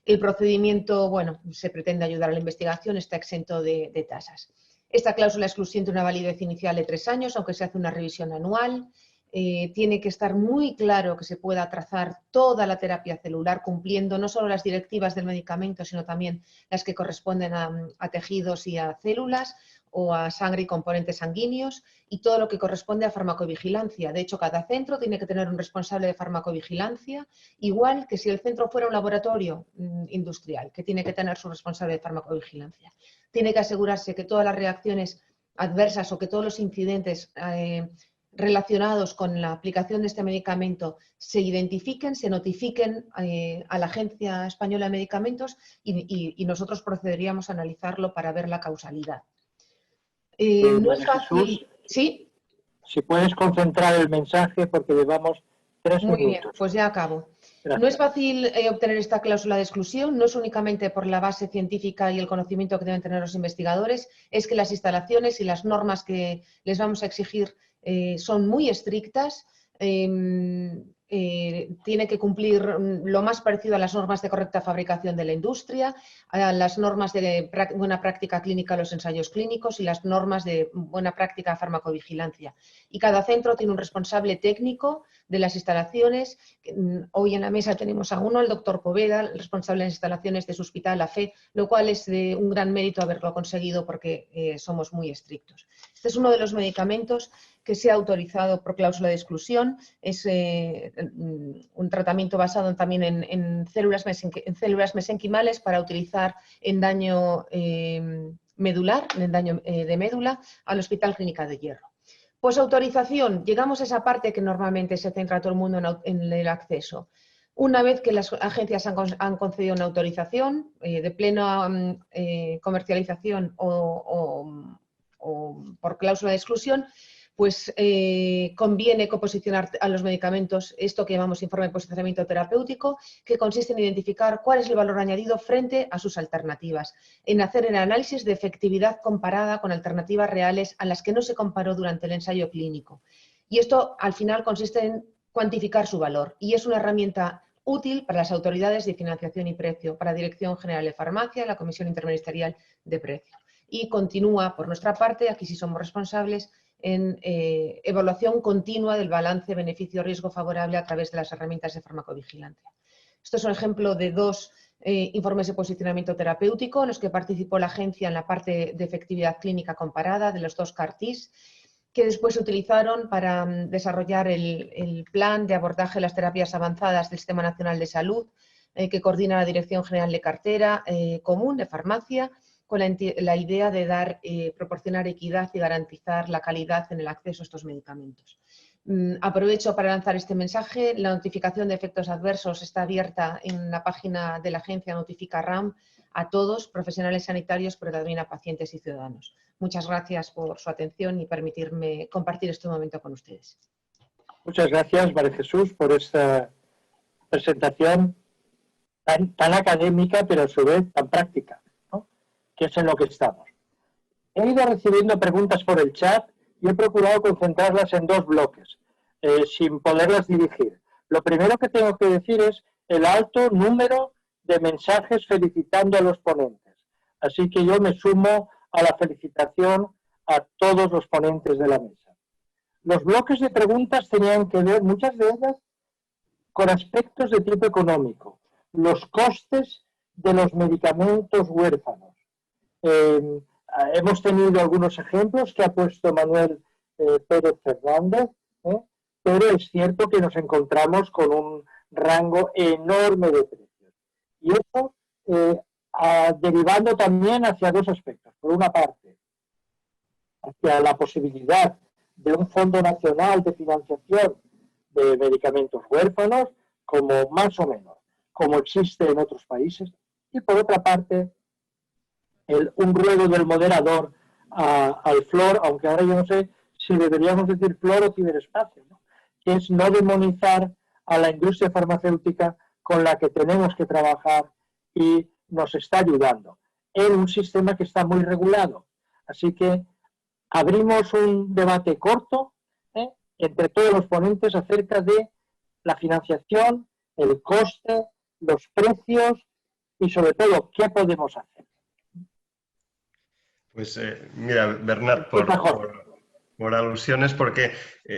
Speaker 7: El procedimiento, bueno, se pretende ayudar a la investigación, está exento de tasas. Esta cláusula de exclusión tiene una validez inicial de 3 años, aunque se hace una revisión anual. Tiene que estar muy claro que se pueda trazar toda la terapia celular cumpliendo no solo las directivas del medicamento, sino también las que corresponden a tejidos y a células o a sangre y componentes sanguíneos y todo lo que corresponde a farmacovigilancia. De hecho, cada centro tiene que tener un responsable de farmacovigilancia, igual que si el centro fuera un laboratorio industrial, que tiene que tener su responsable de farmacovigilancia. Tiene que asegurarse que todas las reacciones adversas o que todos los incidentes relacionados con la aplicación de este medicamento se identifiquen, se notifiquen a la Agencia Española de Medicamentos y nosotros procederíamos a analizarlo para ver la causalidad. No es fácil.
Speaker 2: Jesús,
Speaker 7: ¿Sí?
Speaker 2: Si puedes concentrar el mensaje porque llevamos 3 minutos.
Speaker 7: Muy bien, pues ya acabo.
Speaker 2: Gracias.
Speaker 7: No es fácil obtener esta cláusula de exclusión, no es únicamente por la base científica y el conocimiento que deben tener los investigadores, es que las instalaciones y las normas que les vamos a exigir son muy estrictas. Tiene que cumplir lo más parecido a las normas de correcta fabricación de la industria, a las normas de buena práctica clínica, los ensayos clínicos y las normas de buena práctica farmacovigilancia. Y cada centro tiene un responsable técnico de las instalaciones. Hoy en la mesa tenemos a uno, el doctor Poveda, el responsable de las instalaciones de su hospital, la FE, lo cual es de un gran mérito haberlo conseguido porque somos muy estrictos. Este es uno de los medicamentos que se ha autorizado por cláusula de exclusión. Es un tratamiento basado también en células mesenquimales para utilizar en daño medular, en daño de médula, al Hospital Clínica de Hierro. Pues autorización, llegamos a esa parte que normalmente se centra todo el mundo en el acceso. Una vez que las agencias han concedido una autorización de plena comercialización o por cláusula de exclusión, pues conviene coposicionar a los medicamentos esto que llamamos informe de posicionamiento terapéutico, que consiste en identificar cuál es el valor añadido frente a sus alternativas, en hacer el análisis de efectividad comparada con alternativas reales a las que no se comparó durante el ensayo clínico. Y esto al final consiste en cuantificar su valor y es una herramienta útil para las autoridades de financiación y precio, para la Dirección General de Farmacia, la Comisión Interministerial de Precio. Y continúa, por nuestra parte, aquí sí somos responsables, en evaluación continua del balance beneficio-riesgo favorable a través de las herramientas de farmacovigilancia. Esto es un ejemplo de 2 informes de posicionamiento terapéutico en los que participó la agencia en la parte de efectividad clínica comparada de los 2 CAR-Ts, que después se utilizaron para desarrollar el plan de abordaje de las terapias avanzadas del Sistema Nacional de Salud, que coordina la Dirección General de Cartera Común de Farmacia, con la idea de proporcionar equidad y garantizar la calidad en el acceso a estos medicamentos. Aprovecho para lanzar este mensaje. La notificación de efectos adversos está abierta en la página de la agencia Notifica RAM a todos, profesionales sanitarios, pero también a pacientes y ciudadanos. Muchas gracias por su atención y permitirme compartir este momento con ustedes.
Speaker 2: Muchas gracias, María Jesús, por esta presentación tan académica, pero a su vez tan práctica, ¿no? Que es en lo que estamos. He ido recibiendo preguntas por el chat y he procurado concentrarlas en 2 bloques, sin poderlas dirigir. Lo primero que tengo que decir es el alto número de mensajes felicitando a los ponentes. Así que yo me sumo a la felicitación a todos los ponentes de la mesa. Los bloques de preguntas tenían que ver, muchas de ellas, con aspectos de tipo económico, los costes de los medicamentos huérfanos. Hemos tenido algunos ejemplos que ha puesto Manuel Pérez Fernández, pero es cierto que nos encontramos con un rango enorme de precios. Y eso derivando también hacia 2 aspectos. Por una parte, hacia la posibilidad de un Fondo Nacional de Financiación de Medicamentos Huérfanos, como más o menos, como existe en otros países. Y por otra parte, un ruego del moderador al FLOR, aunque ahora yo no sé si deberíamos decir FLOR o ciberespacio, ¿no? Que es no demonizar a la industria farmacéutica con la que tenemos que trabajar y nos está ayudando en un sistema que está muy regulado. Así que abrimos un debate corto entre todos los ponentes acerca de la financiación, el coste, los precios y sobre todo qué podemos hacer.
Speaker 3: Pues mira, Bernat, por alusiones, porque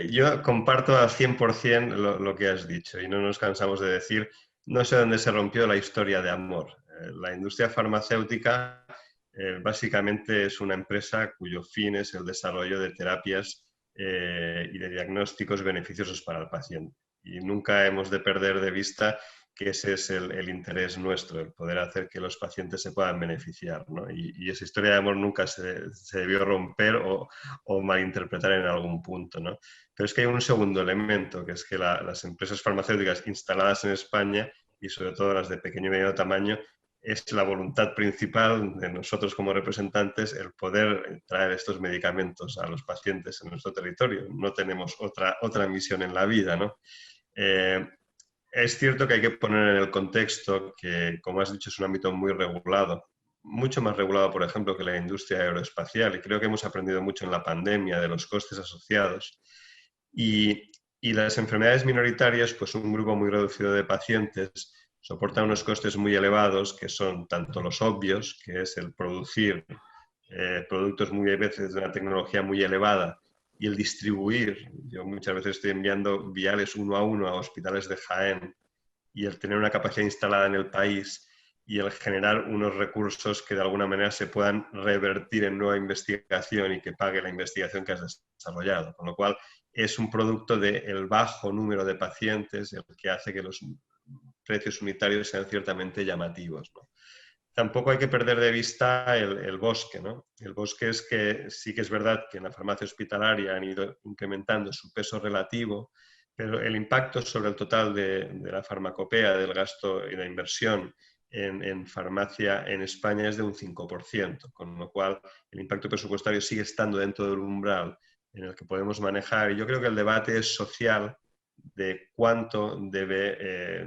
Speaker 3: yo comparto al 100% lo que has dicho y no nos cansamos de decir, no sé dónde se rompió la historia de amor. La industria farmacéutica básicamente es una empresa cuyo fin es el desarrollo de terapias y de diagnósticos beneficiosos para el paciente. Y nunca hemos de perder de vista que ese es el interés nuestro, el poder hacer que los pacientes se puedan beneficiar, ¿no? Y esa historia de amor nunca se debió romper o malinterpretar en algún punto, ¿no? Pero es que hay un segundo elemento, que es que las empresas farmacéuticas instaladas en España, y sobre todo las de pequeño y medio tamaño, es la voluntad principal de nosotros como representantes el poder traer estos medicamentos a los pacientes en nuestro territorio. No tenemos otra misión en la vida, ¿no? Es cierto que hay que poner en el contexto que, como has dicho, es un ámbito muy regulado, mucho más regulado, por ejemplo, que la industria aeroespacial, y creo que hemos aprendido mucho en la pandemia de los costes asociados. Y las enfermedades minoritarias, pues un grupo muy reducido de pacientes, soportan unos costes muy elevados, que son tanto los obvios, que es el producir productos muy veces de una tecnología muy elevada, y el distribuir. Yo muchas veces estoy enviando viales 1 a 1 a hospitales de Jaén, y el tener una capacidad instalada en el país y el generar unos recursos que de alguna manera se puedan revertir en nueva investigación y que pague la investigación que has desarrollado. Con lo cual es un producto del bajo número de pacientes el que hace que los precios unitarios sean ciertamente llamativos, ¿no? Tampoco hay que perder de vista el bosque, ¿no? El bosque es que sí que es verdad que en la farmacia hospitalaria han ido incrementando su peso relativo, pero el impacto sobre el total de la farmacopea, del gasto y la inversión en farmacia en España es de un 5%, con lo cual el impacto presupuestario sigue estando dentro del umbral en el que podemos manejar. Y yo creo que el debate es social de cuánto debe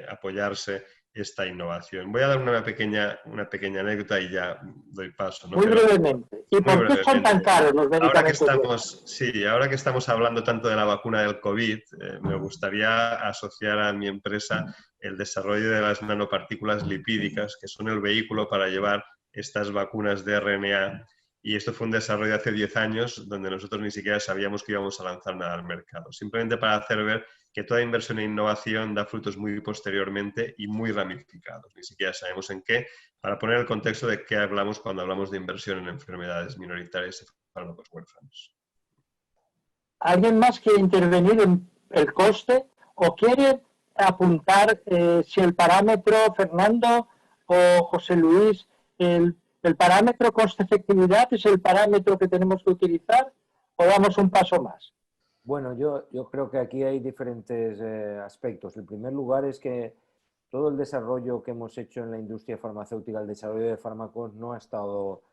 Speaker 3: apoyarse esta innovación. Voy a dar una pequeña anécdota y ya doy paso, ¿no?
Speaker 2: Muy brevemente. ¿Y por qué son tan caros los medicamentos?
Speaker 3: Ahora que estamos hablando tanto de la vacuna del COVID, me gustaría asociar a mi empresa el desarrollo de las nanopartículas lipídicas, que son el vehículo para llevar estas vacunas de RNA Y esto fue un desarrollo de hace 10 años donde nosotros ni siquiera sabíamos que íbamos a lanzar nada al mercado. Simplemente para hacer ver que toda inversión e innovación da frutos muy posteriormente y muy ramificados. Ni siquiera sabemos en qué, para poner el contexto de qué hablamos cuando hablamos de inversión en enfermedades minoritarias y fármacos huérfanos.
Speaker 2: ¿Alguien más quiere intervenir en el coste o quiere apuntar si el parámetro, Fernando o José Luis, el parámetro coste-efectividad es el parámetro que tenemos que utilizar o damos un paso más?
Speaker 5: Bueno, yo creo que aquí hay diferentes aspectos. En primer lugar es que todo el desarrollo que hemos hecho en la industria farmacéutica, el desarrollo de fármacos, no ha estado,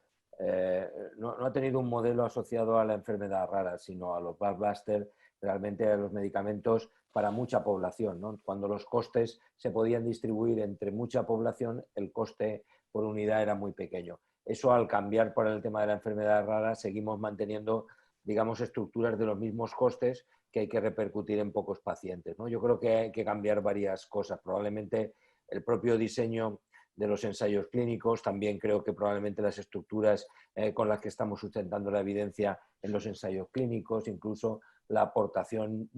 Speaker 5: no ha tenido un modelo asociado a la enfermedad rara, sino a los blockbusters, realmente a los medicamentos para mucha población, ¿no? Cuando los costes se podían distribuir entre mucha población, el coste por unidad era muy pequeño. Eso, al cambiar por el tema de la enfermedad rara, seguimos manteniendo, digamos, estructuras de los mismos costes que hay que repercutir en pocos pacientes, ¿no? Yo creo que hay que cambiar varias cosas. Probablemente el propio diseño de los ensayos clínicos, también creo que probablemente las estructuras con las que estamos sustentando la evidencia en los ensayos clínicos, incluso la aportación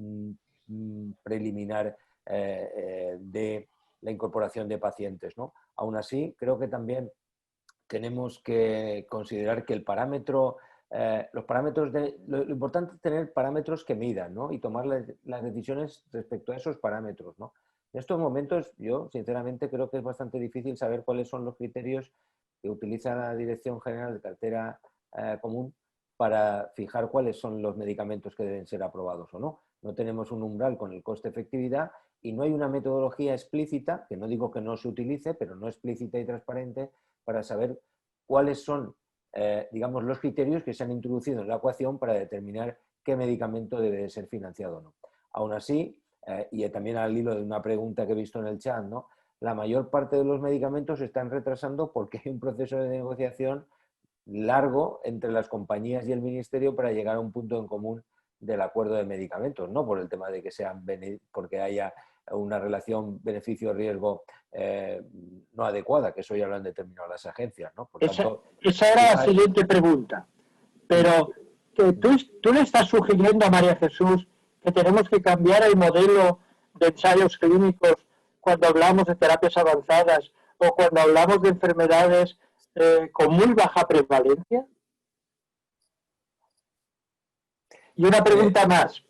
Speaker 5: preliminar de la incorporación de pacientes, ¿no? Aún así, creo que también tenemos que considerar que el parámetro, los parámetros lo importante es tener parámetros que midan, ¿no? Y tomar las decisiones respecto a esos parámetros, ¿no? En estos momentos, yo sinceramente creo que es bastante difícil saber cuáles son los criterios que utiliza la Dirección General de Cartera Común para fijar cuáles son los medicamentos que deben ser aprobados o no. No tenemos un umbral con el coste-efectividad y no hay una metodología explícita, que no digo que no se utilice, pero no explícita y transparente, para saber cuáles son, digamos, los criterios que se han introducido en la ecuación para determinar qué medicamento debe ser financiado o no. Aún así, y también al hilo de una pregunta que he visto en el chat, ¿no? La mayor parte de los medicamentos se están retrasando porque hay un proceso de negociación largo entre las compañías y el ministerio para llegar a un punto en común del acuerdo de medicamentos, no por el tema de que sean porque haya una relación beneficio-riesgo no adecuada, que eso ya lo han determinado las agencias, ¿no? Por tanto,
Speaker 2: esa era la siguiente pregunta. Pero que tú le estás sugiriendo a María Jesús que tenemos que cambiar el modelo de ensayos clínicos cuando hablamos de terapias avanzadas o cuando hablamos de enfermedades con muy baja prevalencia. Y una pregunta más,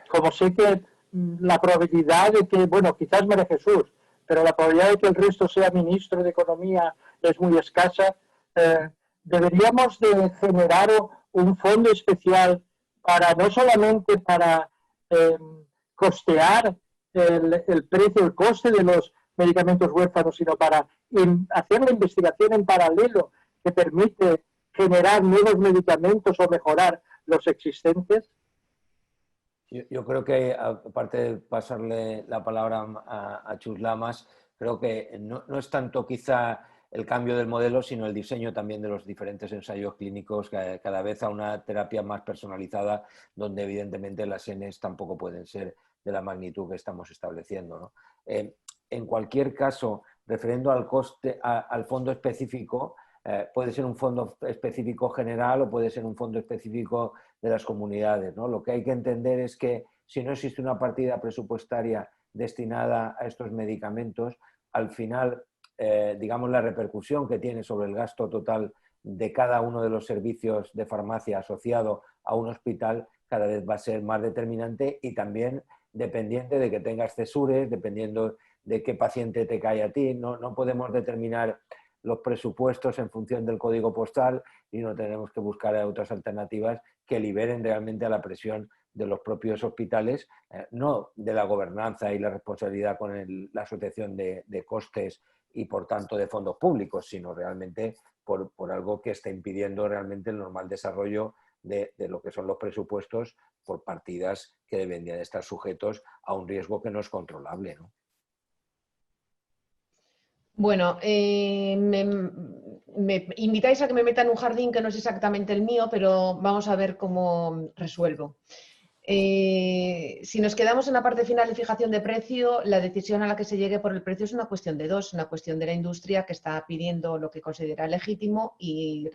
Speaker 2: como sé que la probabilidad de que, bueno, quizás María Jesús, pero la probabilidad de que el resto sea ministro de Economía es muy escasa, deberíamos de generar un fondo especial para no solamente para costear el precio, el coste de los medicamentos huérfanos, sino para hacer la investigación en paralelo que permite generar nuevos medicamentos o mejorar los existentes.
Speaker 5: Yo creo que, aparte de pasarle la palabra a Chus Lamas, creo que no es tanto quizá el cambio del modelo, sino el diseño también de los diferentes ensayos clínicos, cada vez a una terapia más personalizada, donde evidentemente las Ns tampoco pueden ser de la magnitud que estamos estableciendo, ¿no? En cualquier caso, refiriendo al coste, al fondo específico, puede ser un fondo específico general o puede ser un fondo específico de las comunidades, ¿no? Lo que hay que entender es que si no existe una partida presupuestaria destinada a estos medicamentos, al final, digamos, la repercusión que tiene sobre el gasto total de cada uno de los servicios de farmacia asociado a un hospital cada vez va a ser más determinante y también dependiente de que tengas cesures, dependiendo de qué paciente te cae a ti. No podemos determinar los presupuestos en función del código postal y no tenemos que buscar otras alternativas que liberen realmente a la presión de los propios hospitales, no de la gobernanza y la responsabilidad con la asociación de costes y por tanto de fondos públicos, sino realmente por algo que está impidiendo realmente el normal desarrollo de lo que son los presupuestos por partidas que deberían de estar sujetos a un riesgo que no es controlable, ¿no?
Speaker 7: Bueno, me invitáis a que me meta en un jardín que no es exactamente el mío, pero vamos a ver cómo resuelvo. si nos quedamos en la parte final de fijación de precio, la decisión a la que se llegue por el precio es una cuestión de dos, una cuestión de la industria que está pidiendo lo que considera legítimo y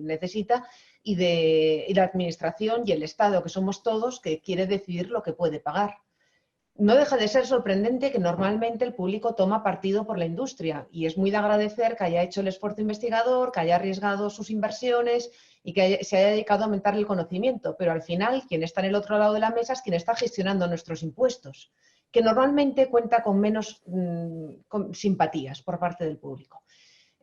Speaker 7: necesita, y de la administración y el Estado, que somos todos, que quiere decidir lo que puede pagar. No deja de ser sorprendente que normalmente el público toma partido por la industria y es muy de agradecer que haya hecho el esfuerzo investigador, que haya arriesgado sus inversiones y que se haya dedicado a aumentar el conocimiento, pero al final quien está en el otro lado de la mesa es quien está gestionando nuestros impuestos, que normalmente cuenta con menos con simpatías por parte del público.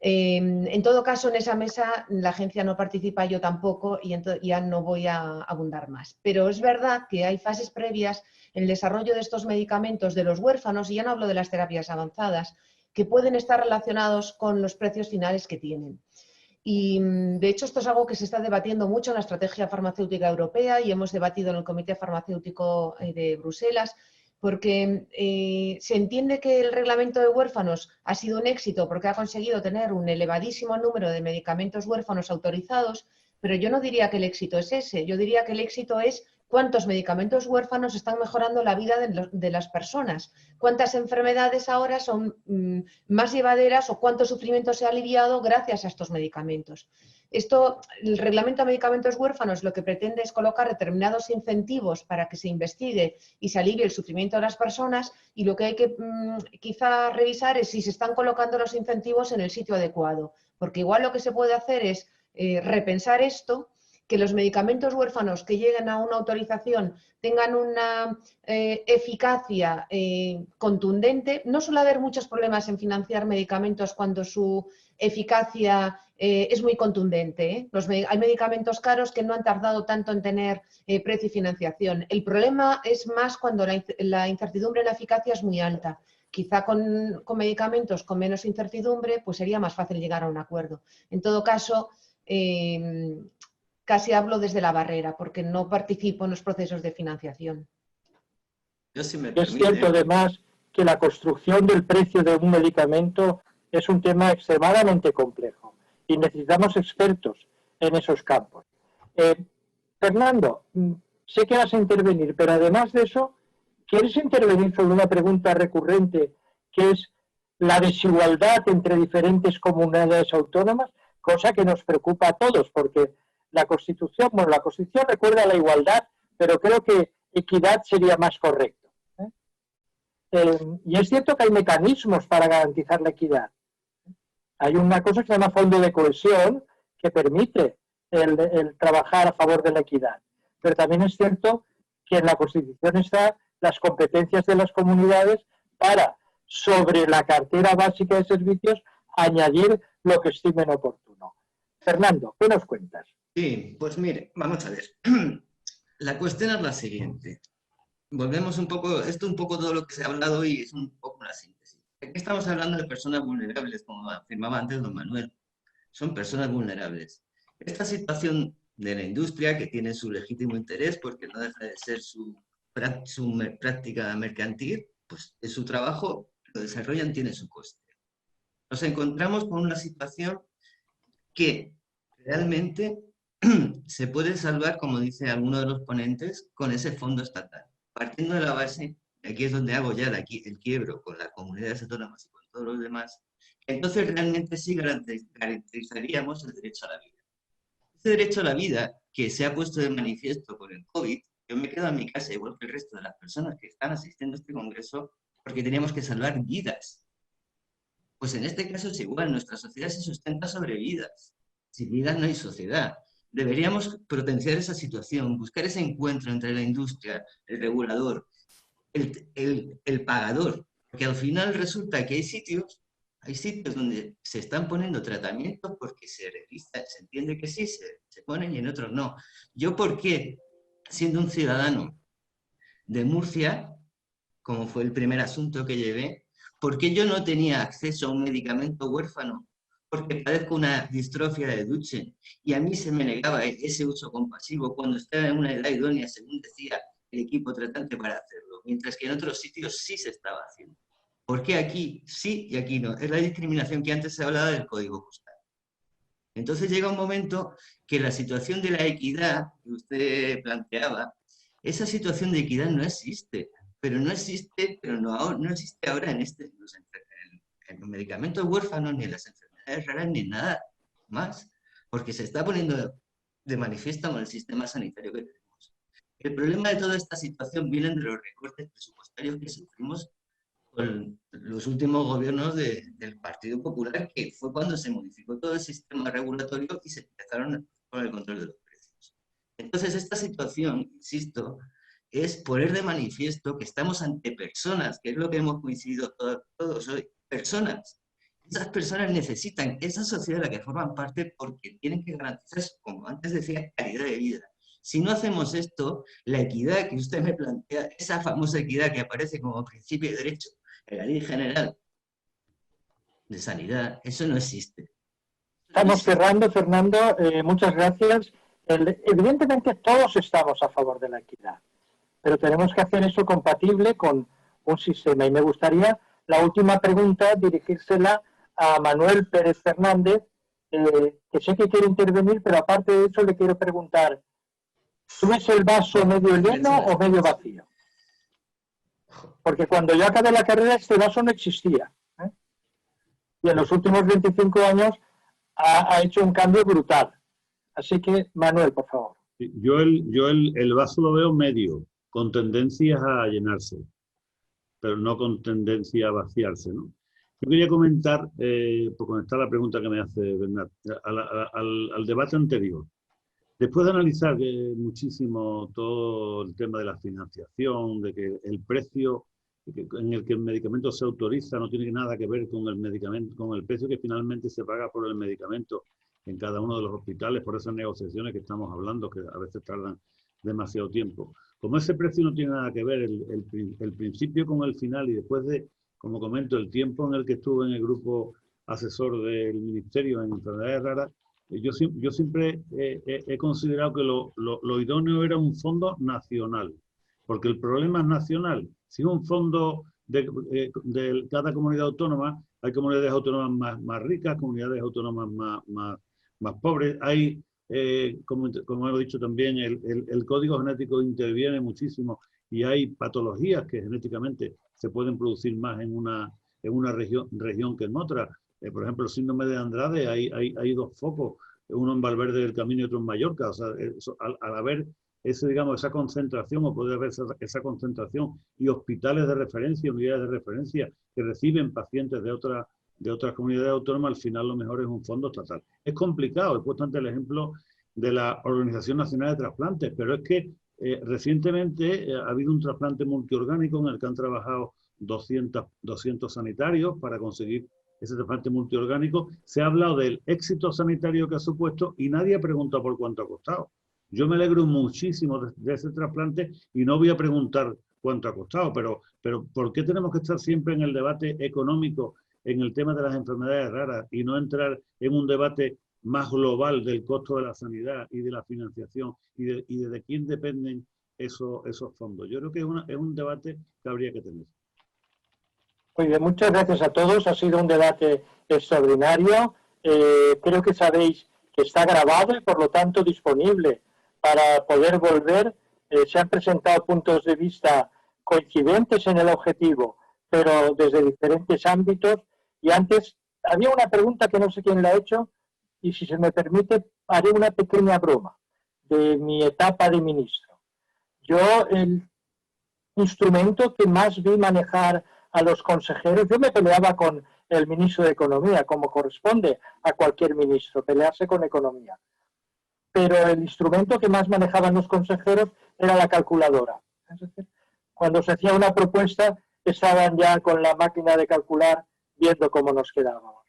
Speaker 7: En todo caso, en esa mesa la agencia no participa, yo tampoco, y ya no voy a abundar más. Pero es verdad que hay fases previas en el desarrollo de estos medicamentos de los huérfanos, y ya no hablo de las terapias avanzadas, que pueden estar relacionados con los precios finales que tienen. Y de hecho esto es algo que se está debatiendo mucho en la estrategia farmacéutica europea y hemos debatido en el Comité Farmacéutico de Bruselas, porque se entiende que el reglamento de huérfanos ha sido un éxito porque ha conseguido tener un elevadísimo número de medicamentos huérfanos autorizados, pero yo no diría que el éxito es ese, yo diría que el éxito es cuántos medicamentos huérfanos están mejorando la vida de las personas, cuántas enfermedades ahora son más llevaderas o cuánto sufrimiento se ha aliviado gracias a estos medicamentos. El reglamento de medicamentos huérfanos lo que pretende es colocar determinados incentivos para que se investigue y se alivie el sufrimiento de las personas, y lo que hay que quizá revisar es si se están colocando los incentivos en el sitio adecuado, porque igual lo que se puede hacer es repensar esto, que los medicamentos huérfanos que lleguen a una autorización tengan una eficacia contundente. No suele haber muchos problemas en financiar medicamentos cuando su eficacia es muy contundente. Hay medicamentos caros que no han tardado tanto en tener precio y financiación. El problema es más cuando la incertidumbre en la eficacia es muy alta. Quizá con medicamentos con menos incertidumbre pues sería más fácil llegar a un acuerdo. En todo caso, casi hablo desde la barrera, porque no participo en los procesos de financiación.
Speaker 2: Es cierto, además, que la construcción del precio de un medicamento es un tema extremadamente complejo y necesitamos expertos en esos campos. Fernando, sé que vas a intervenir, pero además de eso, ¿quieres intervenir sobre una pregunta recurrente que es la desigualdad entre diferentes comunidades autónomas? Cosa que nos preocupa a todos, porque la Constitución recuerda la igualdad, pero creo que equidad sería más correcto. Y es cierto que hay mecanismos para garantizar la equidad. Hay una cosa que se llama Fondo de Cohesión, que permite el trabajar a favor de la equidad. Pero también es cierto que en la Constitución están las competencias de las comunidades para, sobre la cartera básica de servicios, añadir lo que estimen oportuno. Fernando, ¿qué nos cuentas?
Speaker 4: Sí, pues mire, vamos a ver. La cuestión es la siguiente. Volvemos un poco, todo lo que se ha hablado hoy es un poco una síntesis. Aquí estamos hablando de personas vulnerables, como afirmaba antes don Manuel. Son personas vulnerables. Esta situación de la industria, que tiene su legítimo interés, porque no deja de ser su práctica mercantil, pues es su trabajo, lo desarrollan, tiene su coste. Nos encontramos con una situación que realmente se puede salvar, como dice alguno de los ponentes, con ese fondo estatal. Partiendo de la base, aquí es donde hago ya el quiebro con las comunidades autónomas y con todos los demás, entonces realmente sí garantizaríamos el derecho a la vida. Ese derecho a la vida que se ha puesto de manifiesto por el COVID, yo me quedo en mi casa igual que el resto de las personas que están asistiendo a este congreso porque teníamos que salvar vidas. Pues en este caso es igual, nuestra sociedad se sustenta sobre vidas. Sin vidas no hay sociedad. Deberíamos potenciar esa situación, buscar ese encuentro entre la industria, el regulador, el pagador, porque al final resulta que hay sitios donde se están poniendo tratamientos porque se entiende que sí, se ponen y en otros no. ¿Yo por qué, siendo un ciudadano de Murcia, como fue el primer asunto que llevé, por qué yo no tenía acceso a un medicamento huérfano? Porque padezco una distrofia de Duchenne y a mí se me negaba ese uso compasivo cuando estaba en una edad idónea, según decía el equipo tratante, para hacerlo, mientras que en otros sitios sí se estaba haciendo. ¿Por qué aquí sí y aquí no? Es la discriminación que antes se hablaba del código postal. Entonces llega un momento que la situación de la equidad que usted planteaba Esa situación de equidad no existe, pero no existe ahora en los medicamentos huérfanos, ni en las enfermedades raras, ni nada más, porque se está poniendo de manifiesto con el sistema sanitario que tenemos. El problema de toda esta situación viene de los recortes presupuestarios que sufrimos con los últimos gobiernos del Partido Popular, que fue cuando se modificó todo el sistema regulatorio y se empezaron con el control de los precios. Entonces, esta situación, insisto, es poner de manifiesto que estamos ante personas, que es lo que hemos coincidido todos hoy, personas. Esas personas necesitan esa sociedad de la que forman parte porque tienen que garantizar, como antes decía, calidad de vida. Si no hacemos esto, la equidad que usted me plantea, esa famosa equidad que aparece como principio de derecho en la Ley General de Sanidad, eso no existe.
Speaker 2: Estamos cerrando, Fernando. Muchas gracias. Evidentemente todos estamos a favor de la equidad, pero tenemos que hacer eso compatible con un sistema. Y me gustaría, la última pregunta, dirigírsela a Manuel Pérez Fernández, que sé que quiere intervenir, pero aparte de eso le quiero preguntar, ¿tú ves el vaso medio lleno o medio vacío? Porque cuando yo acabé la carrera este vaso no existía, ¿eh? Y en los últimos 25 años ha hecho un cambio brutal. Así que, Manuel, por favor.
Speaker 6: Yo el vaso lo veo medio, con tendencias a llenarse, pero no con tendencia a vaciarse, ¿no? Yo quería comentar, por conectar la pregunta que me hace Bernat, al debate anterior. Después de analizar muchísimo todo el tema de la financiación, de que el precio en el que el medicamento se autoriza no tiene nada que ver con el medicamento, con el precio que finalmente se paga por el medicamento en cada uno de los hospitales, por esas negociaciones que estamos hablando, que a veces tardan demasiado tiempo. Como ese precio no tiene nada que ver el principio con el final, y después de, como comento, el tiempo en el que estuve en el grupo asesor del Ministerio en enfermedades raras, yo siempre he considerado que lo idóneo era un fondo nacional, porque el problema es nacional. Si un fondo de cada comunidad autónoma, hay comunidades autónomas más ricas, comunidades autónomas más pobres, hay, como hemos dicho también, el código genético interviene muchísimo y hay patologías que genéticamente se pueden producir más en una región que en otra. Por ejemplo, el síndrome de Andrade, hay dos focos, uno en Valverde del Camino y otro en Mallorca. O sea, al haber esa concentración, o puede haber esa concentración, y hospitales de referencia, unidades de referencia que reciben pacientes de otras comunidades autónomas, al final lo mejor es un fondo estatal. Es complicado, he puesto ante el ejemplo de la Organización Nacional de Trasplantes, pero es que recientemente ha habido un trasplante multiorgánico en el que han trabajado 200 sanitarios para conseguir ese trasplante multiorgánico. Se ha hablado del éxito sanitario que ha supuesto y nadie ha preguntado por cuánto ha costado. Yo me alegro muchísimo de ese trasplante y no voy a preguntar cuánto ha costado, pero ¿por qué tenemos que estar siempre en el debate económico en el tema de las enfermedades raras y no entrar en un debate más global del costo de la sanidad y de la financiación y de quién dependen esos fondos? Yo creo que es un debate que habría que tener.
Speaker 2: Muy bien, muchas gracias a todos. Ha sido un debate extraordinario. Creo que sabéis que está grabado y por lo tanto disponible para poder volver. Se han presentado puntos de vista coincidentes en el objetivo, pero desde diferentes ámbitos. Y antes había una pregunta que no sé quién la ha hecho, y si se me permite haré una pequeña broma de mi etapa de ministro. Yo, el instrumento que más vi manejar a los consejeros, yo me peleaba con el ministro de Economía, como corresponde a cualquier ministro, pelearse con Economía. Pero el instrumento que más manejaban los consejeros era la calculadora. Es decir, cuando se hacía una propuesta, estaban ya con la máquina de calcular viendo cómo nos quedábamos.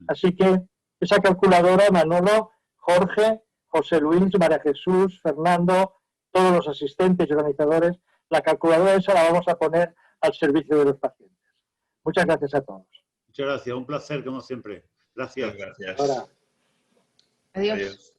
Speaker 2: Así que esa calculadora, Manolo, Jorge, José Luis, María Jesús, Fernando, todos los asistentes y organizadores, la calculadora esa la vamos a poner al servicio de los pacientes. Muchas gracias a todos.
Speaker 6: Muchas gracias, un placer como siempre. Gracias.
Speaker 3: Gracias.
Speaker 2: Ahora.
Speaker 7: Adiós.
Speaker 3: Adiós.